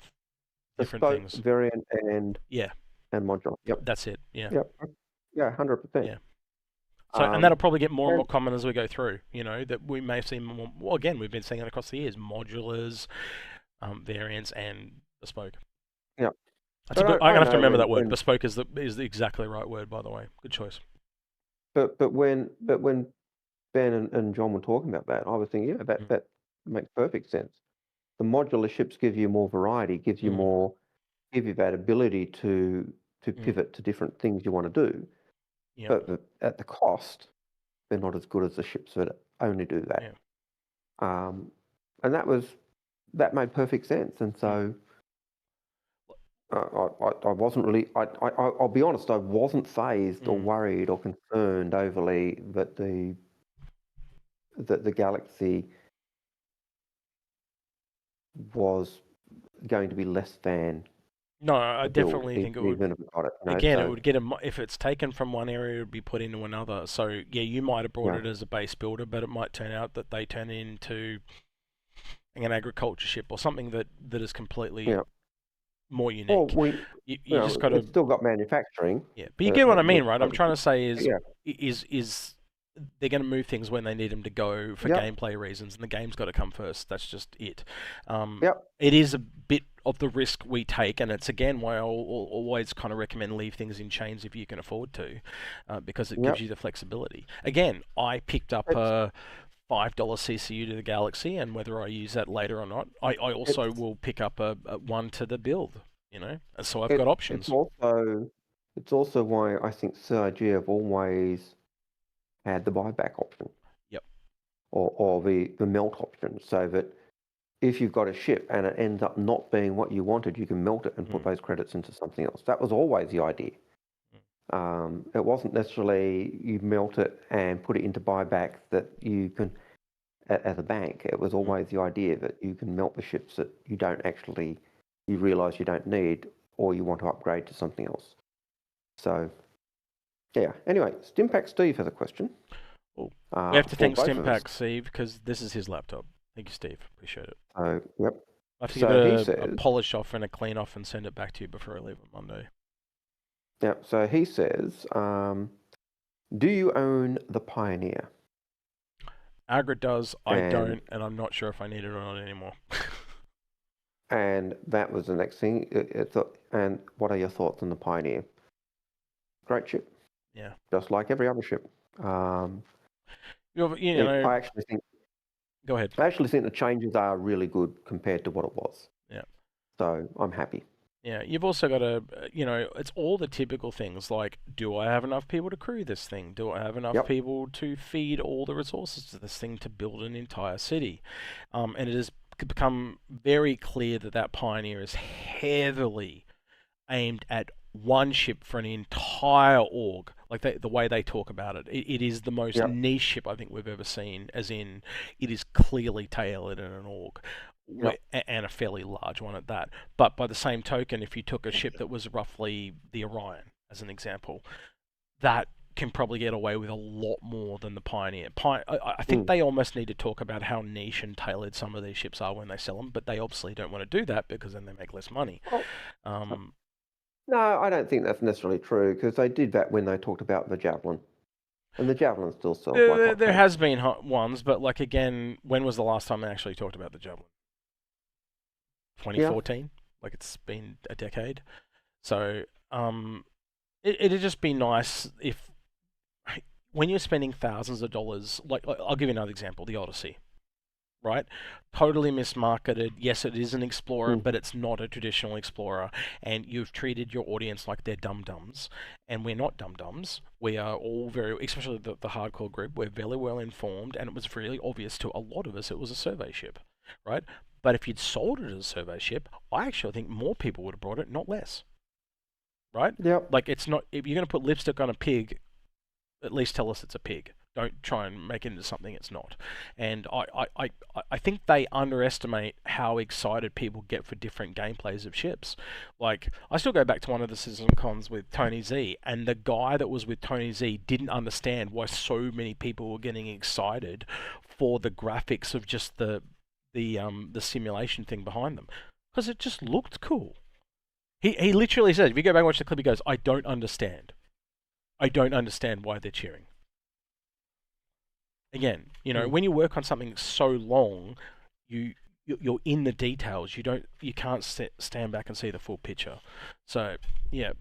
different Bespoke, things. variant, and Yeah, and modular. Yep. that's it. Yeah. Yep. Yeah, 100%. Yeah. So, and that'll probably get more and more common as we go through. You know, that we may see more. Well, again, we've been seeing it across the years: modulars, variants, and bespoke. Yeah. That's a good. I'm gonna have to remember that word. Bespoke is the exactly right word, by the way. Good choice. But when Ben and John were talking about that, I was thinking, yeah, that makes perfect sense. The modular ships give you more variety, give you that ability to pivot to different things you want to do. Yep. But at the cost, they're not as good as the ships that only do that. Yeah. And that made perfect sense. And so I wasn't really. I'll be honest. I wasn't phased or worried or concerned overly that the Galaxy was going to be less than. No, I definitely think it would. Even if we got it, again, it would get if it's taken from one area, it would be put into another. So yeah, you might have brought it as a base builder, but it might turn out that they turn into an agriculture ship or something that is completely more unique. Well, you just got to. It's still got manufacturing. Yeah, but you get what I mean, right? I'm trying to say is they're going to move things when they need them to go for gameplay reasons, and the game's got to come first. That's just it. It is a bit of the risk we take, and it's again why I'll always kind of recommend leave things in chains if you can afford to, because it gives you the flexibility. Again, I picked up a $5 CCU to the Galaxy, and whether I use that later or not, I also will pick up a one to the build, you know, and so I've got options. It's also why I think CIG have always had the buyback option. Yep. Or the melt option, so that if you've got a ship and it ends up not being what you wanted, you can melt it and put those credits into something else. That was always the idea. It wasn't necessarily you melt it and put it into buyback that you can, as a bank. It was always the idea that you can melt the ships that you realise you don't need, or you want to upgrade to something else. So, yeah. Anyway, Stimpack Steve has a question. We have to thank Stimpack Steve because this is his laptop. Thank you, Steve. Appreciate it. Yep. I have to give it a polish off and a clean off and send it back to you before I leave on Monday. Yeah, so he says, do you own the Pioneer? Algared does, I don't, and I'm not sure if I need it or not anymore. And that was the next thing. And what are your thoughts on the Pioneer? Great ship. Yeah. Just like every other ship. I actually think... Go ahead. I actually think the changes are really good compared to what it was. Yeah. So I'm happy. Yeah, you've also got to, it's all the typical things like, do I have enough people to crew this thing? Do I have enough people to feed all the resources to this thing to build an entire city? And it has become very clear that Pioneer is heavily aimed at one ship for an entire org. Like the way they talk about it, it is the most niche ship I think we've ever seen, as in it is clearly tailored in an org. And a fairly large one at that. But by the same token, if you took a ship that was roughly the Orion, as an example, that can probably get away with a lot more than the Pioneer. I think they almost need to talk about how niche and tailored some of these ships are when they sell them, but they obviously don't want to do that because then they make less money. No, I don't think that's necessarily true, because they did that when they talked about the Javelin. And the Javelin still sells like there has been ones, but like again, when was the last time they actually talked about the Javelin? 2014? Like it's been a decade. So it'd just be nice if, when you're spending thousands of dollars, like I'll give you another example, the Odyssey, right? Totally mismarketed. Yes, it is an explorer, but it's not a traditional explorer. And you've treated your audience like they're dum-dums. And we're not dum-dums. We are all especially the hardcore group, we're very well informed, and it was really obvious to a lot of us it was a survey ship, right? But if you'd sold it as a survey ship, I actually think more people would have brought it, not less. Right? Yep. Like it's not, if you're going to put lipstick on a pig, at least tell us it's a pig. Don't try and make it into something it's not. And I think they underestimate how excited people get for different gameplays of ships. Like, I still go back to one of the CitizenCons with Tony Z, and the guy that was with Tony Z didn't understand why so many people were getting excited for the graphics of just the the simulation thing behind them, because it just looked cool. He literally says, if you go back and watch the clip, he goes, I don't understand why they're cheering. Again, when you work on something so long, you're in the details. You can't stand back and see the full picture. So yeah,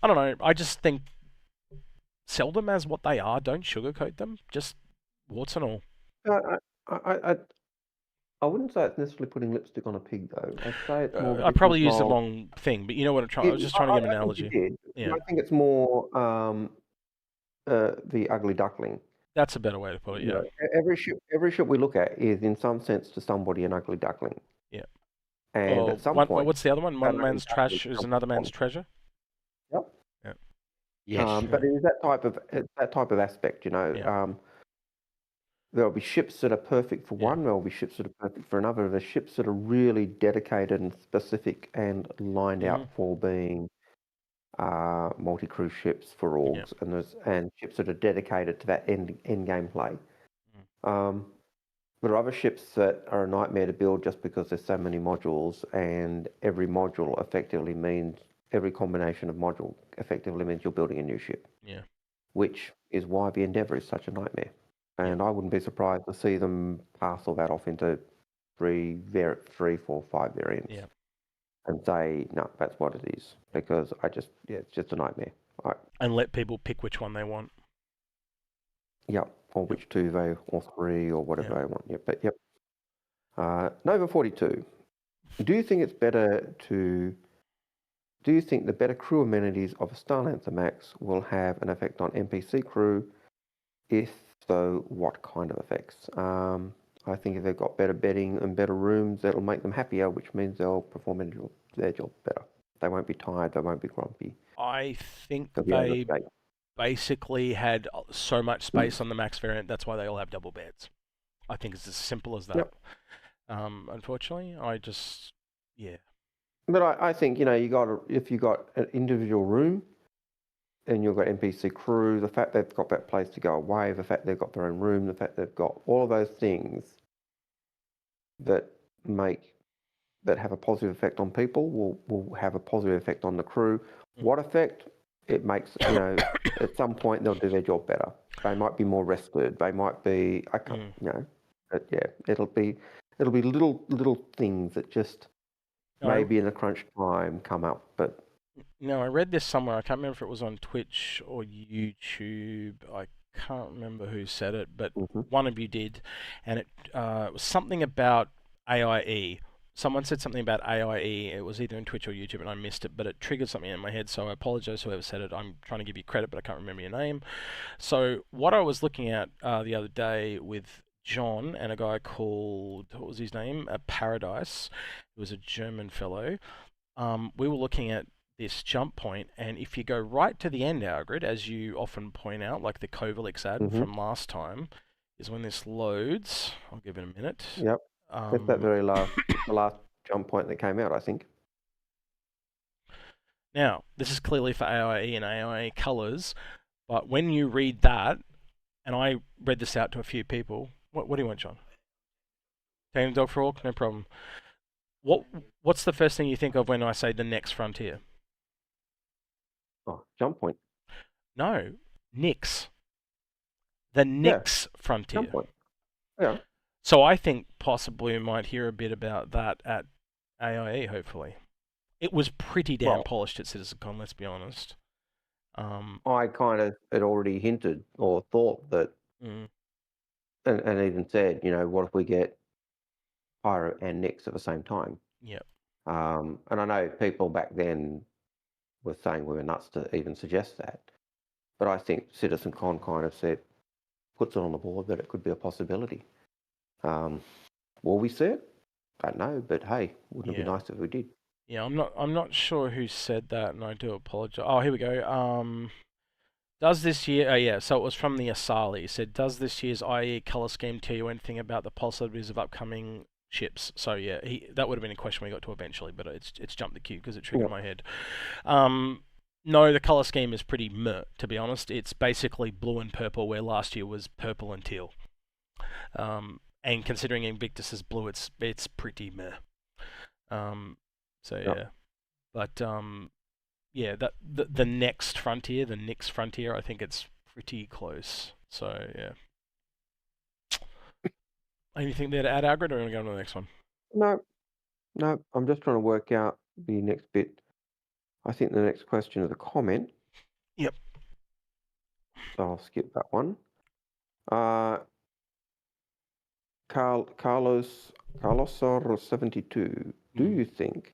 I don't know. I just think sell them as what they are. Don't sugarcoat them. Just warts and all. I wouldn't say it's necessarily putting lipstick on a pig, though. I'd say it's more. I probably used the wrong thing, but you know what I'm trying. I was just trying to give an analogy. Yeah. I think it's more the ugly duckling. That's a better way to put it. Yeah. Every ship we look at is, in some sense, to somebody an ugly duckling. Yeah. And at some point, what's the other one? One man's trash is another man's treasure. Yep. Yeah. Yes. But it is that type of aspect. Yeah. There'll be ships that are perfect for one. There'll be ships that are perfect for another. There's ships that are really dedicated and specific and lined out for being multi-crew ships for orgs, and ships that are dedicated to that end game play. There are other ships that are a nightmare to build just because there's so many modules, and every module effectively means every combination of module effectively means you're building a new ship. Yeah. Which is why the Endeavour is such a nightmare. And I wouldn't be surprised to see them parcel that off into 3, 4, 5 variants. Yeah. And say, no, that's what it is. Because it's just a nightmare. And let people pick which one they want. Yep. Or which 2 or 3 or whatever they want. Yep. But Nova 42. Do you think the better crew amenities of a Starlancer Max will have an effect on NPC crew? If so, what kind of effects? I think if they've got better bedding and better rooms, that'll make them happier, which means they'll perform their job better. They won't be tired, they won't be grumpy. I think they basically had so much space on the Max variant, that's why they all have double beds. I think it's as simple as that. Yep. Unfortunately, But I think, if you got an individual room, and you've got NPC crew, the fact they've got that place to go away, the fact they've got their own room, the fact they've got all of those things that have a positive effect on people will have a positive effect on the crew. What effect? It makes, at some point they'll do their job better. They might be more rested. They might be, but it'll be little things that just maybe in a crunch time come up, but. No, I read this somewhere. I can't remember if it was on Twitch or YouTube. I can't remember who said it, but one of you did. And it was something about AIE. Someone said something about AIE. It was either in Twitch or YouTube, and I missed it, but it triggered something in my head, so I apologize to whoever said it. I'm trying to give you credit, but I can't remember your name. So what I was looking at the other day with John and a guy called, what was his name? Paradise. He was a German fellow. We were looking at this jump point, and if you go right to the end, Algared, as you often point out, like the Kovalix ad from last time, is when this loads. I'll give it a minute. Yep. It's that very last jump point that came out, I think. Now, this is clearly for AIE and AIE colors, but when you read that, and I read this out to a few people, what do you want, John? Taking dog for orc? No problem. What's the first thing you think of when I say the next frontier? Oh, jump point. No, Nyx. The Nyx frontier. Jump point. Yeah. So I think possibly we might hear a bit about that at AIE, hopefully. It was pretty damn polished at CitizenCon, let's be honest. I kind of had already hinted or thought that, and even said, what if we get Pyro and Nyx at the same time? Yep. And I know people back then were saying we were nuts to even suggest that. But I think CitizenCon kind of puts it on the board that it could be a possibility. Will we see it? I don't know, but hey, wouldn't it be nice if we did? Yeah, I'm not sure who said that, and I do apologize. Oh, here we go. Does this year? So it was from the Asali. It said, does this year's IE color scheme tell you anything about the possibilities of upcoming ships? So yeah, that would have been a question we got to eventually, but it's jumped the queue because it triggered my head. No, the color scheme is pretty meh, to be honest. It's basically blue and purple, where last year was purple and teal. and considering Invictus is blue, it's pretty meh. So yeah, but yeah, that the next frontier, the next frontier, I think it's pretty close. So yeah. Anything there to add, Algared, or are we going to go on to the next one? No. I'm just trying to work out the next bit. I think the next question is a comment. Yep. So I'll skip that one. Carlos 72. Do you think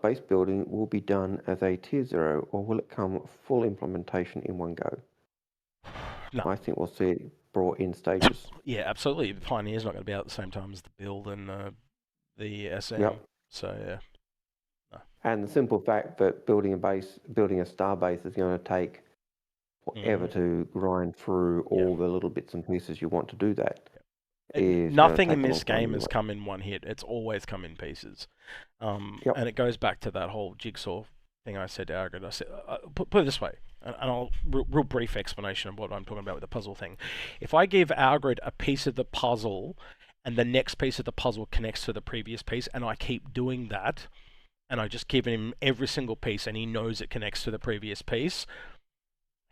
base building will be done as a tier 0, or will it come full implementation in one go? No. I think we'll see it brought in stages. Yeah, absolutely. The Pioneer's not going to be out at the same time as the build and the SM. Yep. So yeah. No. And the simple fact that building a star base is going to take forever to grind through all the little bits and pieces you want to do that. Nothing in this game has come in one hit. It's always come in pieces. And it goes back to that whole jigsaw thing I said to Algared. I said, put it this way, and I'll real brief explanation of what I'm talking about with the puzzle thing. If I give Algared a piece of the puzzle, and the next piece of the puzzle connects to the previous piece, and I keep doing that, and I just give him every single piece, and he knows it connects to the previous piece,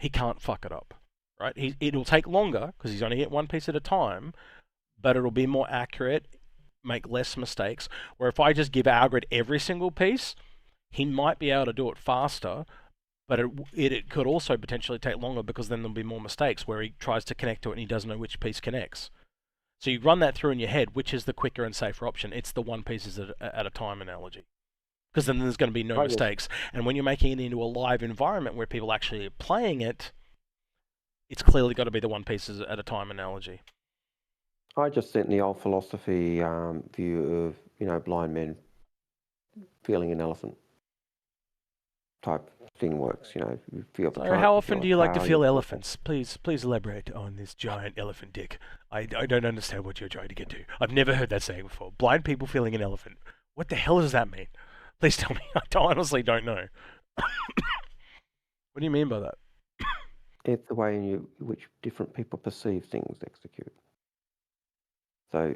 he can't fuck it up, right? It'll take longer because he's only get one piece at a time, but it'll be more accurate, make less mistakes. Where if I just give Algared every single piece, he might be able to do it faster, but it could also potentially take longer because then there'll be more mistakes where he tries to connect to it and he doesn't know which piece connects. So you run that through in your head, which is the quicker and safer option. It's the one piece at a time analogy. Because then there's going to be no mistakes. And when you're making it into a live environment where people actually are playing it, it's clearly got to be the one pieces at a time analogy. I just think the old philosophy view of, blind men feeling an elephant type thing works. You feel the trunk, how often do you like to feel elephants? Please elaborate on this giant elephant dick. I don't understand what you're trying to get to. I've never heard that saying before. Blind people feeling an elephant. What the hell does that mean? Please tell me. I honestly don't know. What do you mean by that? It's the way in which different people perceive things execute. So,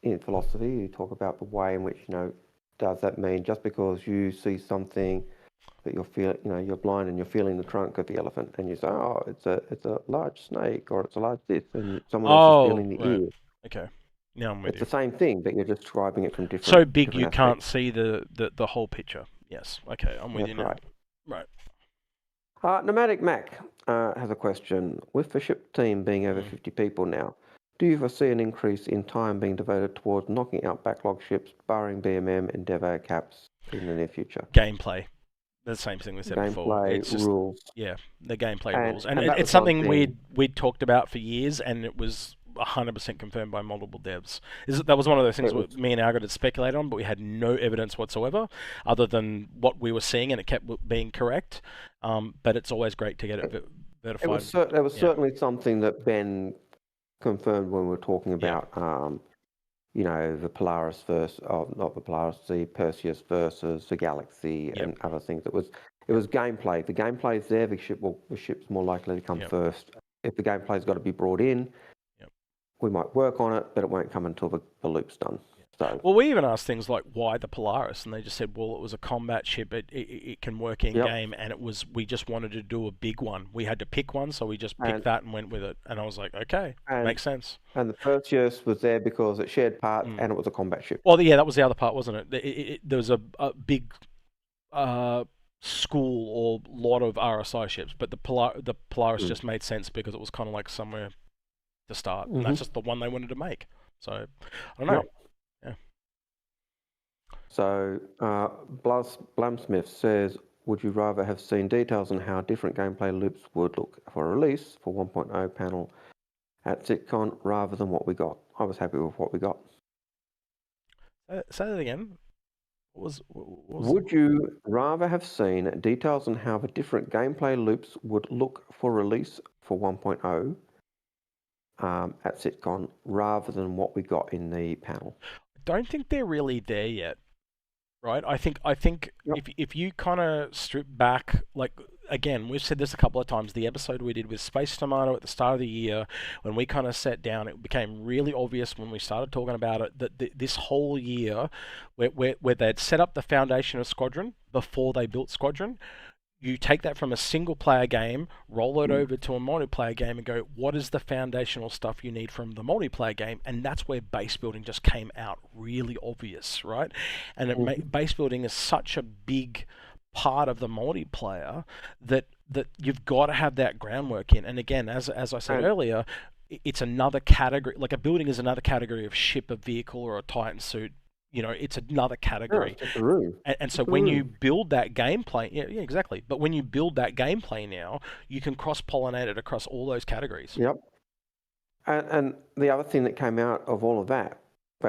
in philosophy, you talk about the way in which, does that mean just because you see something that you're blind and you're feeling the trunk of the elephant, and you say, oh, it's a large snake, or it's a large this, and someone else is feeling the ear. Okay. Now I'm with you. It's the same thing, but you're just describing it from different. So big you aspects. can't see the whole picture. Yes. Okay, I'm with you now. Right. Nomadic Mac has a question. With the ship team being over 50 people now, do you foresee an increase in time being devoted towards knocking out backlog ships, barring BMM, Endeavour, Caps in the near future? Gameplay. The same thing we said before. It's just rules. Yeah, the gameplay rules. And it's something we'd talked about for years, and it was 100% confirmed by multiple devs. That was one of those things me and Algared had speculated on, but we had no evidence whatsoever other than what we were seeing, and it kept being correct. But it's always great to get it verified. It was certainly something that Ben confirmed when we were talking about, the Polaris not the Polaris, the Perseus versus the Galaxy and other things. It was gameplay. If the gameplay's there, the ship's more likely to come first. If the gameplay's got to be brought in, we might work on it, but it won't come until the loop's done. So, well, we even asked things like, why the Polaris? And they just said, well, it was a combat ship. It can work in-game, and we just wanted to do a big one. We had to pick one, so we just picked that and went with it. And I was like, okay, makes sense. And the Perseus was there because it shared parts and it was a combat ship. Well, yeah, that was the other part, wasn't it? There was a big school or lot of RSI ships, but the Polaris just made sense because it was kind of like somewhere to start. And that's just the one they wanted to make. So, I don't know. Yeah. So, Blamsmith says, would you rather have seen details on how different gameplay loops would look for a release for 1.0 panel at CitizenCon rather than what we got? I was happy with what we got. Say that again. Would you rather have seen details on how the different gameplay loops would look for release for 1.0 at CitizenCon rather than what we got in the panel? I don't think they're really there yet, right? I think if you kind of strip back, like again, we've said this a couple of times, the episode we did with Space Tomato at the start of the year, when we kind of sat down, it became really obvious when we started talking about it that this whole year, where they'd set up the foundation of Squadron before they built Squadron, you take that from a single player game, roll it over to a multiplayer game and go, what is the foundational stuff you need from the multiplayer game? And that's where base building just came out really obvious, right? And base building is such a big part of the multiplayer that you've got to have that groundwork in. And again, as I said earlier, it's another category, like a building is another category of ship, a vehicle, or a Titan suit. You know, it's another category. Yeah, it's a room. And so when you build that gameplay, yeah, exactly. But when you build that gameplay now, you can cross-pollinate it across all those categories. Yep. And the other thing that came out of all of that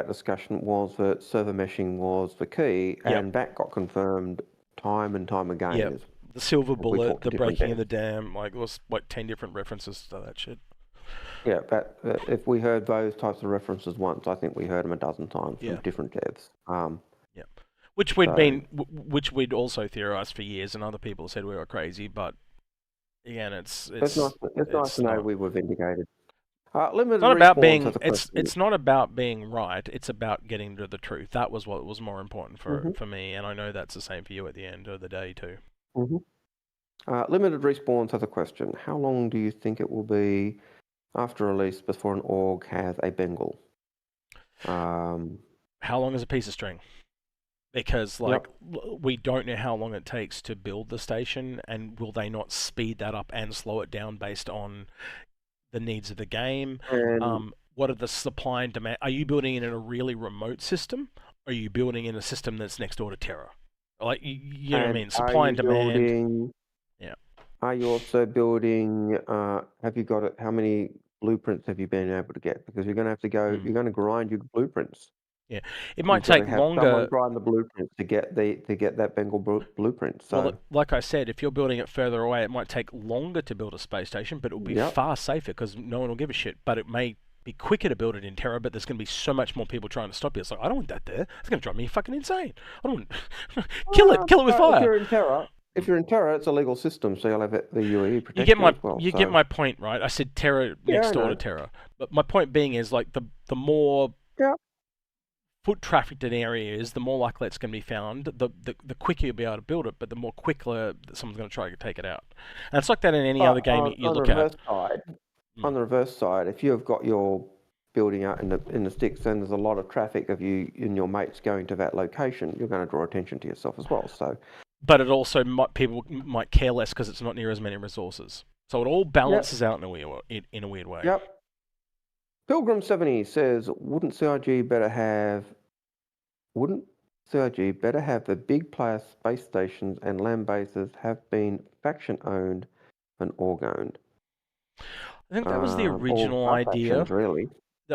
discussion was that server meshing was the key, and that got confirmed time and time again. Yep. The silver bullet, the breaking of the dam, like, there was, 10 different references to that shit. Yeah, but if we heard those types of references once, I think we heard them a dozen times from different devs. Which we'd also theorized for years, and other people said we were crazy. But again, it's nice to know we were vindicated. Limited not about being. It's not about being right. It's about getting to the truth. That was what was more important for me, and I know that's the same for you at the end of the day too. Limited respawns has a question. How long do you think it will be after release before an org has a Bengal? How long is a piece of string? Because we don't know how long it takes to build the station, and will they not speed that up and slow it down based on the needs of the game? What are the supply and demand? Are you building it in a really remote system? Or are you building in a system that's next door to Terra? Like, you know what I mean? Supply and demand. Are you also building? Have you got it? How many blueprints have you been able to get? Because you're going to have to go. You're going to grind your blueprints. Yeah, it might take longer. Someone grind the blueprints to get that Bengal blueprint. So, well, like I said, if you're building it further away, it might take longer to build a space station, but it will be far safer because no one will give a shit. But it may be quicker to build it in Terra, but there's going to be so much more people trying to stop you. It's like, I don't want that there. It's going to drive me fucking insane. I don't want kill it with fire. If you're in Terra, it's a legal system, so you'll have the UAE protection You get my point, right? I said Terra next door to Terra. But my point being is, like, the more foot trafficked an area is, the more likely it's going to be found. The quicker you'll be able to build it, but the more quicker someone's going to try to take it out. And it's like that in any other game you look at. On the reverse side, if you've got your building out in the sticks, and there's a lot of traffic of you and your mates going to that location, you're going to draw attention to yourself as well. So. But it also people might care less because it's not near as many resources. So it all balances out in a weird way. Yep. Pilgrim70 says, wouldn't CIG better have the big player space stations and land bases have been faction owned and org owned? I think that was the original idea. Factions, really.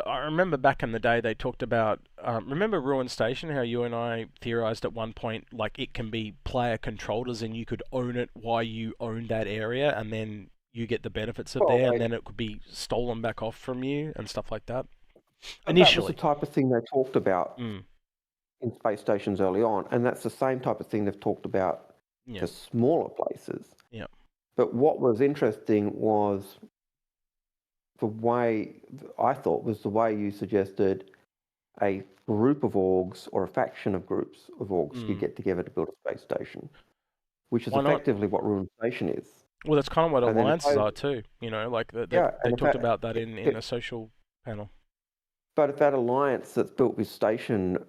I remember back in the day they talked about, remember Ruin Station, how you and I theorized at one point, like, it can be player controlled, as in you could own it while you own that area, and then you get the benefits of and then it could be stolen back off from you and stuff like that. Initially. That was the type of thing they talked about in space stations early on, and that's the same type of thing they've talked about for smaller places. Yeah. But what was interesting was the way I thought was the way you suggested a group of orgs or a faction of groups of orgs could get together to build a space station, which is effectively what Ruin Station is. Well, that's kind of what alliances are too. You know, like they talked about that in a social panel. But if that alliance that's built this station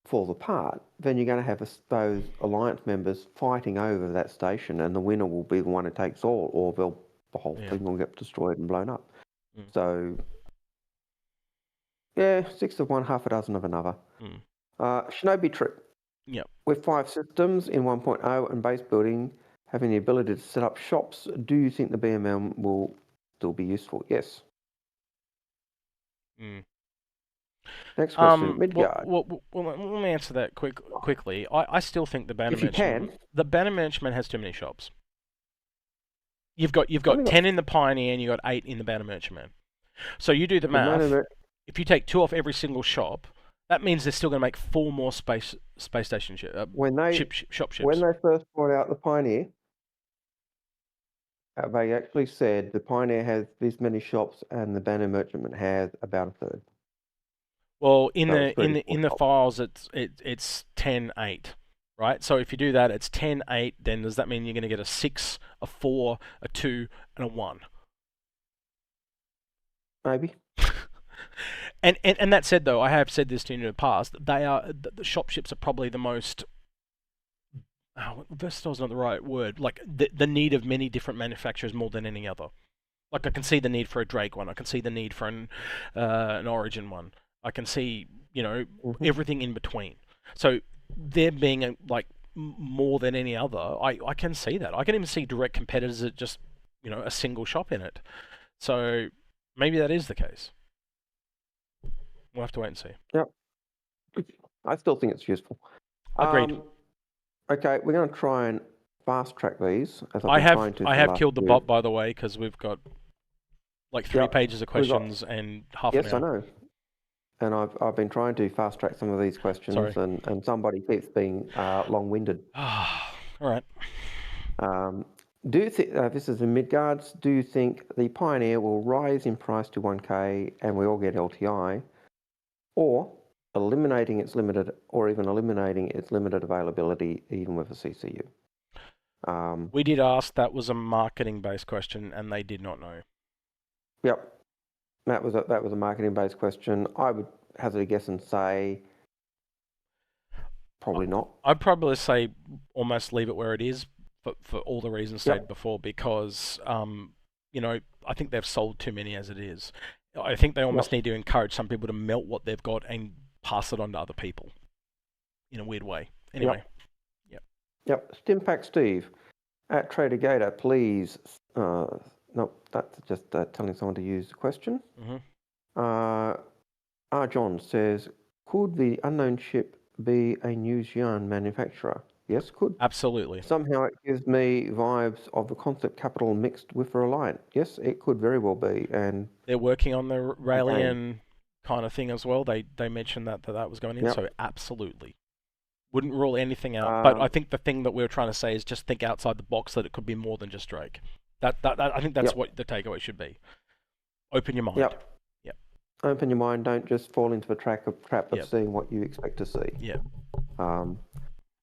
falls apart, then you're going to have those alliance members fighting over that station, and the winner will be the one who takes all, or the whole thing will get destroyed and blown up. So, 6 of one, half a dozen of another. Shinobi Trip. Yep. With 5 systems in 1.0 and base building, having the ability to set up shops, do you think the BMM will still be useful? Yes. Next question, Midgard. Well, let me answer that quickly. I still think the banner management has too many shops. You've got 10 in the Pioneer and you've got 8 in the Banner Merchantman. So you do the math. If you take 2 off every single shop, that means they're still going to make 4 more space station shop ships. When they first brought out the Pioneer, They actually said the Pioneer has this many shops and the Banner Merchantman has about a third. Well, in So the it's in the 34 in the shops. files, it's 10-8, right? So if you do that, it's 10-8. Then does that mean you're going to get a 6, a 4, a 2, and a 1? Maybe. And that said, though, I have said this to you in the past. The shop ships are probably the most. Versatile is not the right word. Like the need of many different manufacturers more than any other. Like I can see the need for a Drake one. I can see the need for an Origin one. I can see everything in between. So there being like more than any other, I can see that. I can even see direct competitors at just a single shop in it. So maybe that is the case. We'll have to wait and see. Yep. I still think it's useful. Agreed. Okay, we're going to try and fast track these. As I trying to have killed the bot, by the way, because we've got like 3 pages of questions and half an hour. Yes, I know. And I've been trying to fast track some of these questions, and somebody keeps being long-winded. All right. Do you think this is in Midgards? Do you think the Pioneer will rise in price to 1K and we all get LTI, or eliminating its limited availability even with a CCU? We did ask. That was a marketing-based question, and they did not know. Yep, that was a marketing-based question. I would hazard a guess and say probably not. I'd probably say almost leave it where it is for all the reasons stated before, because I think they've sold too many as it is. I think they almost need to encourage some people to melt what they've got and pass it on to other people in a weird way. Anyway. Yep. Stimpack Steve at Trader Gator, please. No, that's just telling someone to use the question. John says, could the unknown ship be a New Zealand manufacturer? Yes, could. Absolutely. Somehow it gives me vibes of the concept capital mixed with a Reliant. Yes, it could very well be. And they're working on the Raelian kind of thing as well. They mentioned that was going in, so absolutely. Wouldn't rule anything out. But I think the thing that we were trying to say is just think outside the box, that it could be more than just Drake. That I think that's what the takeaway should be. Open your mind. Yep. Open your mind. Don't just fall into the trap of seeing what you expect to see. Yeah.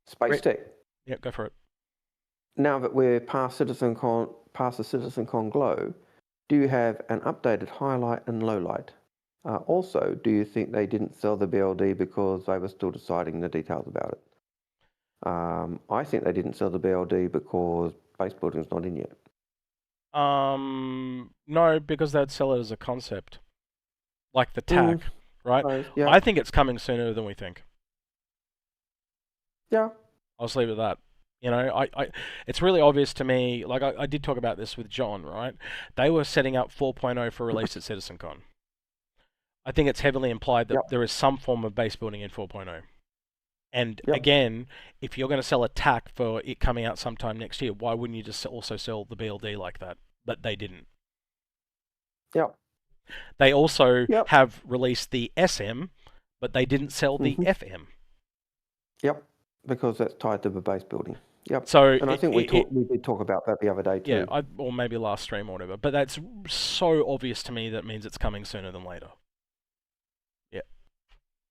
Space Tech. Yeah, go for it. Now that we're past the CitizenCon glow, do you have an updated highlight and lowlight? Also, do you think they didn't sell the BLD because they were still deciding the details about it? I think they didn't sell the BLD because base building's not in yet. No, because they'd sell it as a concept, like the TAC, right? Yeah. I think it's coming sooner than we think. Yeah. I'll just leave it at that. It's really obvious to me. Like I did talk about this with John, right? They were setting up 4.0 for release at CitizenCon. I think it's heavily implied that there is some form of base building in 4.0. And again, if you're going to sell a TAC for it coming out sometime next year, why wouldn't you just also sell the BLD like that? But they didn't. Yep. They also have released the SM, but they didn't sell the FM. Yep, because that's tied to the base building. Yep. So and I think we did talk about that the other day too. Yeah, or maybe last stream or whatever. But that's so obvious to me that means it's coming sooner than later. Yeah.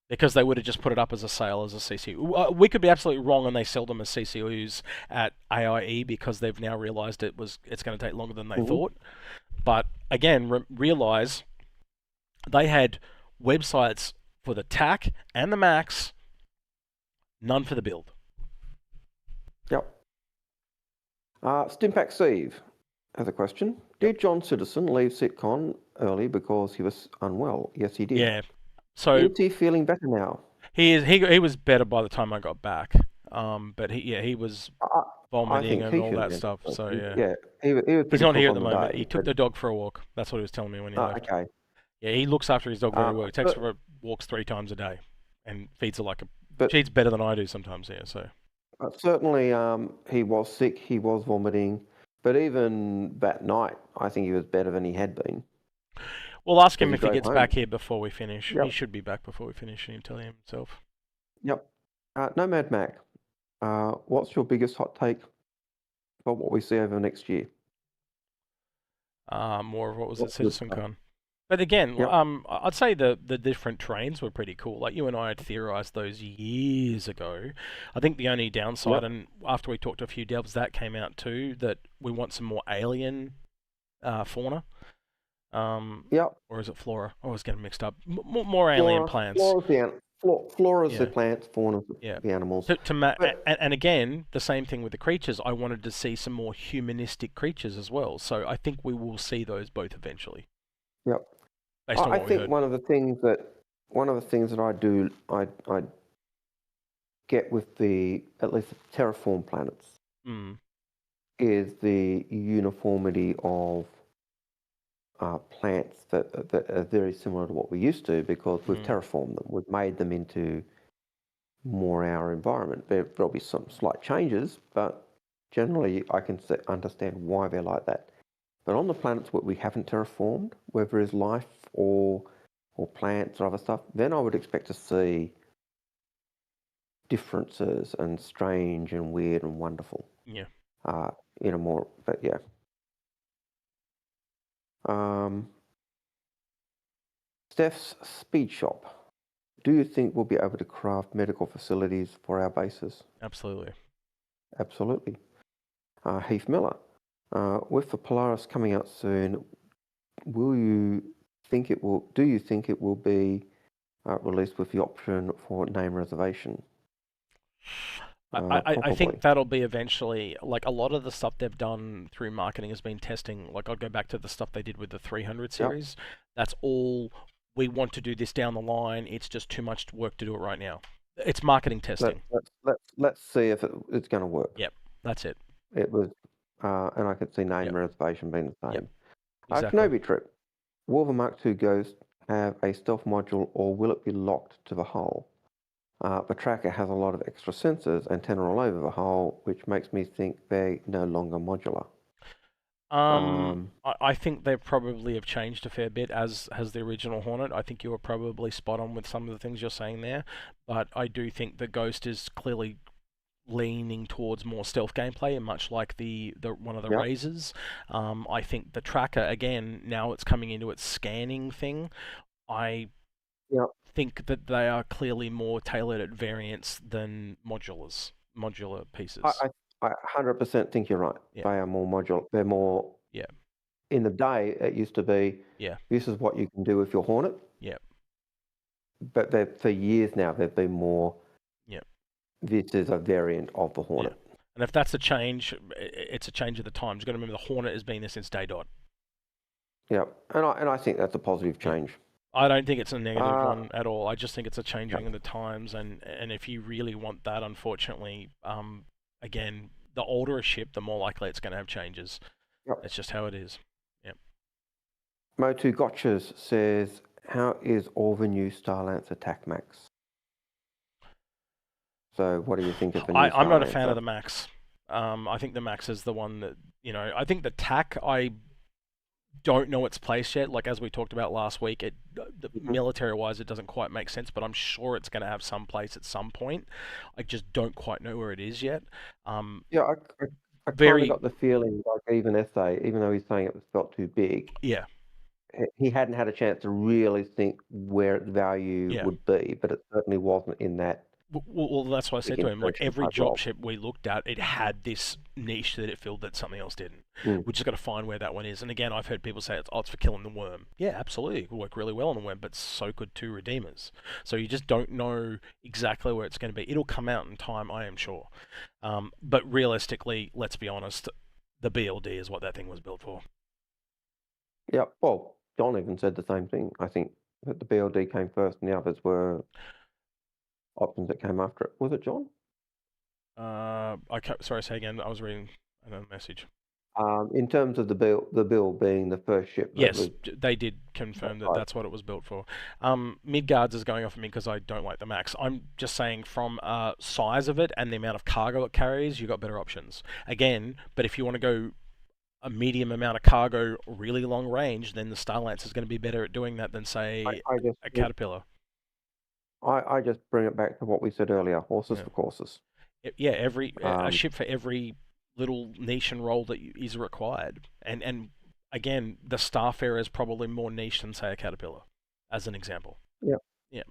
Because they would have just put it up as a sale as a CCU. We could be absolutely wrong and they sell them as CCUs at AIE because they've now realised it's going to take longer than they thought. But again, realise they had websites for the TAC and the Max, none for the build. Yep. Stimpack Steve has a question. Did Jon Citizen leave CitCon early because he was unwell? Yes, he did. Yeah. So is he feeling better now? He was better by the time I got back. But he was vomiting and all that stuff. So yeah, he's not here at the moment. He took the dog for a walk. That's what he was telling me when he left. Okay. Yeah, he looks after his dog very well. He takes her for walks 3 times a day, and feeds her she eats better than I do sometimes. Yeah, so. Certainly, he was sick. He was vomiting, but even that night, I think he was better than he had been. We'll ask him if he gets back here before we finish. He should be back before we finish, and he'll tell him himself. Yep. Nomad Mac, what's your biggest hot take for what we see over the next year? More of what was at Lots of good stuff. CitizenCon. But again, Yep. I'd say the different trains were pretty cool. Like you and I had theorized those years ago. I think the only downside, Yep. and after we talked to a few devs, that came out too, that we want some more alien fauna. Yep. Or is it flora? I always get them mixed up. More alien plants. Flora's Yeah. the plants, fauna's Yeah. the animals. And again, the same thing with the creatures. I wanted to see some more humanistic creatures as well. So I think we will see those both eventually. Yep. Based on I what we think heard. one of the things that I get with the at least the terraform planets is the uniformity of plants that are very similar to what we used to, because we've terraformed them. We've made them into more our environment. There'll be some slight changes, but generally I can understand why they're like that. But on the planets where we haven't terraformed, where there is life or plants or other stuff, then I would expect to see differences and strange and weird and wonderful. Yeah. In a more, but yeah. Steph's Speed Shop. Do you think we'll be able to craft medical facilities for our bases? Absolutely. Absolutely. Heath Miller. With the Polaris coming out soon, do you think it will be released with the option for name reservation? I think that'll be eventually. Like a lot of the stuff they've done through marketing has been testing. Like I'll go back to the stuff they did with the 300 series. Yep. That's all. We want to do this down the line. It's just too much work to do it right now. It's marketing testing. Let's see if it's going to work. Yep, that's it. It was, and I could see name reservation being the same. Yep. Exactly. Kenobi Trip. Will the Mark II Ghost have a stealth module, or will it be locked to the hull? The tracker has a lot of extra sensors, antenna all over the hull, which makes me think they're no longer modular. I think they probably have changed a fair bit, as has the original Hornet. I think you were probably spot on with some of the things you're saying there, but I do think the Ghost is clearly leaning towards more stealth gameplay, and much like the one of the Razors. I think the tracker, again, now it's coming into its scanning thing. I think that they are clearly more tailored at variants than modular pieces. I 100% think you're right. They are more modular. They're more. Yeah. In the day, it used to be. Yeah. This is what you can do with your Hornet. Yeah. But for years now, they've been more. Yeah. This is a variant of the Hornet. Yeah. And if that's a change, it's a change of the times. You've got to remember the Hornet has been there since day dot. Yeah, and I think that's a positive change. I don't think it's a negative one at all. I just think it's a changing of the times, and if you really want that, unfortunately, again, the older a ship, the more likely it's going to have changes. Yep. It's just how it is. Yep. Motu Gotchas says, how is all the new Starlance attack max? So what do you think of the new I'm not a fan of the max. I think the max is the one that, I think the TAC, I don't know its place yet. Like as we talked about last week, military-wise, it doesn't quite make sense, but I'm sure it's going to have some place at some point. I just don't quite know where it is yet. Yeah, I kind of got the feeling, like even though he's saying it was felt too big. Yeah. He hadn't had a chance to really think where its value would be, but it certainly wasn't in that. Well, that's what I said to him. Like every dropship we looked at, it had this niche that it filled that something else didn't. We just got to find where that one is. And again, I've heard people say it's for killing the worm. Yeah, absolutely, it could work really well on the worm, but so could two Redeemers. So you just don't know exactly where it's going to be. It'll come out in time, I am sure. But realistically, let's be honest, the BLD is what that thing was built for. Yeah, well, Jon even said the same thing. I think that the BLD came first, and the others were options that came after it. Was it Jon? Sorry, say again. I was reading another message. In terms of the bill being the first ship. Yes, they did confirm that that's what it was built for. Midgards is going off at me because I don't like the max. I'm just saying from size of it and the amount of cargo it carries, you've got better options. Again, but if you want to go a medium amount of cargo, really long range, then the Starlance is going to be better at doing that than, say, a Caterpillar. I just bring it back to what we said earlier, horses for courses. Yeah, a ship for every little niche and role that is required. And again, the Starfarer is probably more niche than, say, a Caterpillar, as an example. Yeah. Yeah.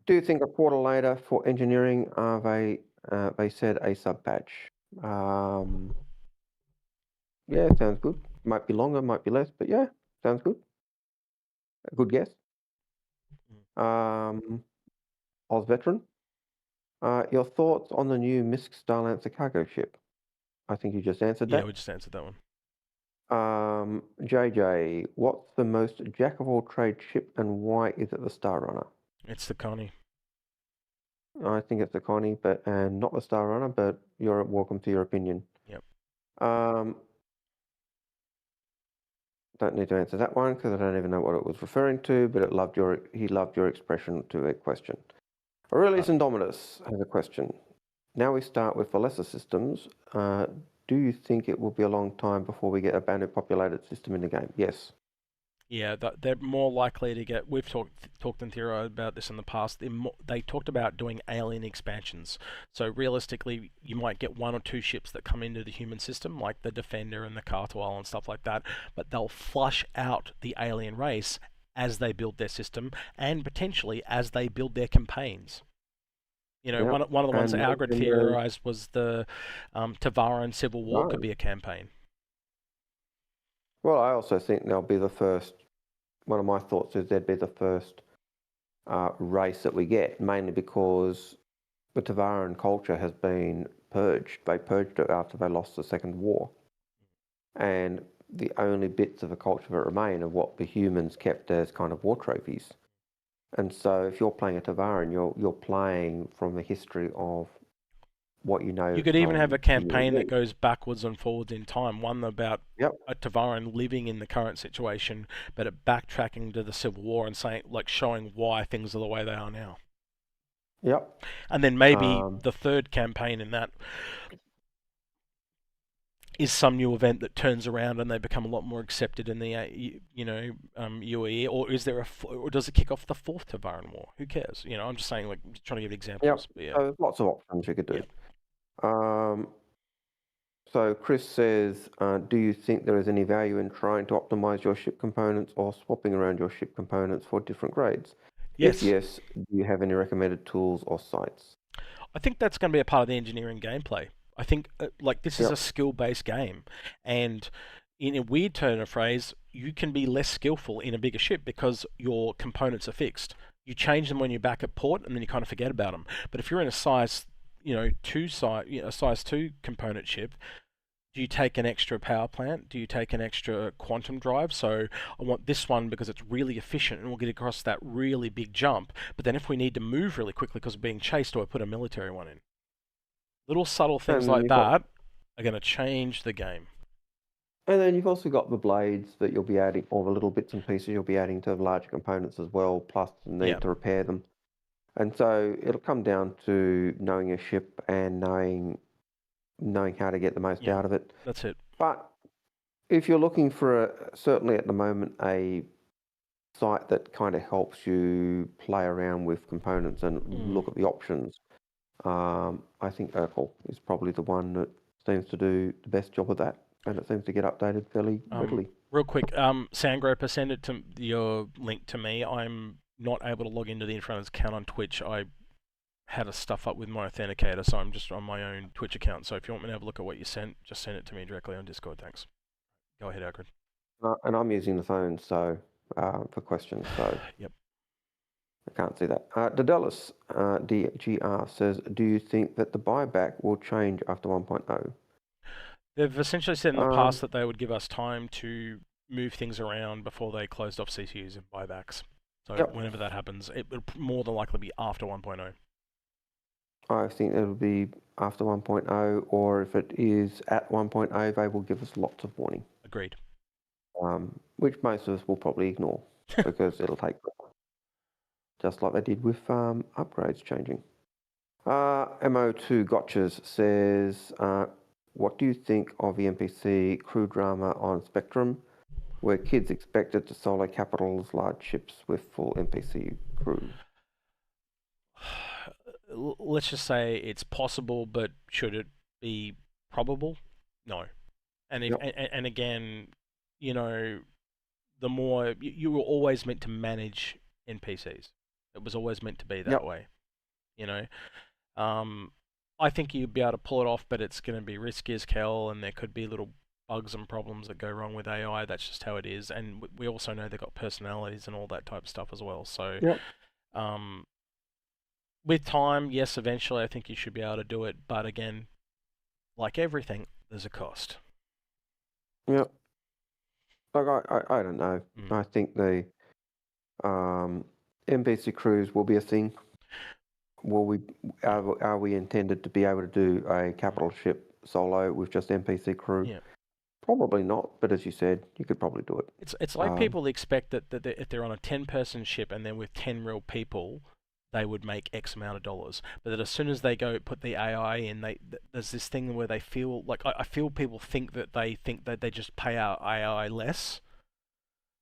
Do you think a quarter later for engineering, they said a sub patch? Yeah, sounds good. Might be longer, might be less, but yeah, sounds good. A good guess. Oz Veteran, your thoughts on the new MISC Starlancer cargo ship? I think you just answered that. Yeah, we just answered that one. JJ, what's the most jack of all trade ship and why is it the Star Runner? It's the Connie. I think it's the Connie, and not the Star Runner, but you're welcome to your opinion. Yep. Don't need to answer that one because I don't even know what it was referring to, but he loved your expression to a question. Aurelius Indominus has a question. Now we start with the lesser systems. Do you think it will be a long time before we get a banded populated system in the game? Yes. Yeah, they're more likely to get. We've talked in Theory about this in the past. They talked about doing alien expansions. So realistically, you might get 1 or 2 ships that come into the human system, like the Defender and the Cartwheel and stuff like that. But they'll flush out the alien race as they build their system, and potentially as they build their campaigns. You know, Yep. one of the ones that And Algared then theorized was the Tavaran Civil War could be a campaign. Well, I also think they'll be the first. One of my thoughts is they'd be the first race that we get, mainly because the Tavaran culture has been purged. They purged it after they lost the Second War. And the only bits of the culture that remain are what the humans kept as kind of war trophies. And so if you're playing a Tavaran, you're playing from the history of what you know. You could even have a campaign that UEC. goes backwards and forwards in time. One about Yep. a Tavaran living in the current situation, but it backtracking to the Civil War and showing why things are the way they are now. Yep. And then maybe the third campaign in that is some new event that turns around and they become a lot more accepted in the UAE, or or does it kick off the 4th Tavaran War? Who cares? You know, I'm just saying, like, I'm trying to give examples. Yep. So there's lots of options you could do. Yep. So Chris says, do you think there is any value in trying to optimize your ship components or swapping around your ship components for different grades? Yes. If yes, do you have any recommended tools or sites? I think that's going to be a part of the engineering gameplay. I think this is a skill-based game, and in a weird turn of phrase, you can be less skillful in a bigger ship because your components are fixed. You change them when you're back at port, and then you kind of forget about them. But if you're in a size 2 component ship, do you take an extra power plant? Do you take an extra quantum drive? So I want this one because it's really efficient and we'll get across that really big jump. But then if we need to move really quickly because we're being chased, do I put a military one in? Little subtle things like that are going to change the game. And then you've also got the blades that you'll be adding, all the little bits and pieces you'll be adding to the larger components as well, plus the need to repair them. And so it'll come down to knowing your ship and knowing how to get the most out of it. That's it. But if you're looking for certainly at the moment a site that kind of helps you play around with components and look at the options, I think Urkel is probably the one that seems to do the best job of that, and it seems to get updated fairly readily. Real quick, Sandgroper, send it to your link to me. I'm not able to log into the Inforunners account on Twitch. I had a stuff up with my authenticator, so I'm just on my own Twitch account. So if you want me to have a look at what you sent, just send it to me directly on Discord. Thanks. Go ahead, Algared. And I'm using the phone for questions, so yep. I can't see that. Daedalus DGR says, do you think that the buyback will change after 1.0? They've essentially said in the past that they would give us time to move things around before they closed off CCUs and buybacks. So whenever that happens, it would more than likely be after 1.0. I think it'll be after 1.0, or if it is at 1.0, they will give us lots of warning. Agreed. Which most of us will probably ignore because it'll take just like they did with upgrades changing. MO2 Gotchas says, what do you think of the NPC crew drama on Spectrum, where kids expected to solo capitals large ships with full NPC crew? Let's just say it's possible, but should it be probable? No. And again, you know, the more you were always meant to manage NPCs. It was always meant to be that way, you know. I think you'd be able to pull it off, but it's going to be risky as hell, and there could be little bugs and problems that go wrong with AI. That's just how it is, and we also know they've got personalities and all that type of stuff as well. So, with time, yes, eventually I think you should be able to do it, but again, like everything, there's a cost. Yeah. Like I don't know. I think the NPC crews will be a thing. Are we intended to be able to do a capital ship solo with just NPC crew? Yeah. Probably not, but as you said, you could probably do it. It's like people expect that if they're on a 10-person ship and they're with 10 real people, they would make X amount of dollars. But that as soon as they go put the AI in, there's this thing where they feel like I feel people think that they just pay our AI less.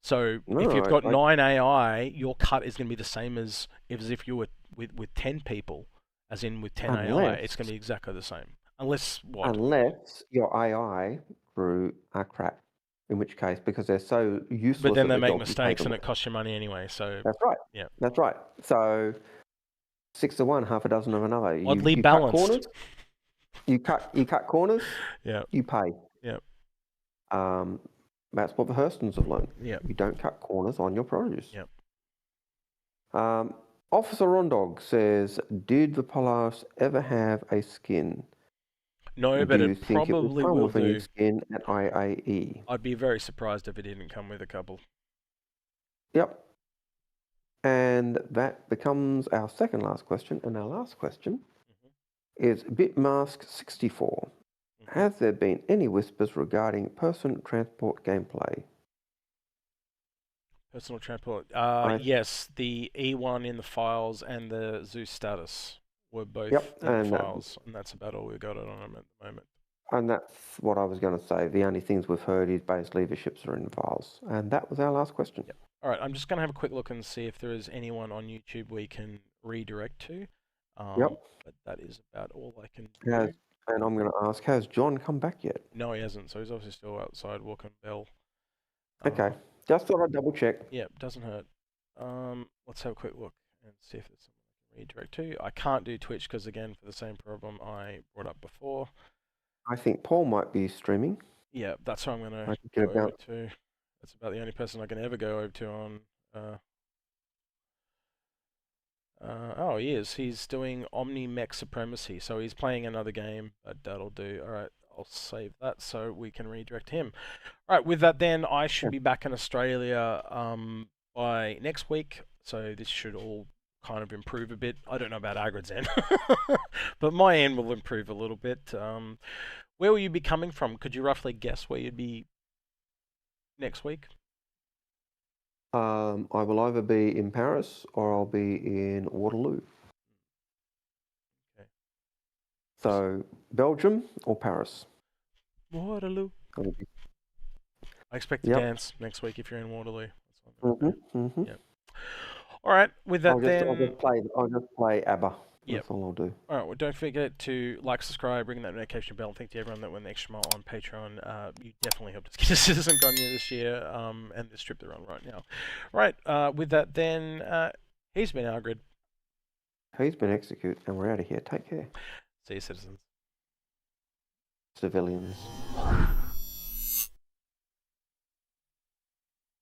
So if you've got 9 AI, your cut is going to be the same as if you were with 10 people, as in with 10 AI, it's going to be exactly the same. Unless what? Unless your AI crew are crap, in which case, because they're so useless. But then they make mistakes and it costs you money anyway. So that's right. Yeah, that's right. So 6 to 1, half a dozen of another. Oddly balanced. Cut corners, you cut corners. Yeah. You pay. Yeah. That's what the Hurstons have learned. Yeah. You don't cut corners on your produce. Yep. Officer Rondog says, "Did the Polaris ever have a skin?" No, but it probably will do. Skin at IAE. I'd be very surprised if it didn't come with a couple. Yep. And that becomes our second last question. And our last question is Bitmask64. Has there been any whispers regarding person transport gameplay? Personal transport. Yes, the E1 in the files and the Zeus status were both in the files, and that's about all we've got on them at the moment. And that's what I was going to say. The only things we've heard is basically the ships are in the files. And that was our last question. Yep. All right, I'm just going to have a quick look and see if there is anyone on YouTube we can redirect to. But that is about all I can do. And I'm going to ask, has John come back yet? No, he hasn't. So he's obviously still outside walking Bell. Okay. Just thought I'd double check. Yeah, doesn't hurt. Let's have a quick look and see if there's someone I can redirect to. I can't do Twitch because, again, for the same problem I brought up before. I think Paul might be streaming. Yeah, that's who I'm going to go over to. That's about the only person I can ever go over to on... oh, he is. He's doing Omni Mech Supremacy, so he's playing another game, but that'll do. All right, I'll save that so we can redirect him. All right, with that then, I should be back in Australia by next week, so this should all kind of improve a bit. I don't know about Algared's end, but my end will improve a little bit. Where will you be coming from? Could you roughly guess where you'd be next week? I will either be in Paris or I'll be in Waterloo. Okay. So, Belgium or Paris? Waterloo. I expect to dance next week if you're in Waterloo. Yeah. All right, with that I'll just play ABBA. That's all I'll do. All right, well, don't forget to like, subscribe, ring that notification bell, and thank you to everyone that went the extra mile on Patreon. You definitely helped us get a CitizenCon this year, and this trip they're on right now. Right, with that then, he's been Algared. He's been Execute, and we're out of here. Take care. See you, citizens. Civilians.